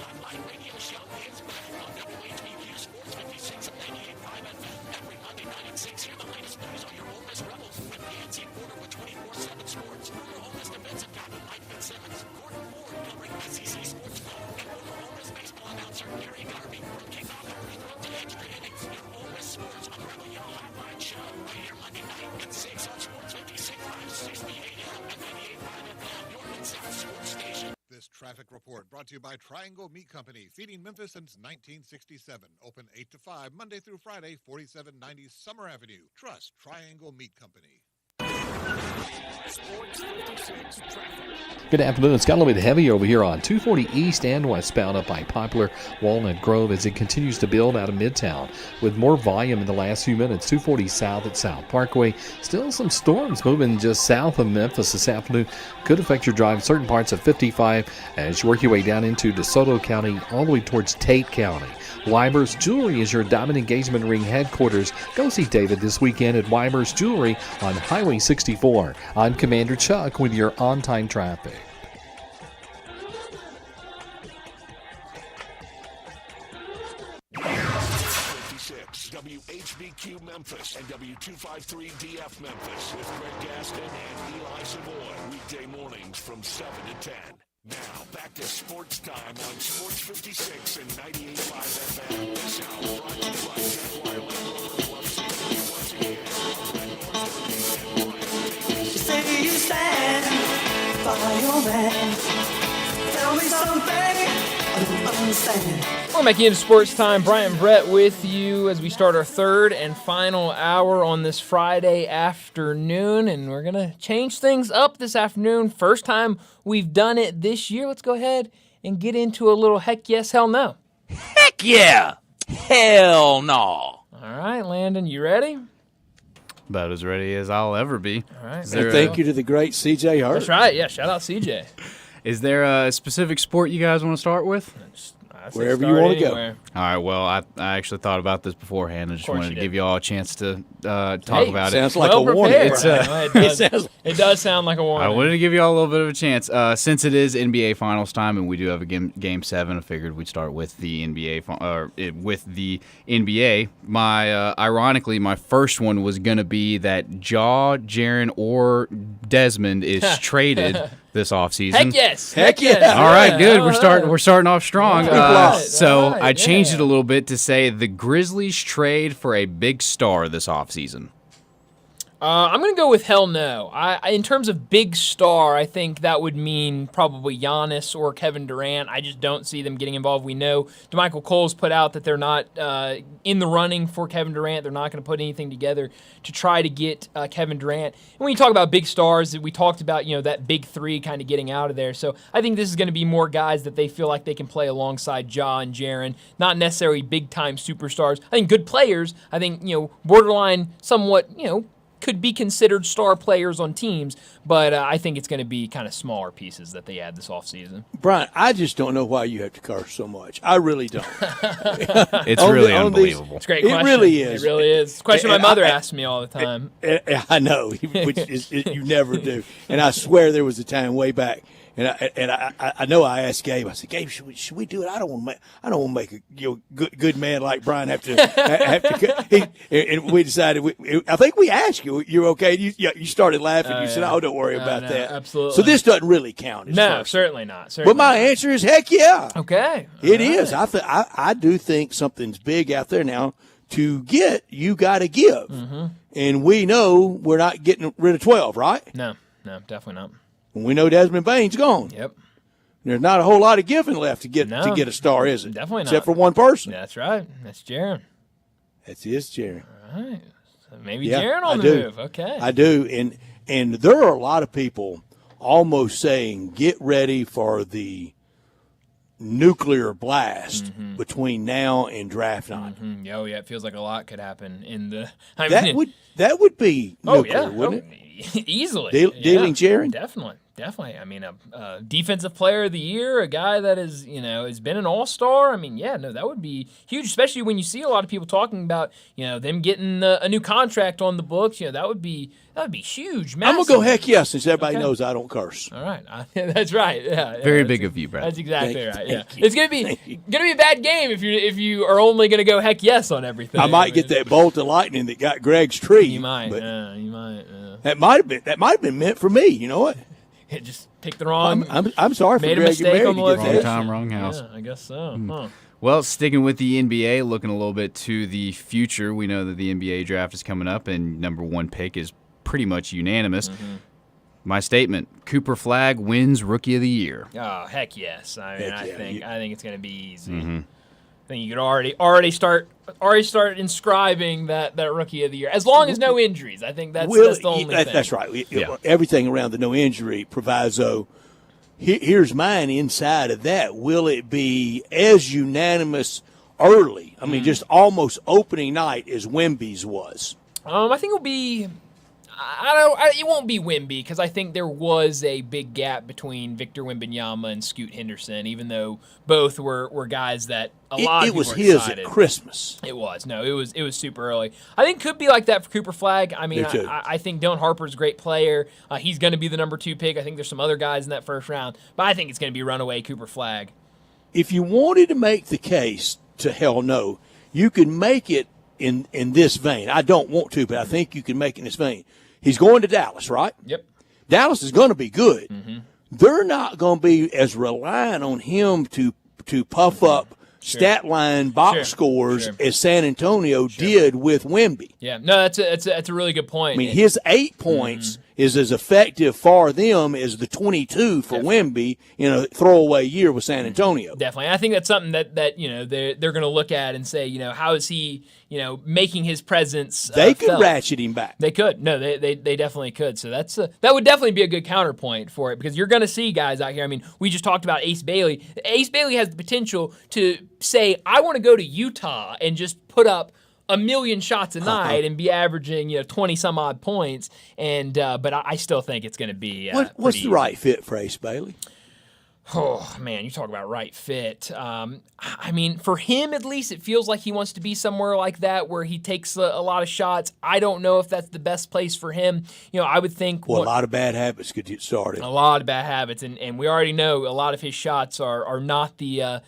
Online radio show is back on WHBQ Sports 56 and 98.5 FM. Every Monday night at 6, hear the latest news on your Ole Miss Rebels with Nancy Porter with 24/7 Sports. Your home Traffic report brought to you by Triangle Meat Company, feeding Memphis since 1967. Open 8 to 5, Monday through Friday, 4790 Summer Avenue. Trust Triangle Meat Company. Sports 56 traffic. Good afternoon. It's got a little bit heavy over here on 240 east and westbound up by Poplar Walnut Grove as it continues to build out of Midtown with more volume in the last few minutes. 240 south at South Parkway. Still some storms moving just south of Memphis this afternoon. Could affect your drive in certain parts of 55 as you work your way down into DeSoto County all the way towards Tate County. Weiber's Jewelry is your diamond engagement ring headquarters. Go see David this weekend at Weiber's Jewelry on Highway 64. I'm Commander Chuck with your on-time traffic. WHBQ Memphis and W253DF Memphis with Greg Gaston and Eli Savoy. Weekday mornings from 7 to 10. Now, back to Sports Time on Sports 56 and 98.5 FM. This hour brought to you by Jaguar Land Rover Love City. Once again, Brett North You say you stand by your man. Tell me something I don't understand. We're back into Sports Time. Brian Brett with you as we start our third and final hour on this Friday afternoon, and we're going to change things up this afternoon. First time we've done it this year. Let's go ahead and get into a little heck yes, hell no. Heck yeah! Hell no! All right, Landon, you ready? About as ready as I'll ever be. All right. And thank you to the great C.J. Hurt. That's right. Yeah, shout out C.J. Is there a specific sport you guys want to start with? Wherever you want to go. All right, well, I actually thought about this beforehand. I just wanted to give you all a chance to talk about it. Sounds like a warning. It does sound like a warning. I wanted to give you all a little bit of a chance. Since it is NBA Finals time and we do have a game 7, I figured we'd start with the NBA. Ironically, my first one was going to be that Jaren or Desmond is traded this offseason. Heck yes. Heck yes. All right, good. We're starting off strong. I changed it a little bit to say the Grizzlies trade for a big star this offseason. I'm going to go with hell no. In terms of big star, I think that would mean probably Giannis or Kevin Durant. I just don't see them getting involved. We know DeMichael Cole's put out that they're not in the running for Kevin Durant. They're not going to put anything together to try to get Kevin Durant. And when you talk about big stars, we talked about that big three kind of getting out of there. So I think this is going to be more guys that they feel like they can play alongside Ja and Jaren. Not necessarily big-time superstars. I think good players. I think, borderline somewhat, could be considered star players on teams, but I think it's going to be kind of smaller pieces that they add this offseason. Brian, I just don't know why you have to curse so much. I really don't. It's really unbelievable. It's a great question. It really is. It really is. It's a question my mother asks me all the time. I know, which is you never do. And I swear there was a time way back, and I know I asked Gabe. I said, Gabe, should we do it? I don't want to make a good man like Brian have to. And we decided. I think we asked you. You're okay. You started laughing. You said, "Oh, don't worry about that." Absolutely. So this doesn't really count. No, certainly not. But my answer is heck yeah. Okay. It is. I do think something's big out there now. To get, you got to give, and we know we're not getting rid of 12, right? No, definitely not. We know Desmond Bain's gone. Yep. There's not a whole lot of giving left to get a star, is it? Definitely not. Except for one person. That's right. That's Jaren. That's Jaren. All right. So maybe Jaren on the move. Okay. I do. And there are a lot of people almost saying, get ready for the nuclear blast between now and draft night. Oh, yeah. It feels like a lot could happen in the. That would be nuclear, wouldn't it? Easily. Dealing Jaren? Definitely. I mean, a defensive player of the year, a guy that is, has been an all-star. I mean, that would be huge, especially when you see a lot of people talking about, them getting a new contract on the books. That would be huge. Massive. I'm going to go heck yes, since everybody knows I don't curse. All right. That's right. Yeah. Very big of you, Brad. That's exactly right. Yeah. It's going to be a bad game if you are only going to go heck yes on everything. I might get that bolt of lightning that got Greg's tree. You might. You might. That might have been meant for me. You know what? Just picked the wrong. I'm sorry for made a Greg mistake on the location. Wrong time, wrong house. Yeah, I guess so. Huh. Well, sticking with the NBA, looking a little bit to the future, we know that the NBA draft is coming up, and number 1 pick is pretty much unanimous. My statement: Cooper Flagg wins Rookie of the Year. Oh, heck yes. I mean, I think it's going to be easy. Mm-hmm. I think you could already start inscribing that Rookie of the Year, as long as no injuries. I think that's the only thing. That's right. Everything around the no injury proviso. Here's mine inside of that. Will it be as unanimous early? I mean, just almost opening night as Wemby's was. I think it'll be. It won't be Wemby because I think there was a big gap between Victor Wembanyama and Scoot Henderson, even though both were guys that a lot of people were excited. It was his at Christmas. It was. No, it was super early. I think it could be like that for Cooper Flagg. I mean, I think Dylan Harper's a great player. He's going to be the number 2 pick. I think there's some other guys in that first round, but I think it's going to be runaway Cooper Flagg. If you wanted to make the case to hell no, you could make it in this vein. I don't want to, but I think you can make it in this vein. He's going to Dallas, right? Yep. Dallas is going to be good. Mm-hmm. They're not going to be as reliant on him to puff up stat line box scores as San Antonio did with Wemby. Yeah, no, that's a really good point. I mean, his 8 points is as effective for them as the 22 for Wemby in a throwaway year with San Antonio. Definitely. I think that's something that they're going to look at and say, how is he, making his presence They could felt. ratchet him back. They could. No, they definitely could. So that would definitely be a good counterpoint for it because you're going to see guys out here. I mean, we just talked about Ace Bailey. Ace Bailey has the potential to say, I want to go to Utah and just put up a million shots a night and be averaging 20 some odd points, and but I still think it's going to be what's the right fit for Ace Bailey? Oh man, you talk about right fit. I mean, for him at least, it feels like he wants to be somewhere like that where he takes a lot of shots. I don't know if that's the best place for him. I would think a lot of bad habits could get started. A lot of bad habits, and we already know a lot of his shots are not the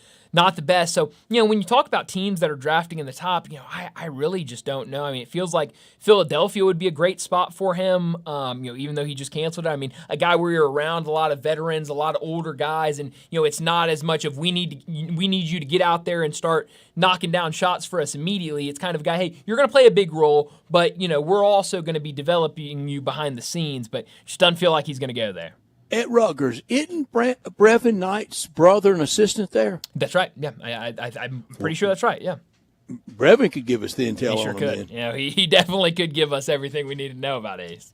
best. So, when you talk about teams that are drafting in the top, I really just don't know. I mean, it feels like Philadelphia would be a great spot for him, even though he just canceled it. I mean, a guy where you're around a lot of veterans, a lot of older guys, and, it's not as much of we need you to get out there and start knocking down shots for us immediately. It's kind of a guy, hey, you're going to play a big role, but, we're also going to be developing you behind the scenes, but just doesn't feel like he's going to go there. At Rutgers, isn't Brevin Knight's brother an assistant there? That's right. Yeah, I'm pretty sure that's right. Yeah, Brevin could give us the intel he sure on could. him. He definitely could give us everything we need to know about Ace.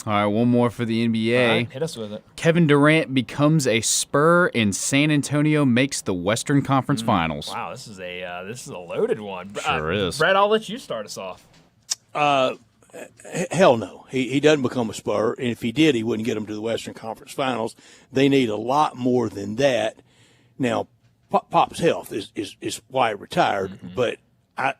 All right, one more for the NBA. All right, hit us with it. Kevin Durant becomes a Spur, and San Antonio makes the Western Conference Finals. Wow, this is a loaded one. Sure is. Brad, I'll let you start us off. Hell no. He doesn't become a Spur, and if he did, he wouldn't get them to the Western Conference Finals. They need a lot more than that. Now, Pop's health is why he retired, but I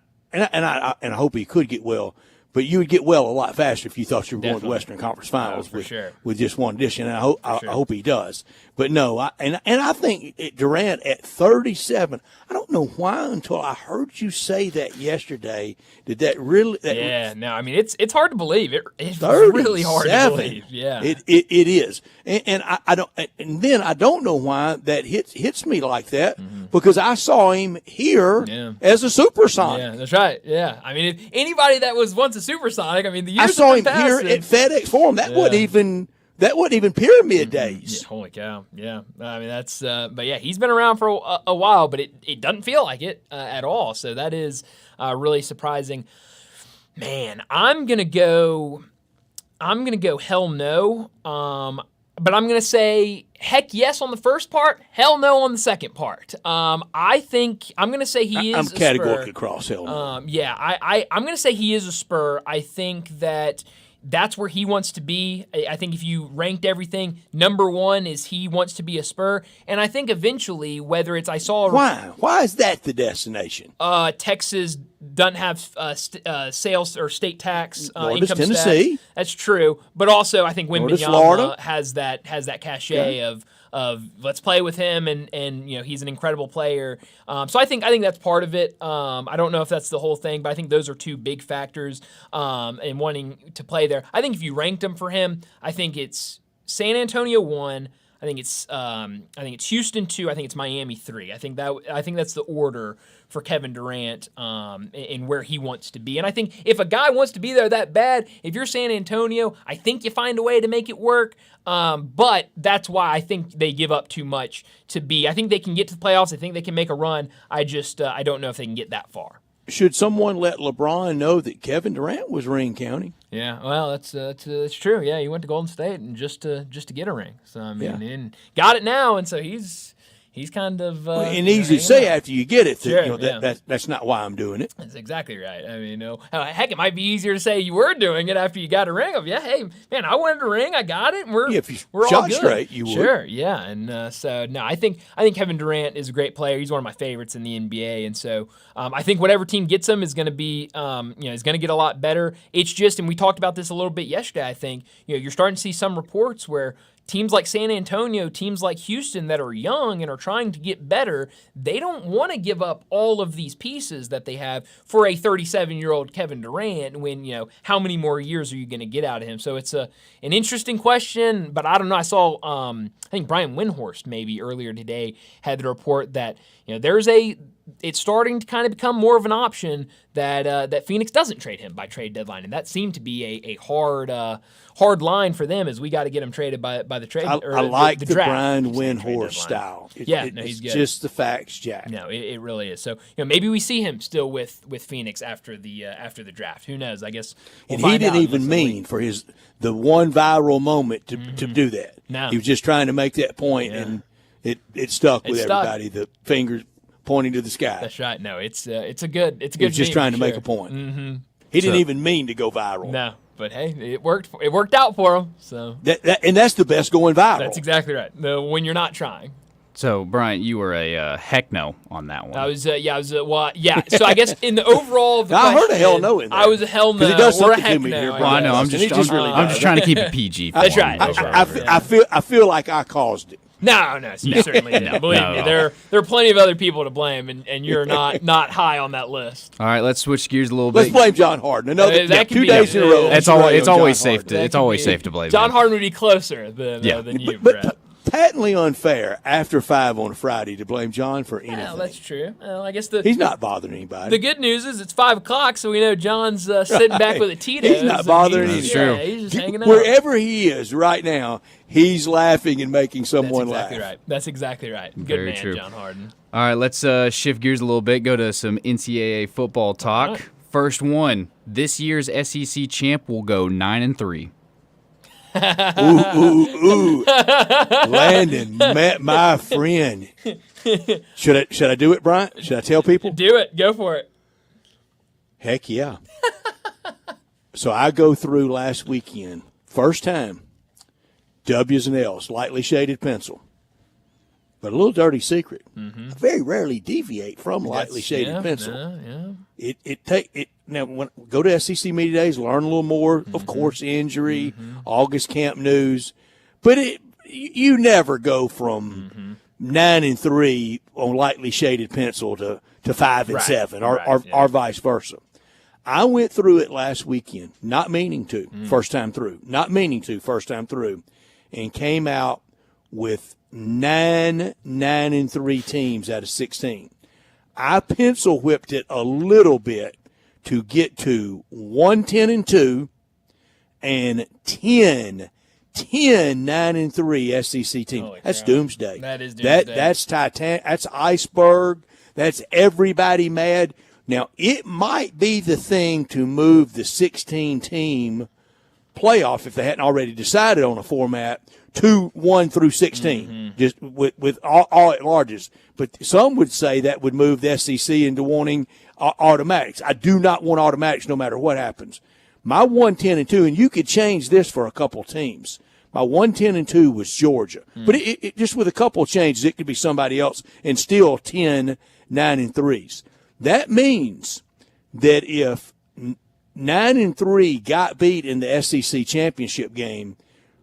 hope he could get well. But you would get well a lot faster if you thought you were going to the Western Conference Finals with just one addition. And I hope he does. But no, I think Durant at 37. I don't know why until I heard you say that yesterday. Did that really? No. I mean, it's hard to believe. It's really hard to believe. Yeah, it is. And I don't. And then I don't know why that hits me like that because I saw him here as a supersonic. Yeah, that's right. Yeah, I mean, if anybody that was once a supersonic, I mean, the years I saw him here at FedEx Forum. That wasn't even pyramid days. Yeah, holy cow. Yeah. I mean, that's, but yeah, he's been around for a while, but it doesn't feel like it at all. So that is really surprising. Man, I'm going to go hell no. But I'm going to say heck yes on the first part, hell no on the second part. I think I'm going to say he is I'm a categorically Spur. cross hell no. Yeah, I'm going to say he is a Spur. I think that's where he wants to be. I think if you ranked everything, number one is he wants to be a Spur. And I think eventually, whether it's Why is that the destination? Texas doesn't have sales or state tax income Tennessee. Stats. That's true. But also, I think Wembanyama has that cachet of let's play with him and he's an incredible player. So I think that's part of it. I don't know if that's the whole thing, but I think those are two big factors in wanting to play there. I think if you ranked them for him, I think it's San Antonio 1. I think it's Houston 2. I think it's Miami 3. I think that's the order for Kevin Durant and where he wants to be. And I think if a guy wants to be there that bad, if you're San Antonio, I think you find a way to make it work. But that's why I think they give up too much to be. I think they can get to the playoffs. I think they can make a run. I don't know if they can get that far. Should someone let LeBron know that Kevin Durant was ring counting? Yeah, well, that's true. Yeah, he went to Golden State and just to get a ring. So I mean, and got it now, and so he's kind of and easy to say after you get it. Sure, That's not why I'm doing it. That's exactly right. I mean, heck, it might be easier to say you were doing it after you got a ring. Hey, man, I wanted a ring, I got it, and we're all shot good. Straight, you would. Sure, yeah, and so no, I think Kevin Durant is a great player. He's one of my favorites in the NBA, and so I think whatever team gets him is going to be, is going to get a lot better. It's just, and we talked about this a little bit yesterday. I think you're starting to see some reports where teams like San Antonio, teams like Houston that are young and are trying to get better, they don't want to give up all of these pieces that they have for a 37-year-old Kevin Durant when, how many more years are you going to get out of him? So it's an interesting question, but I don't know. I saw, I think Brian Windhorst maybe earlier today had the report that, it's starting to kind of become more of an option that Phoenix doesn't trade him by trade deadline, and that seemed to be a hard line for them as we got to get him traded by the trade. I like the draft, Brian Windhorst style. He's good. Just the facts, Jack. No, it really is. So maybe we see him still with Phoenix after the draft. Who knows? I guess. And he didn't even mean for the one viral moment to do that. No, he was just trying to make that point, and it stuck with everybody. The fingers pointing to the sky. That's right. No, it's a good. He was just trying to make a point. Mm-hmm. He didn't even mean to go viral. No, but hey, it worked. It worked out for him. So and that's the best going viral. That's exactly right. When you're not trying. So, Brian, you were a heck no on that one. I was. So I guess in the overall of the I heard a hell no in there. I was a hell no. It does or a something heck to me no. here, Well, I know. I'm just trying to keep it PG. That's right. I feel like I caused it. No, you certainly didn't. Believe me, there are plenty of other people to blame, and you're not high on that list. All right, let's switch gears a little bit. Let's blame John Harden. Another 2 days in a row. It's always safe to blame John him. Harden would be closer than you, Brett. Patently unfair after 5 on a Friday to blame John for anything. Well, that's true. Well, I guess he's not bothering anybody. The good news is it's 5 o'clock, so we know John's sitting back with a Tito's. He's not bothering anybody. That's true. Yeah, he's just hanging out. Wherever he is right now, he's laughing and making someone laugh. That's exactly right. Good Very man, true. John Harden. All right, let's shift gears a little bit. Go to some NCAA football talk. Right. First one: this year's SEC champ will go 9-3. Ooh. Landon, my friend. Should I do it, Bryant? Should I tell people? Do it. Go for it. Heck yeah. So I go through last weekend, first time, W's and L's, lightly shaded pencil. But a little dirty secret. I very rarely deviate from lightly shaded pencil. Now, go to SEC media days, learn a little more. Of course, injury, August camp news, but you never go from 9-3 on lightly shaded pencil to 5-7, or vice versa. I went through it last weekend, not meaning to, first time through, and came out with 9-3 teams out of 16. I pencil whipped it a little bit to get to 1-10-2 and 10 9-3 SEC teams. That's doomsday. That is doomsday. That's Titanic. That's iceberg. That's everybody mad. Now, it might be the thing to move the 16-team playoff, if they hadn't already decided on a format, to 1 through 16, just with all at larges. But some would say that would move the SEC into wanting automatics. I do not want automatics no matter what happens. My 1-10-2, and you could change this for a couple teams. My 1-10-2 was Georgia. But it just with a couple of changes, it could be somebody else and still 10-9-3s. That means that if 9-3 got beat in the SEC championship game,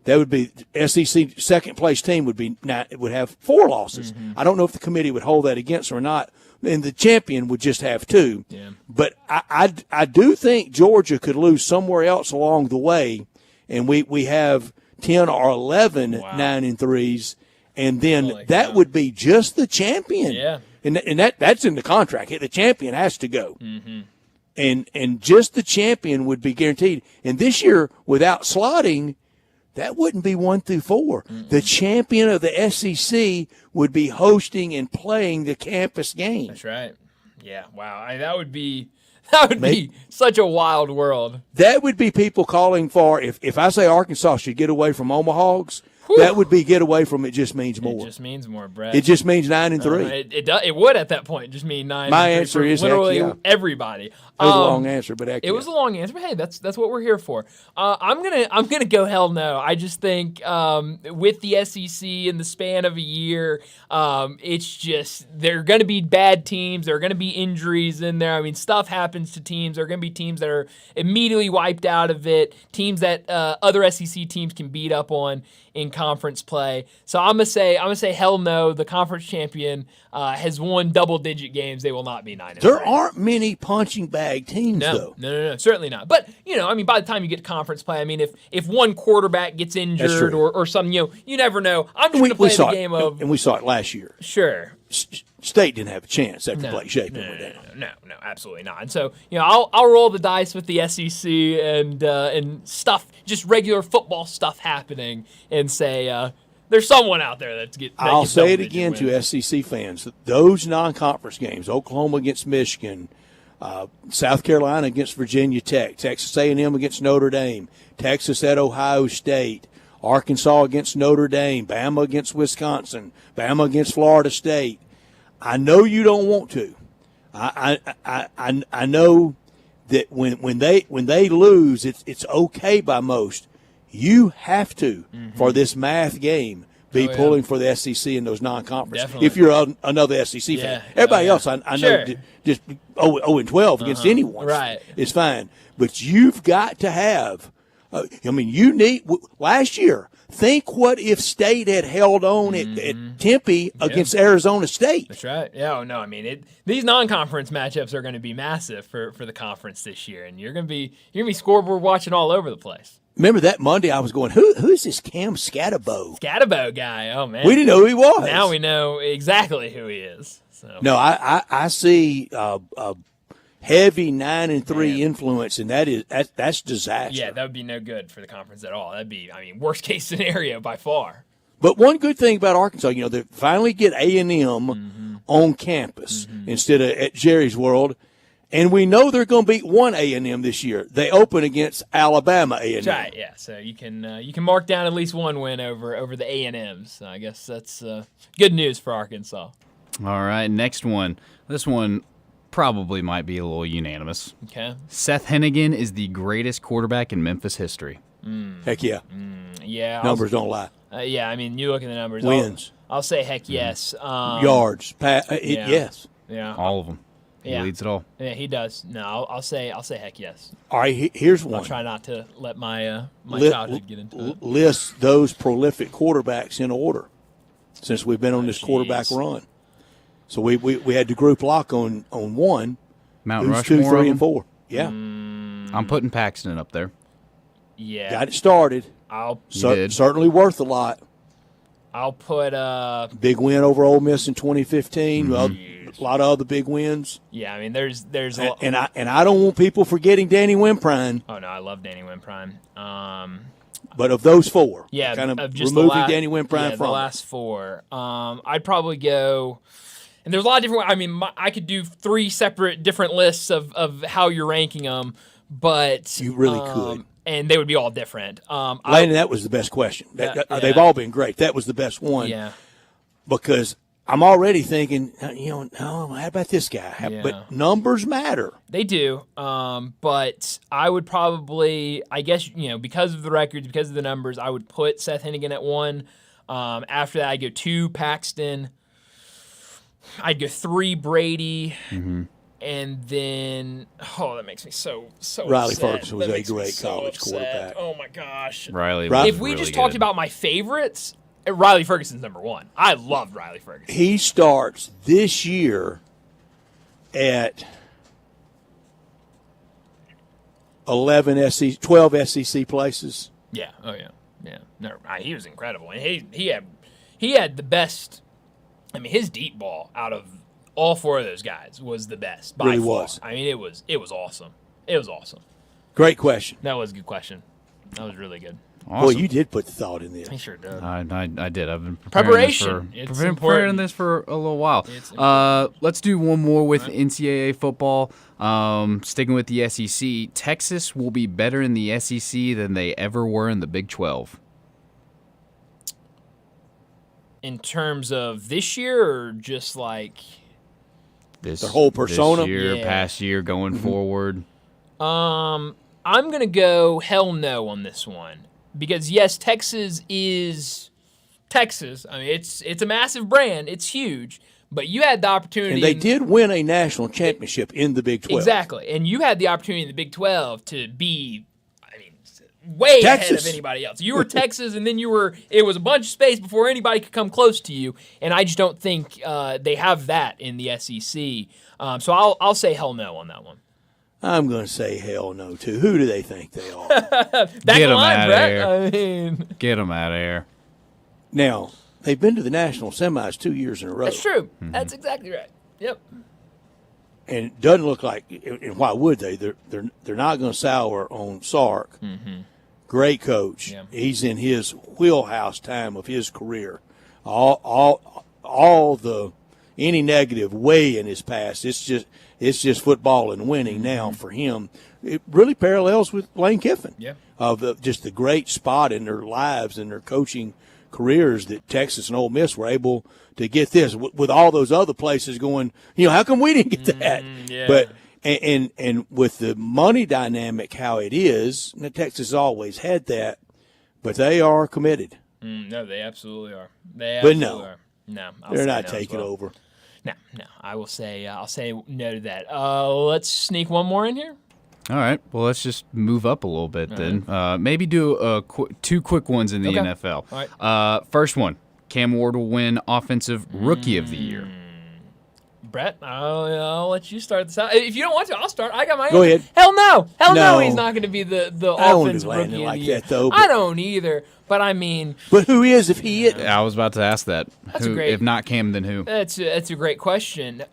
that would be SEC second place team would have 4 losses. I don't know if the committee would hold that against them or not, and the champion would just have 2. Yeah. But I do think Georgia could lose somewhere else along the way, and we have 10 or 11 9-3s, and then that would be just the champion. Yeah. And that's in the contract. The champion has to go. Mm-hmm. And just the champion would be guaranteed. And this year, without slotting, that wouldn't be 1 through 4. Mm-hmm. The champion of the SEC would be hosting and playing the campus game. That's right. Yeah. Wow. That would be such a wild world. That would be people calling for, if I say Arkansas should get away from Omaha Hogs, that would be get away from it just means more. It just means more, Brett. It just means 9-3. It would at that point just mean 9. My answer is literally heck yeah. everybody. It was a long answer, but heck it yeah. was a long answer. But hey, that's what we're here for. I'm gonna go hell no. I just think with the SEC in the span of a year, it's just there are going to be bad teams. There are going to be injuries in there. I mean, stuff happens to teams. There are going to be teams that are immediately wiped out of it. Teams that other SEC teams can beat up on in conference play. So I'm gonna say hell no. The conference champion has won double-digit games. They will not be 9-3. There aren't many punching bag teams, though. No, certainly not. But by the time you get to conference play, I mean, if one quarterback gets injured or something, you never know. I'm just gonna play the game of, and we saw it last year. Sure. State didn't have a chance after Blake Shapen went down. No, absolutely not. And so, I'll roll the dice with the SEC and stuff, just regular football stuff happening, and say there's someone out there that's getting. I'll say it again to SEC fans: those non-conference games, Oklahoma against Michigan, South Carolina against Virginia Tech, Texas A&M against Notre Dame, Texas at Ohio State, Arkansas against Notre Dame, Bama against Wisconsin, Bama against Florida State. I know you don't want to. I know that when they lose, it's okay by most. You have to, for this math game, be pulling for the SEC in those non-conference. Definitely. If you're another SEC fan, everybody else I know Sure. just 0-12 against anyone is fine. But you've got to have. You need last year. Think what if State had held on at Tempe against Arizona State. That's right. Yeah. No. I mean, these non-conference matchups are going to be massive for the conference this year, and you're going to be scoreboard watching all over the place. Remember that Monday I was going, who's this Cam Scatterbo? Scatterbo guy. Oh man, we didn't know who he was. Now we know exactly who he is. So no, I see heavy 9-3 influence, and that's disaster. Yeah, that would be no good for the conference at all. That'd be, worst case scenario by far. But one good thing about Arkansas, they finally get A&M on campus instead of at Jerry's World, and we know they're going to beat one A&M this year. They open against Alabama A&M. That's right. Yeah. So you can mark down at least one win over the A&Ms. So I guess that's good news for Arkansas. All right, next one. This one probably might be a little unanimous. Okay. Seth Hennigan is the greatest quarterback in Memphis history. Heck yeah. Yeah. Numbers don't lie. Yeah, you look at the numbers. Wins. I'll say heck yes. Yards. Yes. Yeah. All of them. He leads it all. Yeah, he does. No, I'll say heck yes. All right, here's one. I'll try not to let my childhood get into it. List those prolific quarterbacks in order since we've been on this quarterback run. So we had the group lock on one. Mount Who's Rushmore. 2, 3, and 4. Yeah. I'm putting Paxton up there. Yeah. Got it started. Certainly worth a lot. I'll put big win over Ole Miss in 2015. A lot of other big wins. Yeah, there's and I don't want people forgetting Danny Wimprine. Oh no, I love Danny Wimprine. But of those four, yeah, kind of just removing Danny Wimprine from the last four, I'd probably go. And there's a lot of different. I could do 3 separate different lists of how you're ranking them, but you really could. And they would be all different. Landon, that was the best question. They've all been great. That was the best one. Yeah. Because I'm already thinking, no, how about this guy? Yeah. But numbers matter. They do. But I would probably, I guess, because of the records, because of the numbers, I would put Seth Hennigan at 1. After that, I'd go 2 Paxton. I'd go 3 Brady. And then, that makes me so Riley upset. Ferguson was a great college quarterback. Oh, my gosh. Riley if we just talked about my favorites, Riley Ferguson's number 1. I loved Riley Ferguson. He starts this year at 12 SEC places. Yeah. Oh, yeah. Yeah. No, he was incredible. And he he had the best. I mean, his deep ball out of all four of those guys was the best. By Really far. was. I mean, it was awesome. It was awesome. Great question. That was a good question. That was really good. Boy, you did put the thought in there. I sure did. I did. I've been Preparation. It's preparing this for a little while. Let's do one more with NCAA football. Sticking with the SEC, Texas will be better in the SEC than they ever were in the Big 12. In terms of this year, or just like This Their whole persona? this year, Yeah. past year, going forward. I'm gonna go hell no on this one because yes, Texas is Texas. I mean, it's a massive brand. It's huge, but you had the opportunity. And they did win a national championship in the Big 12. Exactly, and you had the opportunity in the Big 12 to be, I mean, way ahead Texas. of anybody else. You were Texas, and then it was a bunch of space before anybody could come close to you. And I just don't think they have that in the SEC. So I'll say hell no on that one. I'm going to say hell no, too. Who do they think they are? Back Get in 'em line, outta Brett. here. I mean, Get them out of here. Now, they've been to the national semis 2 years in a row. that's true. That's exactly right. Yep. And it doesn't look like, and why would they? They're not going to sour on Sark. Great coach. Yeah. He's in his wheelhouse time of his career. All the any negative way in his past. It's just football and winning now for him. It really parallels with Lane Kiffin. Yeah. Of just the great spot in their lives and their coaching careers that Texas and Ole Miss were able to get this with all those other places going, how come we didn't get that? Yeah. But and with the money dynamic how it is, now Texas always had that, but they are committed. No, they absolutely are. They But absolutely no. are. No, They're not taking over. No. I will say. I'll say no to that. Let's sneak one more in here. All right. Well, let's just move up a little bit then. Maybe do two quick ones in the Okay. NFL. All right. First one, Cam Ward will win Offensive Rookie of the Year. Brett, I'll let you start this out. If you don't want to, I'll start. I got my Go answer. ahead. Hell no. Hell no, No. he's not going to be the I don't offensive do rookie Landon of like the year. that, though, I but- don't either. But I mean, But who is if he isn't? I was about to ask that. That's a great- If not Cam, then who? that's a great question.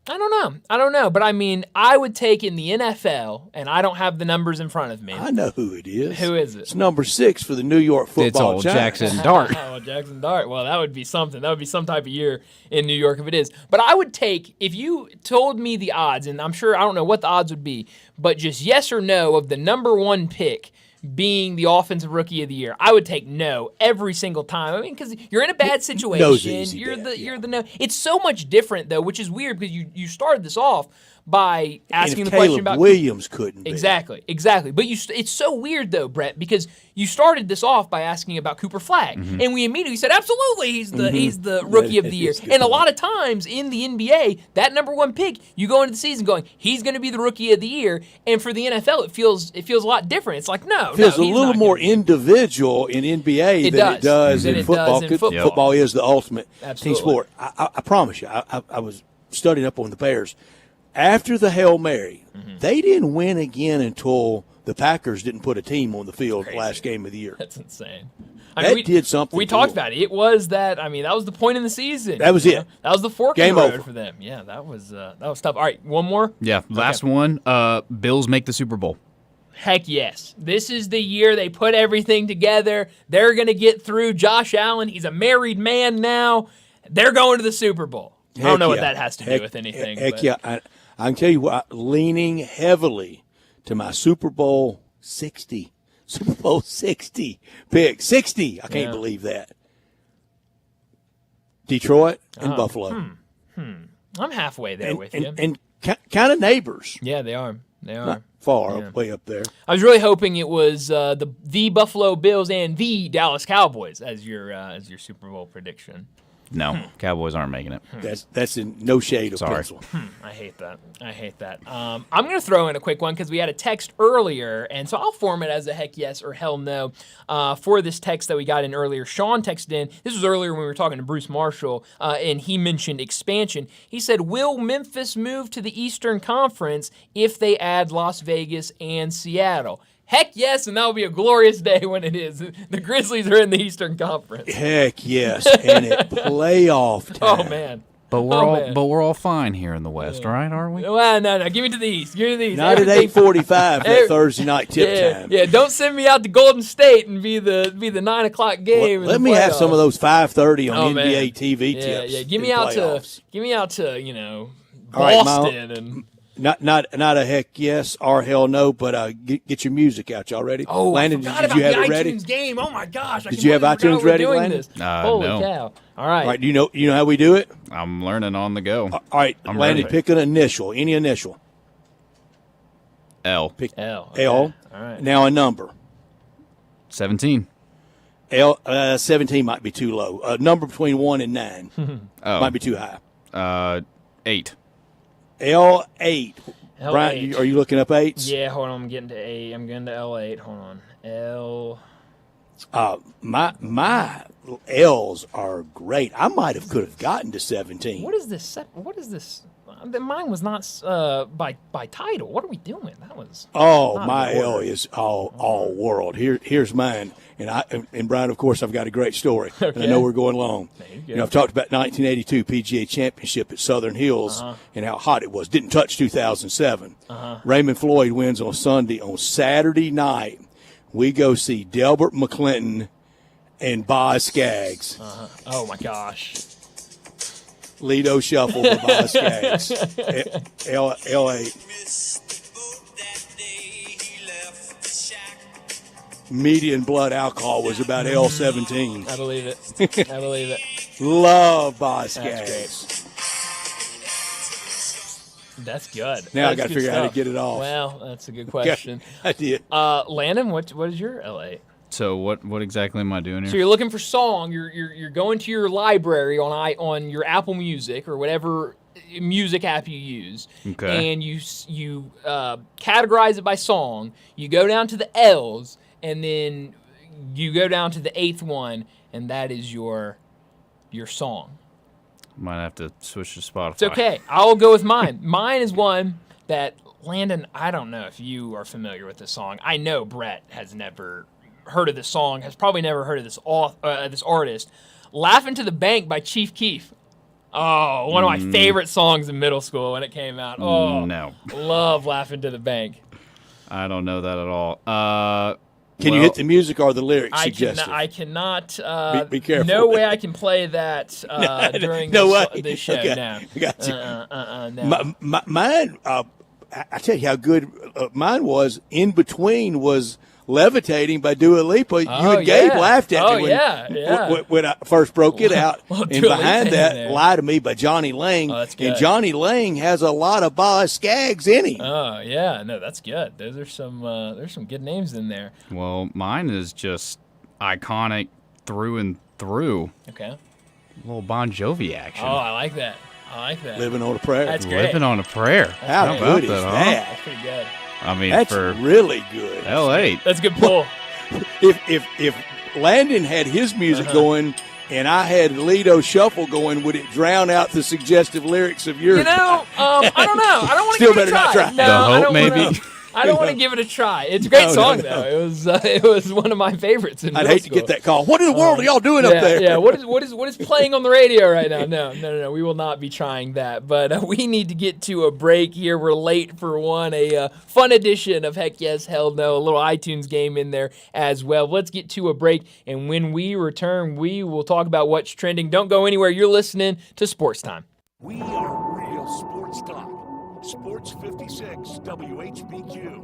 I don't know. But I mean, I would take in the NFL, and I don't have the numbers in front of me. I know who it is. Who is it? It's number 6 for the New York Football It's old Giants. Jackson Dart. Oh, Jackson Dart. Well, that would be something. That would be some type of year in New York if it is. But I would take, if you told me the odds, and I'm sure I don't know what the odds would be, but just yes or no of the number one pick being the offensive rookie of the year, I would take no every single time. I mean, because you're in a bad situation. No's easy, You're Dad, the no. It's so much different though, which is weird because you started this off by asking and if the question Caleb about Williams couldn't be. Exactly. But it's so weird though, Brett, because you started this off by asking about Cooper Flagg, and we immediately said absolutely he's the rookie of the year. And a lot of times in the NBA, that number one pick, you go into the season going he's going to be the rookie of the year, and for the NFL, it feels a lot different. It's like It feels a he's little not more gonna be. individual in NBA It than does. it does Than in it football. does in 'Cause football. Football is the ultimate Absolutely. team sport. I promise you, I was studying up on the Bears. After the Hail Mary, they didn't win again until the Packers didn't put a team on the field last game of the year. That's insane. That did something We to talked them. about it. It was that. I mean, that was the point in the season. That was you it. know? That was the fork Game in the road over. for them. Yeah, that was tough. All right, one more. Yeah, last one. Bills make the Super Bowl. Heck yes. This is the year they put everything together. They're going to get through Josh Allen. He's a married man now. They're going to the Super Bowl. I don't know what that has to do with anything. Heck but yeah. I can tell you what, leaning heavily to my Super Bowl 60 pick. 60. I can't believe that. Detroit and Buffalo. I'm halfway there with you. And kind of neighbors. Yeah, they are. They are. Not far, Yeah. way up there. I was really hoping it was the Buffalo Bills and the Dallas Cowboys as your Super Bowl prediction. No, Cowboys aren't making it. That's in no shade of Sorry. pencil. I hate that. I'm going to throw in a quick one because we had a text earlier, and so I'll form it as a heck yes or hell no for this text that we got in earlier. Sean texted in. This was earlier when we were talking to Bruce Marshall, and he mentioned expansion. He said, will Memphis move to the Eastern Conference if they add Las Vegas and Seattle? Heck yes, and that will be a glorious day when it is. The Grizzlies are in the Eastern Conference. Heck yes, and at playoff time. Oh, man. But we're all fine here in the West, right? Aren't we? Well, no. Give me to the East. Give me to the East. Not at 8:45 that Thursday night tip time. Yeah, don't send me out to Golden State and be the 9 o'clock game. Let me have some of those 5:30 on NBA man. TV tips. Yeah. Give me out to All Boston right, and. Not a heck yes or hell no, but get your music out. Y'all ready? Oh, Landon, I forgot did you about have the it ready? iTunes game. Oh my gosh! Did you have iTunes ready, Landon? Holy cow! All right. All right. Do you know how we do it? I'm learning on the go. All right, I'm Landon, ready. pick an initial. Any initial. L. Pick L. Okay. L. All right. Now a number. 17. L. 17 might be too low. A number between 1 and 9 might be too high. 8. L8. L8. Brian, are you looking up 8s? Yeah, hold on. I'm getting to 8. I'm getting to L8. Hold on. L. My L's are great. I could have gotten to 17. What is this? Mine was not by title. What are we doing? That was. Oh, not my in L order. is all world. Here's mine, and Brian, of course, I've got a great story, and I Okay. know we're going long. There you go. I've talked about 1982 PGA Championship at Southern Hills and how hot it was. Didn't touch 2007. Raymond Floyd wins on Sunday. On Saturday night, we go see Delbert McClinton and Boz Scaggs. Oh my gosh. Lido Shuffle for Boz Scaggs. L8. Median blood alcohol was about L17. I believe it. I believe it. Love Boz That's Scaggs. That's good. Now I That's got to good figure out how to stuff. get it off. Well, that's a good question. I did. Landon, what is your L8? So what exactly am I doing here? So you're looking for song. You're going to your library on your Apple Music or whatever music app you use. Okay. And you categorize it by song. You go down to the L's, and then you go down to the 8th one, and that is your song. Might have to switch to Spotify. It's okay. I'll go with mine. Mine is one that Landon. I don't know if you are familiar with this song. I know Brett has never heard of this song. Has probably never heard of this this artist. "Laughing to the Bank" by Chief Keef. Oh, one of my favorite songs in middle school when it came out. Oh, no. Love "Laughing to the Bank." I don't know that at all. Can you hit the music or the lyrics I suggested? I cannot. Be careful. No way I can play that during this show. Okay. No. Got you. No. Mine, I tell you how good mine was. In Between was Levitating by Dua Lipa. You and Gabe laughed at me when I first broke it out. And Dua behind Lipa that, in there. Lie to Me by Johnny Lang. Oh, that's good. And Johnny Lang has a lot of Boz Scaggs in him. Oh yeah, no, that's good. Those are some there's some good names in there. Well, mine is just iconic through and through. Okay. A little Bon Jovi action. Oh, I like that. Living on a Prayer. That's great. Living on a Prayer. How about good is that, huh? that? That's pretty good. I mean, That's for really good. L8. That's a good pull. If Landon had his music going and I had Lido Shuffle going, would it drown out the suggestive lyrics of yours? You know, I don't know. I don't want to Still give it better a try. not try. No, The I Hope, don't maybe? wanna, I don't want to give it a try. It's a great No, song no. though. It was one of my favorites in I'd middle hate to school. get that call. What in the world are y'all doing up there? Yeah, what is playing on the radio right now? No. We will not be trying that. But we need to get to a break here. We're late for one. A fun edition of Heck Yes, Hell No. A little iTunes game in there as well. Let's get to a break. And when we return, we will talk about what's trending. Don't go anywhere. You're listening to Sports Time. We are real sports talk. Sports 56 WHBQ.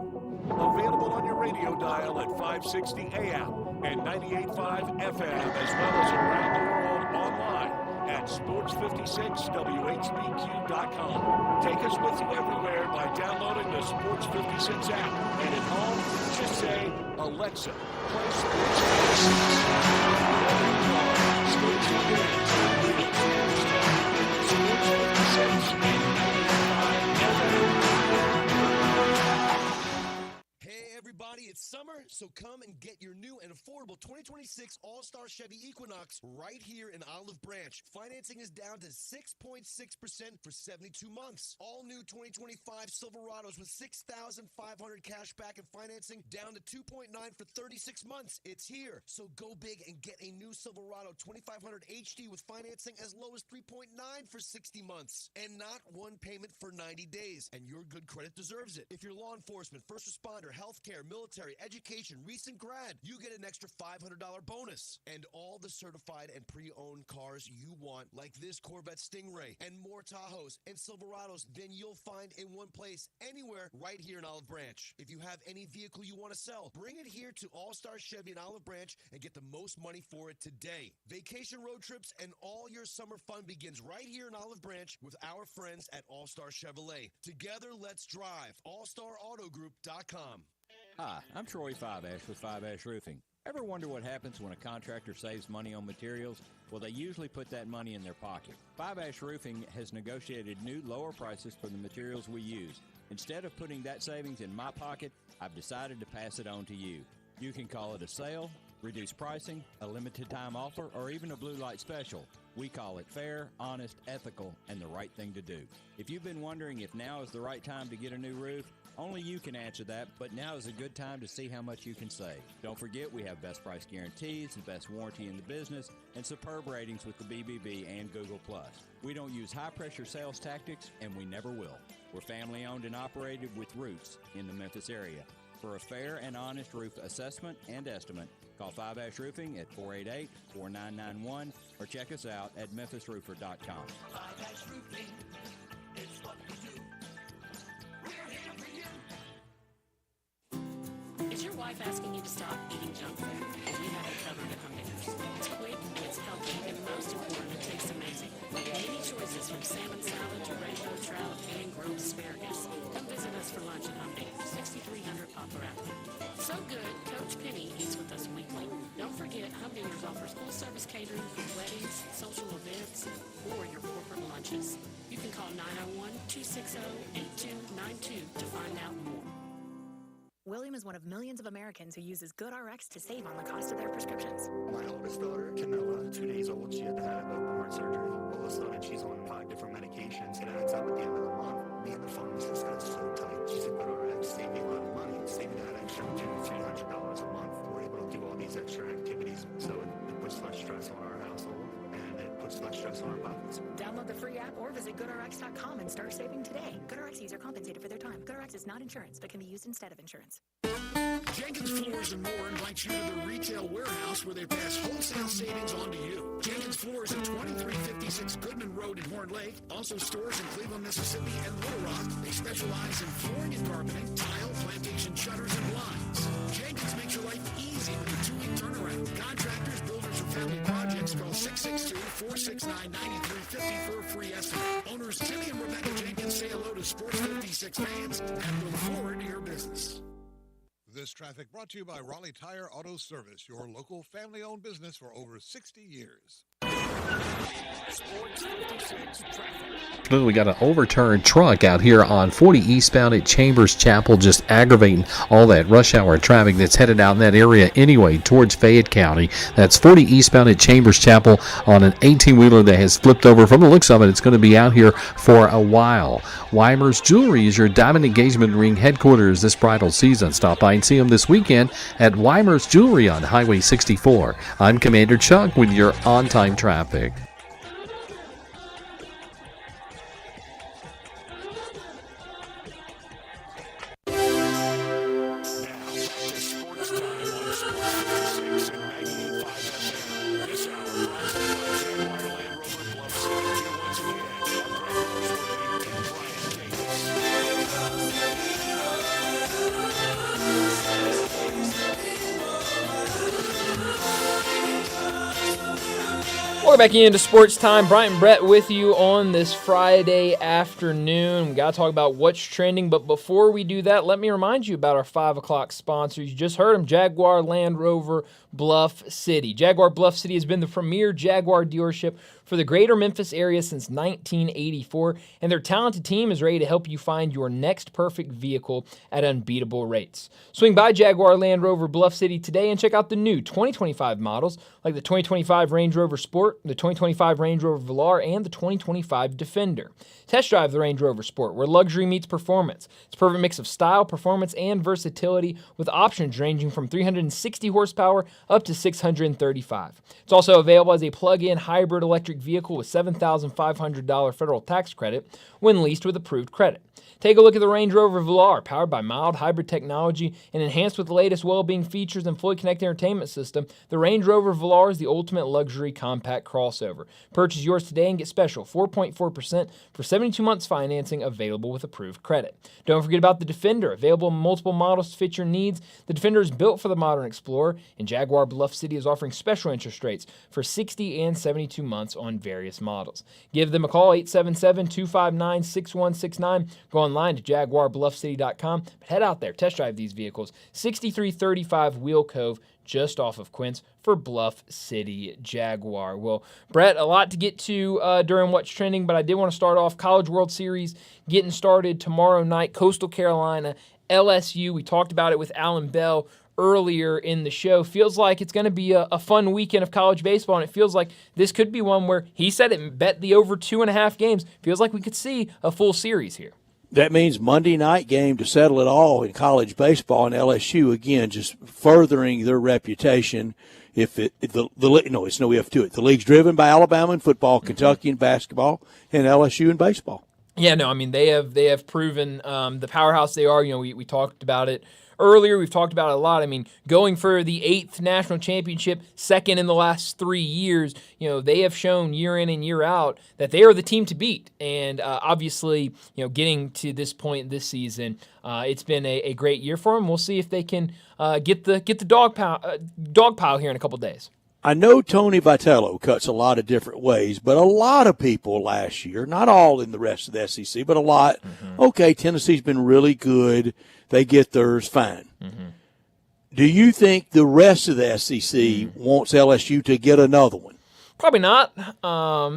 Available on your radio dial at 560 AM and 98.5 FM, as well as around the world online at sports56whbq.com. Take us with you everywhere by downloading the Sports 56 app. And at home, just say, Alexa, play Sports 56. Sports events, radio Sports 56 and 98.5 FM. Hey everybody, it's summer, so come and get your new and affordable 2026 All-Star Chevy Equinox right here in Olive Branch. Financing is down to 6.6% for 72 months. All new 2025 Silverados with $6,500 cash back and financing down to 2.9 for 36 months. It's here. So go big and get a new Silverado 2500 HD with financing as low as 3.9 for 60 months and not one payment for 90 days. And your good credit deserves it. If you're law enforcement, first responder, healthcare, military, education, recent grad, you get an extra $500 bonus. And all the certified and pre-owned cars you want, like this Corvette Stingray and more Tahoes and Silverados, then you'll find in one place, anywhere, right here in Olive Branch. If you have any vehicle you want to sell, bring it here to All-Star Chevy in Olive Branch and get the most money for it today. Vacation road trips and all your summer fun begins right here in Olive Branch with our friends at All-Star Chevrolet. Together, let's drive. AllStarAutoGroup.com. Hi, I'm Troy Five Ash with Five Ash Roofing. Ever wonder what happens when a contractor saves money on materials? Well, they usually put that money in their pocket. Five Ash Roofing has negotiated new lower prices for the materials we use. Instead of putting that savings in my pocket, I've decided to pass it on to you. You can call it a sale, reduced pricing, a limited time offer, or even a blue light special. We call it fair, honest, ethical, and the right thing to do. If you've been wondering if now is the right time to get a new roof, only you can answer that, but now is a good time to see how much you can save. Don't forget we have best price guarantees, the best warranty in the business, and superb ratings with the BBB and Google+. We don't use high-pressure sales tactics, and we never will. We're family-owned and operated with roots in the Memphis area. For a fair and honest roof assessment and estimate, call 5 Ash Roofing at 488-4991 or check us out at memphisroofer.com. 5 Ash Roofing, it's what we do. We're here for you. Is your wife asking you to stop eating junk food? We have it covered at Humdinger. It's quick, it's healthy, and most important, it tastes amazing. Many choices from salmon salad to rainbow trout and grilled asparagus. Come visit us for lunch at Humdinger, 6300 Poplar Avenue. So good, Coach Penny eats with us weekly. Don't forget, Humdinger's offers full-service catering for weddings, social events, or your corporate lunches. You can call 901-260-8292 to find out more. William is one of millions of Americans who uses GoodRx to save on the cost of their prescriptions. My oldest daughter, Camilla, 2 days old, she had to have open heart surgery. All of a sudden, she's on 5 different medications. It adds up at the end of the month. Me and the pharmacist got so tight. She said, GoodRx saved me a lot of money. Saved me that extra $200-300 a month. We're able to do all these extra activities. So it puts less stress on our household, and it puts less stress on our pockets. Download the free app or visit GoodRx.com and start saving today. GoodRx users are compensated for their time. GoodRx is not insurance, but can be used instead of insurance. Jenkins Floors and More invites you to the retail warehouse where they pass wholesale savings on to you. Jenkins Floors at 2356 Goodman Road in Horn Lake. Also stores in Cleveland, Mississippi and Little Rock. They specialize in flooring and carpeting, tile, plantation shutters, and blinds. Jenkins makes your life easy with a 2-week turnaround. Contractors, builders, or family projects call 662-469-9350 for a free estimate. Owners Timmy and Rebecca Jenkins say hello to Sports 56 fans and look forward to your business. This traffic brought to you by Raleigh Tire Auto Service, your local family-owned business for over 60 years. Sports 56 traffic. Well, we got an overturned truck out here on 40 eastbound at Chambers Chapel, just aggravating all that rush hour traffic that's headed out in that area anyway towards Fayette County. That's 40 eastbound at Chambers Chapel on an 18-wheeler that has flipped over. From the looks of it, it's going to be out here for a while. Weimer's Jewelry is your diamond engagement ring headquarters this bridal season. Stop by and see them this weekend at Weimer's Jewelry on Highway 64. I'm Commander Chuck with your on-time traffic. We'll be right back. Welcome back into Sports Time. Bryant and Brett with you on this Friday afternoon. We got to talk about what's trending, but before we do that, let me remind you about our 5 o'clock sponsors. You just heard them, Jaguar Land Rover Bluff City. Jaguar Bluff City has been the premier Jaguar dealership for the greater Memphis area since 1984, and their talented team is ready to help you find your next perfect vehicle at unbeatable rates. Swing by Jaguar Land Rover Bluff City today and check out the new 2025 models like the 2025 Range Rover Sport, the 2025 Range Rover Velar, and the 2025 Defender. Test drive the Range Rover Sport, where luxury meets performance. It's a perfect mix of style, performance, and versatility, with options ranging from 360 horsepower up to 635. It's also available as a plug-in hybrid electric vehicle with $7,500 federal tax credit when leased with approved credit. Take a look at the Range Rover Velar, powered by mild hybrid technology and enhanced with the latest well-being features and fully connected entertainment system. The Range Rover Velar is the ultimate luxury compact crossover. Purchase yours today and get special 4.4% for 72 months financing available with approved credit. Don't forget about the Defender, available in multiple models to fit your needs. The Defender is built for the modern explorer, and Jaguar Bluff City is offering special interest rates for 60 and 72 months on various models. Give them a call, 877-259-6169. Go online to jaguarbluffcity.com. But head out there, test drive these vehicles. 6335 Wheel Cove, just off of Quince, for Bluff City Jaguar. Well, Brett, a lot to get to during What's Trending, but I did want to start off College World Series getting started tomorrow night. Coastal Carolina, LSU. We talked about it with Alan Bell earlier in the show. Feels like it's going to be a fun weekend of college baseball, and it feels like this could be one where he said it bet the over 2.5 games. Feels like we could see a full series here. That means Monday night game to settle it all in college baseball, and LSU again just furthering their reputation. It's no if to it. The league's driven by Alabama in football, Kentucky in basketball, and LSU in baseball. Yeah, no, I mean they have proven the powerhouse they are. You know, we talked about it earlier. We've talked about it a lot. I mean, going for the 8th national championship, second in the last 3 years, you know, they have shown year in and year out that they are the team to beat. And obviously, you know, getting to this point this season, it's been a great year for them. We'll see if they can get the dog pile here in a couple days. I know Tony Vitello cuts a lot of different ways, but a lot of people last year, not all in the rest of the SEC, but a lot, okay, Tennessee's been really good. They get theirs, fine. Do you think the rest of the SEC wants LSU to get another one? Probably not.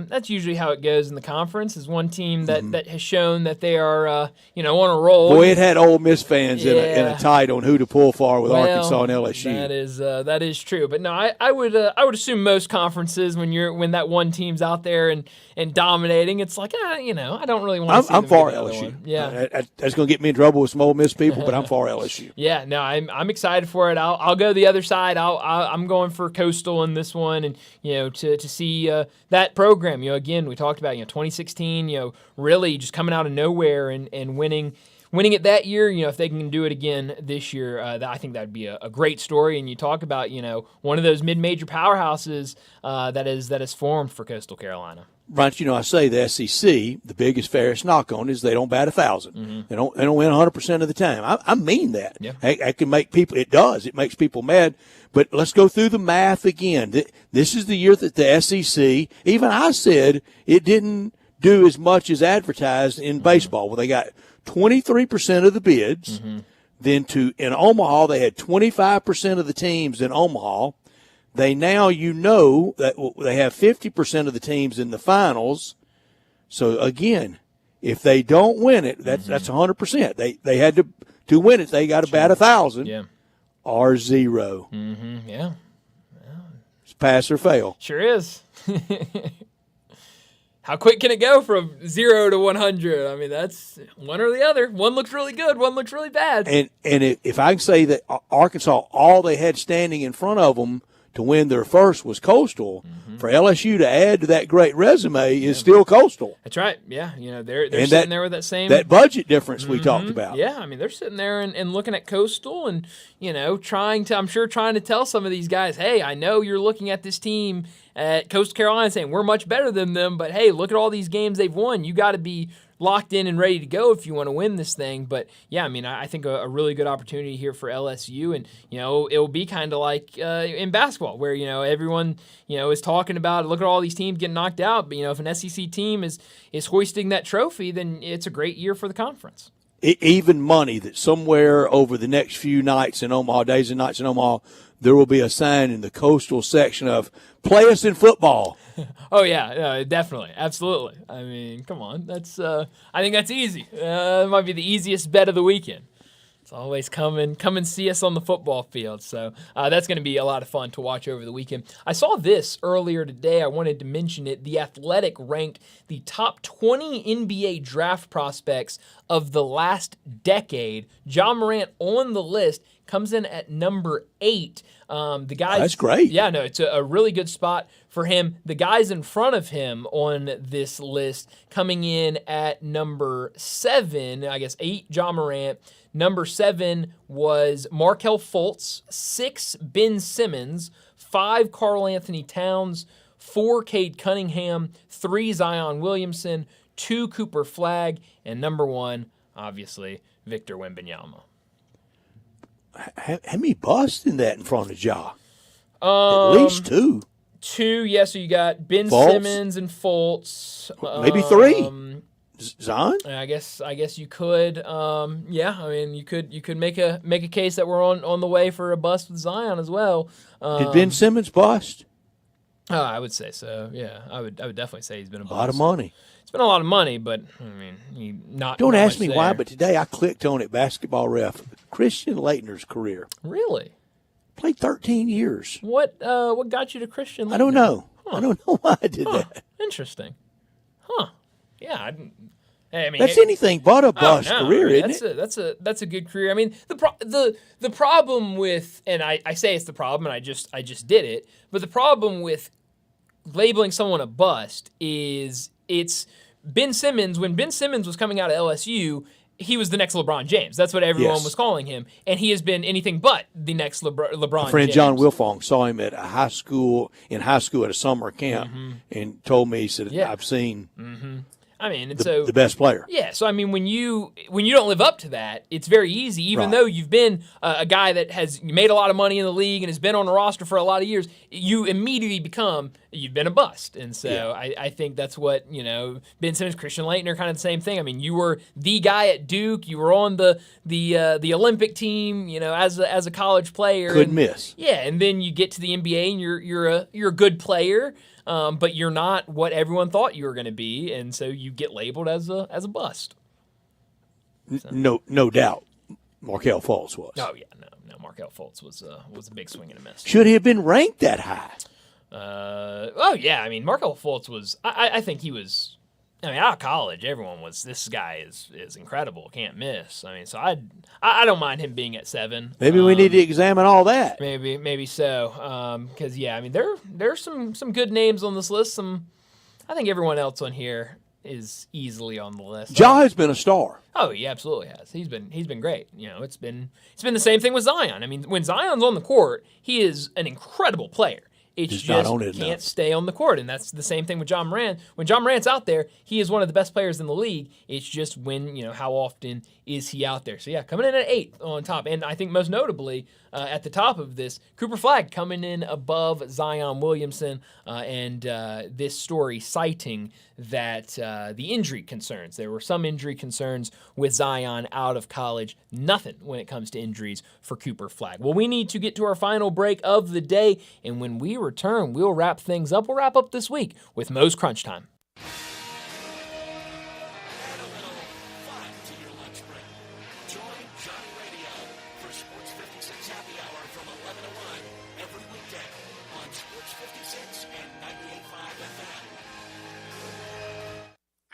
That's usually how it goes in the conference, is one team that has shown that they are, on a roll. Boy, it had Ole Miss fans in a tight on who to pull for with Arkansas and LSU. That is true. But no, I would assume most conferences when that one team's out there and dominating, it's like, I don't really want to see I'm them for get another LSU. one. Yeah, that's going to get me in trouble with some Ole Miss people, but I'm for LSU. Yeah, no, I'm excited for it. I'll go the other side. I'm going for Coastal in this one, and to see that program. Again, we talked about 2016. Really just coming out of nowhere and winning it that year. If they can do it again this year, I think that'd be a great story. And you talk about one of those mid-major powerhouses that is formed for Coastal Carolina. Right, I say the SEC, the biggest, fairest knock on is they don't bat 1,000. They don't win 100% of the time. I mean that. Yeah. I can make people. It does. It makes people mad. But let's go through the math again. This is the year that the SEC. Even I said it didn't do as much as advertised in baseball. Well, they got 23% of the bids. Then in Omaha, they had 25% of the teams in Omaha. They now that they have 50% of the teams in the finals. So again, if they don't win it, that's 100%. They had to win it. They got to bat 1,000. Yeah. Or 0. Yeah. It's pass or fail. Sure is. How quick can it go from 0 to 100? I mean, that's one or the other. One looks really good. One looks really bad. And if I can say that Arkansas, all they had standing in front of them to win their first was Coastal, for LSU to add to that great resume is still Coastal. That's right. Yeah. They're sitting there with that same. That budget difference we talked about. Yeah. I mean, they're sitting there and looking at Coastal and, trying to tell some of these guys, hey, I know you're looking at this team at Coastal Carolina saying we're much better than them, but hey, look at all these games they've won. You got to be locked in and ready to go if you want to win this thing. But yeah, I mean, I think a really good opportunity here for LSU, and it'll be kind of like in basketball where everyone is talking about, look at all these teams getting knocked out, but if an SEC team is hoisting that trophy, then it's a great year for the conference. Even money that somewhere over the next few nights in Omaha, days and nights in Omaha, there will be a sign in the coastal section of "Play us in football." Oh yeah, definitely, absolutely. I mean, come on, that's I think that's easy. It might be the easiest bet of the weekend. It's always come and see us on the football field. So that's going to be a lot of fun to watch over the weekend. I saw this earlier today. I wanted to mention it. The Athletic ranked the top 20 NBA draft prospects of the last decade. Ja Morant on the list comes in at number 8. The guys, that's great. Yeah, no, it's a really good spot for him. The guys in front of him on this list coming in at number 7, I guess 8, Ja Morant. Number 7 was Markelle Fultz, 6, Ben Simmons, 5, Karl Anthony Towns, 4, Cade Cunningham, 3, Zion Williamson, 2, Cooper Flagg, and number 1, obviously, Victor Wembanyama. How many busts in that in front of Ja? At least 2. 2, yeah, so you got Ben Fultz? Simmons and Fultz. Maybe 3. Zion? I guess you could. Yeah, I mean, you could make a case that we're on the way for a bust with Zion as well. Did Ben Simmons bust? I would say so. Yeah, I would definitely say he's been a bust. A lot of money. It's been a lot of money, but I mean, Don't not ask much me why, there. but today I clicked on it. Basketball ref Christian Leitner's career. Really? Played 13 years. What got you to Christian Leitner? I don't know. Huh. I don't know why I did that. Interesting. Huh. Yeah. I mean, That's anything but a bust career, isn't it? That's a good career. I mean, the problem with, and I say it's the problem, and I just did it, but the problem with labeling someone a bust is it's Ben Simmons. When Ben Simmons was coming out of LSU, he was the next LeBron James. That's what everyone was calling him, and he has been anything but the next LeBron. My friend James. John Wilfong saw him at high school at a summer camp, and told me, he said, "I've seen." I mean, and the best player. Yeah, so I mean, when you don't live up to that, it's very easy. Even though you've been a guy that has made a lot of money in the league and has been on the roster for a lot of years, you immediately you've been a bust. And so I think that's what Ben Simmons, Christian Leitner, kind of the same thing. I mean, you were the guy at Duke, you were on the Olympic team, as a college player. Couldn't miss. Yeah, and then you get to the NBA and you're a good player. But you're not what everyone thought you were going to be, and so you get labeled as a bust. So. No doubt, Markelle Fultz was. Oh yeah, no, Markelle Fultz was a big swing and a miss. Should he have been ranked that high? Oh yeah, I mean Markelle Fultz was. I think he was. I mean, out of college, everyone was. This guy is incredible, can't miss. I mean, so I don't mind him being at 7. Maybe we need to examine all that. Maybe so. Because I mean, there's some good names on this list. I think everyone else on here is easily on the list. Ja has been a star. Oh, he absolutely has. He's been great. It's been the same thing with Zion. I mean, when Zion's on the court, he is an incredible player. It's just can't stay on the court, and that's the same thing with Ja Morant. When Ja Morant's out there, he is one of the best players in the league. It's just when, how often is he out there? So, yeah, coming in at 8 on top. And I think most notably at the top of this, Cooper Flagg coming in above Zion Williamson, and this story citing that the injury concerns. There were some injury concerns with Zion out of college. Nothing when it comes to injuries for Cooper Flagg. Well, we need to get to our final break of the day, and when we return, we'll wrap things up. We'll wrap up this week with Mo's Crunch Time.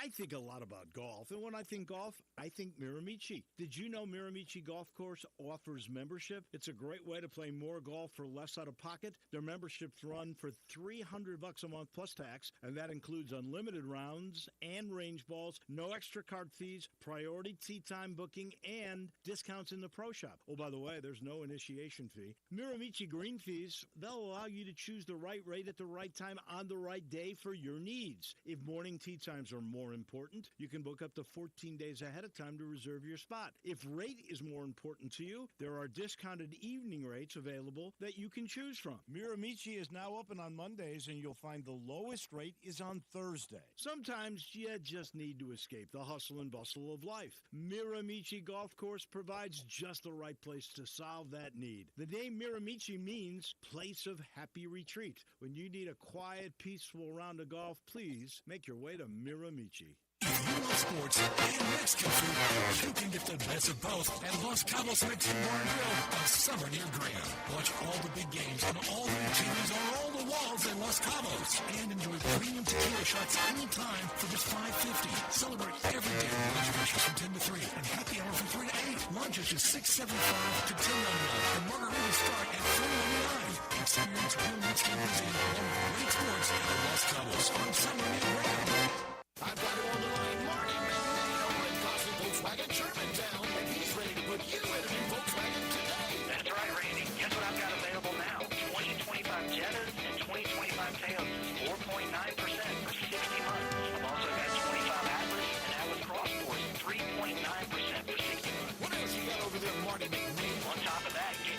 I think a lot about golf, and when I think golf, I think Miramichi. Did you know Miramichi Golf Course offers membership? It's a great way to play more golf for less out of pocket. Their memberships run for $300 a month plus tax, and that includes unlimited rounds and range balls, no extra card fees, priority tee time booking, and discounts in the pro shop. Oh, by the way, there's no initiation fee. Miramichi green fees, they'll allow you to choose the right rate at the right time on the right day for your needs. If morning tee times are more important important, you can book up to 14 days ahead of time to reserve your spot. If rate is more important to you, there are discounted evening rates available that you can choose from. Miramichi is now open on Mondays, and you'll find the lowest rate is on Thursday. Sometimes you just need to escape the hustle and bustle of life. Miramichi Golf Course provides just the right place to solve that need. The name Miramichi means place of happy retreat. When you need a quiet, peaceful round of golf, please make your way to Miramichi. If you love sports and Mexican food, you can get the best of both at Los Cabos Mexican Bar and Grill on Summer near Graham. Watch all the big games on all the TVs on all the walls in Los Cabos. And enjoy premium tequila shots anytime for just $5.50. Celebrate every day with reservations from 10 to 3 and happy hour from 3 to 8. Lunch is just $6.75 to $10.99 and margaritas start at $4.99. Experience real Mexican cuisine along with great sports at Los Cabos on Summer near Graham. I've got it on the line, Marty McNeil in Boston Volkswagen Germantown, and he's ready to put you in a new Volkswagen today. That's right, Randy. Guess what I've got available now? 2025 Jettas and 2025 Toyotas, 4.9% for 60 months. I've also got 25 Atlas and Atlas Cross Sports, 3.9% for 60 months. What else you got over there, Marty McNeil? On top of that, get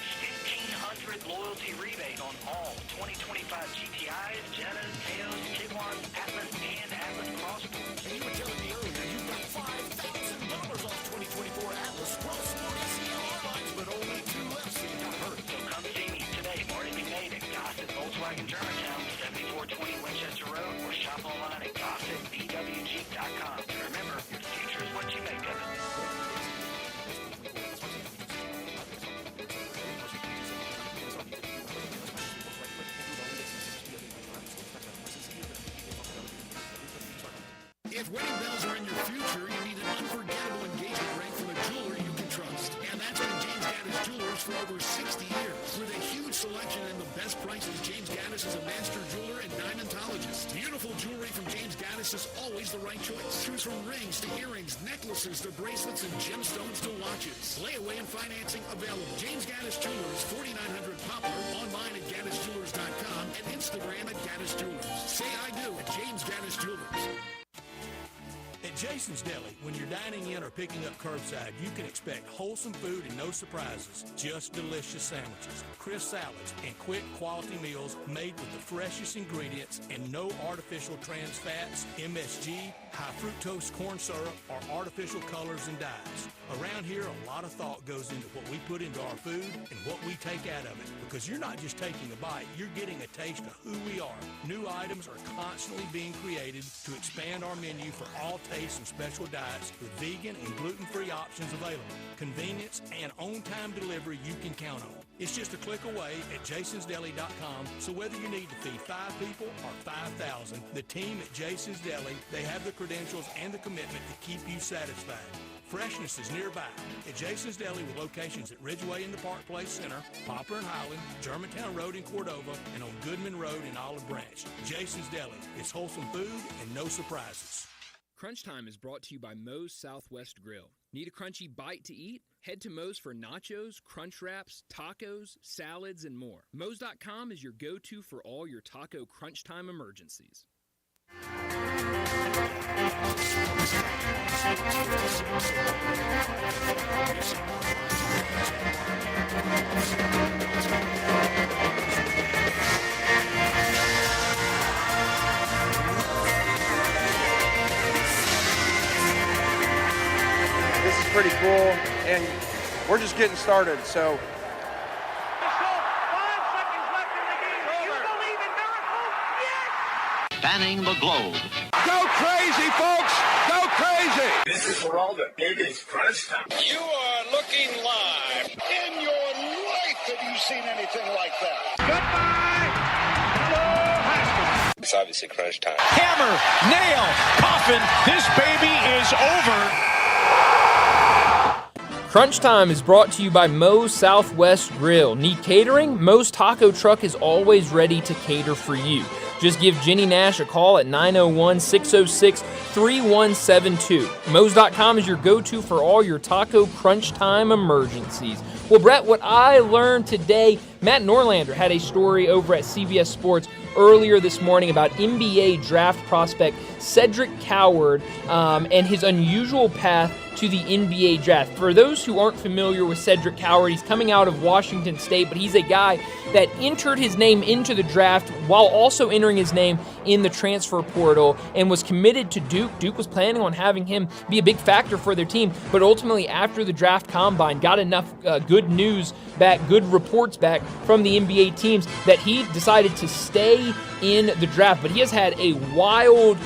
1,500 loyalty rebate on all 2025 GTIs, Jettas, Teos, Tiguans, Atlas, and Atlas Cross Sports. And you were telling me earlier you've got $5,000 off 2024 Atlas Cross Sport CLR lines, but only 2 left, so you got hurt. So come see me today, Marty McNeil at Gossett Volkswagen Germantown, 7420 Winchester Road, or shop online at GossettVWG.com. And remember, your future is what you make of it. If wedding bells are in your future, you need an unforgettable engagement ring from a jeweler you can trust. And that's been James Gaddis Jewelers for over 60 years. With a huge selection and the best prices, James Gaddis is a master jeweler and diamondologist. Beautiful jewelry from James Gaddis is always the right choice. Choose from rings to earrings, necklaces to bracelets, and gemstones to watches. Layaway and financing available. James Gaddis Jewelers, 4900 Poplar, online at GaddisJewelers.com, and Instagram at Gaddis Jewelers. Say I do at James Gaddis Jewelers. At Jason's Deli, when you're dining in or picking up curbside, you can expect wholesome food and no surprises, just delicious sandwiches, crisp salads, and quick quality meals made with the freshest ingredients and no artificial trans fats, MSG, high fructose corn syrup, or artificial colors and dyes. Around here, a lot of thought goes into what we put into our food and what we take out of it, because you're not just taking a bite, you're getting a taste of who we are. New items are constantly being created to expand our menu for all tastes and special diets with vegan and gluten-free options available. Convenience and on-time delivery you can count on. It's just a click away at jasonsdeli.com, so whether you need to feed 5 people or 5,000, the team at Jason's Deli, they have the credentials and the commitment to keep you satisfied. Freshness is nearby at Jason's Deli with locations at Ridgeway in the Park Place Center, Poplar and Highland, Germantown Road in Cordova, and on Goodman Road in Olive Branch. Jason's Deli. It's wholesome food and no surprises. Crunch Time is brought to you by Moe's Southwest Grill. Need a crunchy bite to eat? Head to Moe's for nachos, crunch wraps, tacos, salads, and more. Moe's.com is your go-to for all your taco crunch time emergencies. This is pretty cool, and we're just getting started, so. Spanning the globe. Go crazy, folks! Go crazy! This is for all the biggest crunch time. You are looking live. In your life have you seen anything like that? Goodbye! Hello, Haskins. It's obviously crunch time. Hammer, nail, coffin, this baby is over. Crunch Time is brought to you by Moe's Southwest Grill. Need catering? Moe's Taco Truck is always ready to cater for you. Just give Jenny Nash a call at 901-606-3172. Moe's.com is your go-to for all your taco crunch time emergencies. Well, Brett, what I learned today, Matt Norlander had a story over at CBS Sports earlier this morning about NBA draft prospect Cedric Coward and his unusual path to the NBA draft. For those who aren't familiar with Cedric Coward, he's coming out of Washington State, but he's a guy that entered his name into the draft while also entering his name in the transfer portal and was committed to Duke. Duke was planning on having him be a big factor for their team, but ultimately after the draft combine got enough good news back, good reports back from the NBA teams that he decided to stay in the draft. But he has had a wild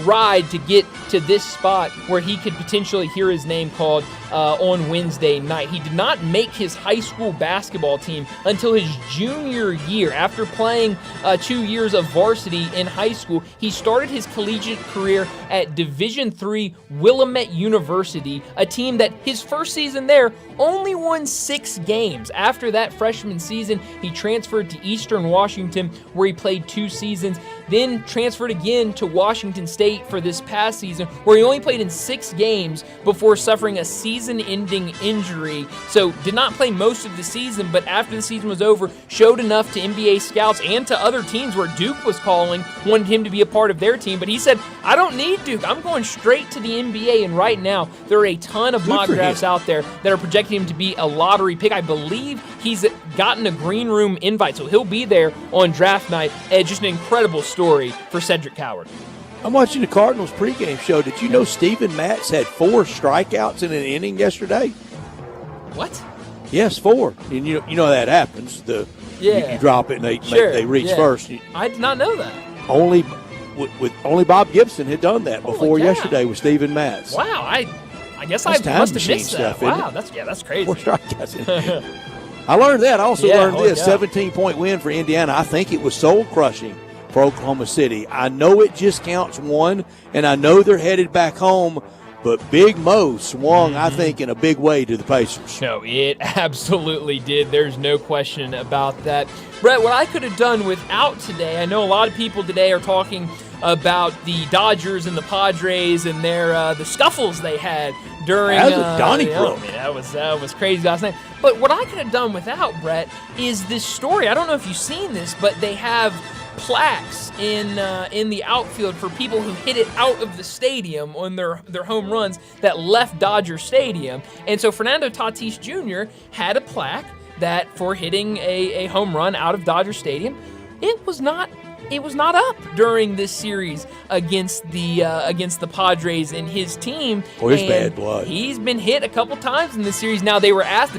ride to get to this spot where he could potentially hear his name called on Wednesday night. He did not make his high school basketball team until his junior year. After playing 2 years of varsity in high school, he started his collegiate career at Division III Willamette University, a team that his first season there only won 6 games. After that freshman season, he transferred to Eastern Washington, where he played 2 seasons, then transferred again to Washington State for this past season, where he only played in 6 games before suffering a season-ending injury. So did not play most of the season, but after the season was over, showed enough to NBA scouts and to other teams where Duke was calling, wanted him to be a part of their team. But he said, I don't need Duke. I'm going straight to the NBA. And right now, there are a ton of mock drafts out there that are projecting him to be a lottery pick. I believe he's gotten a green room invite, so he'll be there on draft night. Just an incredible story for Cedric Coward. I'm watching the Cardinals pregame show. Did you know Steven Matz had 4 strikeouts in an inning yesterday? What? Yes, 4. And you know that happens. You drop it and they reach first. I did not know that. Only Bob Gibson had done that before yesterday with Steven Matz. Wow, I guess That's I must have time missed machine that. stuff, isn't Wow, it? that's crazy. 4 strikeouts. I learned that. I also learned this: 17-point win for Indiana. I think it was soul crushing for Oklahoma City. I know it just counts 1, and I know they're headed back home. But Big Mo swung, I think, in a big way to the Pacers. No, it absolutely did. There's no question about that. Brett, what I could have done without today, I know a lot of people today are talking about the Dodgers and the Padres and their the scuffles they had during Donnybrook. I mean, that was crazy last night. But what I could have done without, Brett, is this story. I don't know if you've seen this, but they have plaques in the outfield for people who hit it out of the stadium on their home runs that left Dodger Stadium. And so Fernando Tatis Jr. had a plaque that for hitting a home run out of Dodger Stadium, it was not up during this series against the Padres and his team. Boy, it's bad blood. He's been hit a couple times in this series. Now the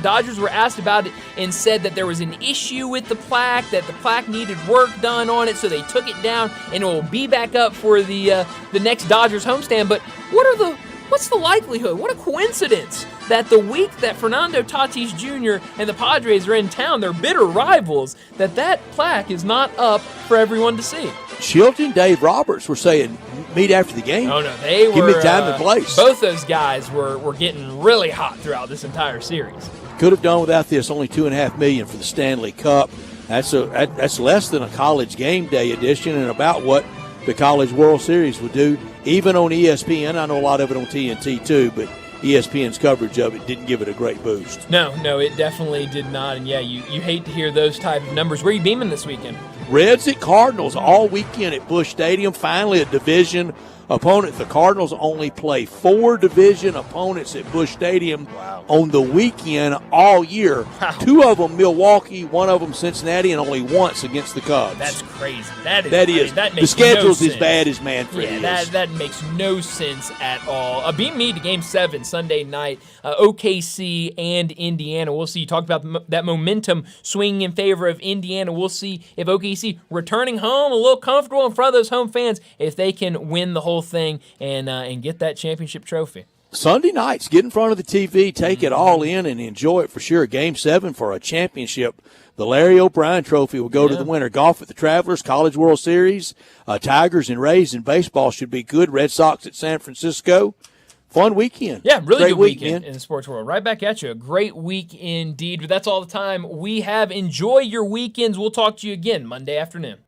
Dodgers were asked about it and said that there was an issue with the plaque, that the plaque needed work done on it, so they took it down and it will be back up for the next Dodgers homestand. But what's the likelihood? What a coincidence that the week that Fernando Tatis Jr. and the Padres are in town, they're bitter rivals, that plaque is not up for everyone to see. Shilton, Dave Roberts were saying, meet after the game. Oh, no, they were. Give me time and place. Both those guys were getting really hot throughout this entire series. Could have done without this. Only $2.5 million for the Stanley Cup. That's less than a college game day edition and about what the College World Series would do, even on ESPN. I know a lot of it on TNT too, but ESPN's coverage of it didn't give it a great boost. No, it definitely did not. And yeah, you hate to hear those type of numbers. Where are you beaming this weekend? Reds at Cardinals all weekend at Busch Stadium. Finally a division opponent. The Cardinals only play 4 division opponents at Busch Stadium on the weekend all year. Wow. 2 of them Milwaukee, 1 of them Cincinnati, and only once against the Cubs. That's crazy. That is. That the makes schedule's no as bad as Manfred is. That makes no sense at all. Beam me to Game 7 Sunday night, OKC and Indiana. We'll see. You talked about that momentum swinging in favor of Indiana. We'll see if OKC returning home a little comfortable in front of those home fans, if they can win the whole thing and get that championship trophy. Sunday nights, get in front of the TV, take it all in, and enjoy it for sure. Game 7 for a championship. The Larry O'Brien Trophy will go to the winner. Golf at the Travelers, College World Series, Tigers and Rays in baseball should be good. Red Sox at San Francisco. Fun weekend. Yeah, really great good weekend man. in the sports world. Right back at you. A great week indeed. But that's all the time we have. Enjoy your weekends. We'll talk to you again Monday afternoon.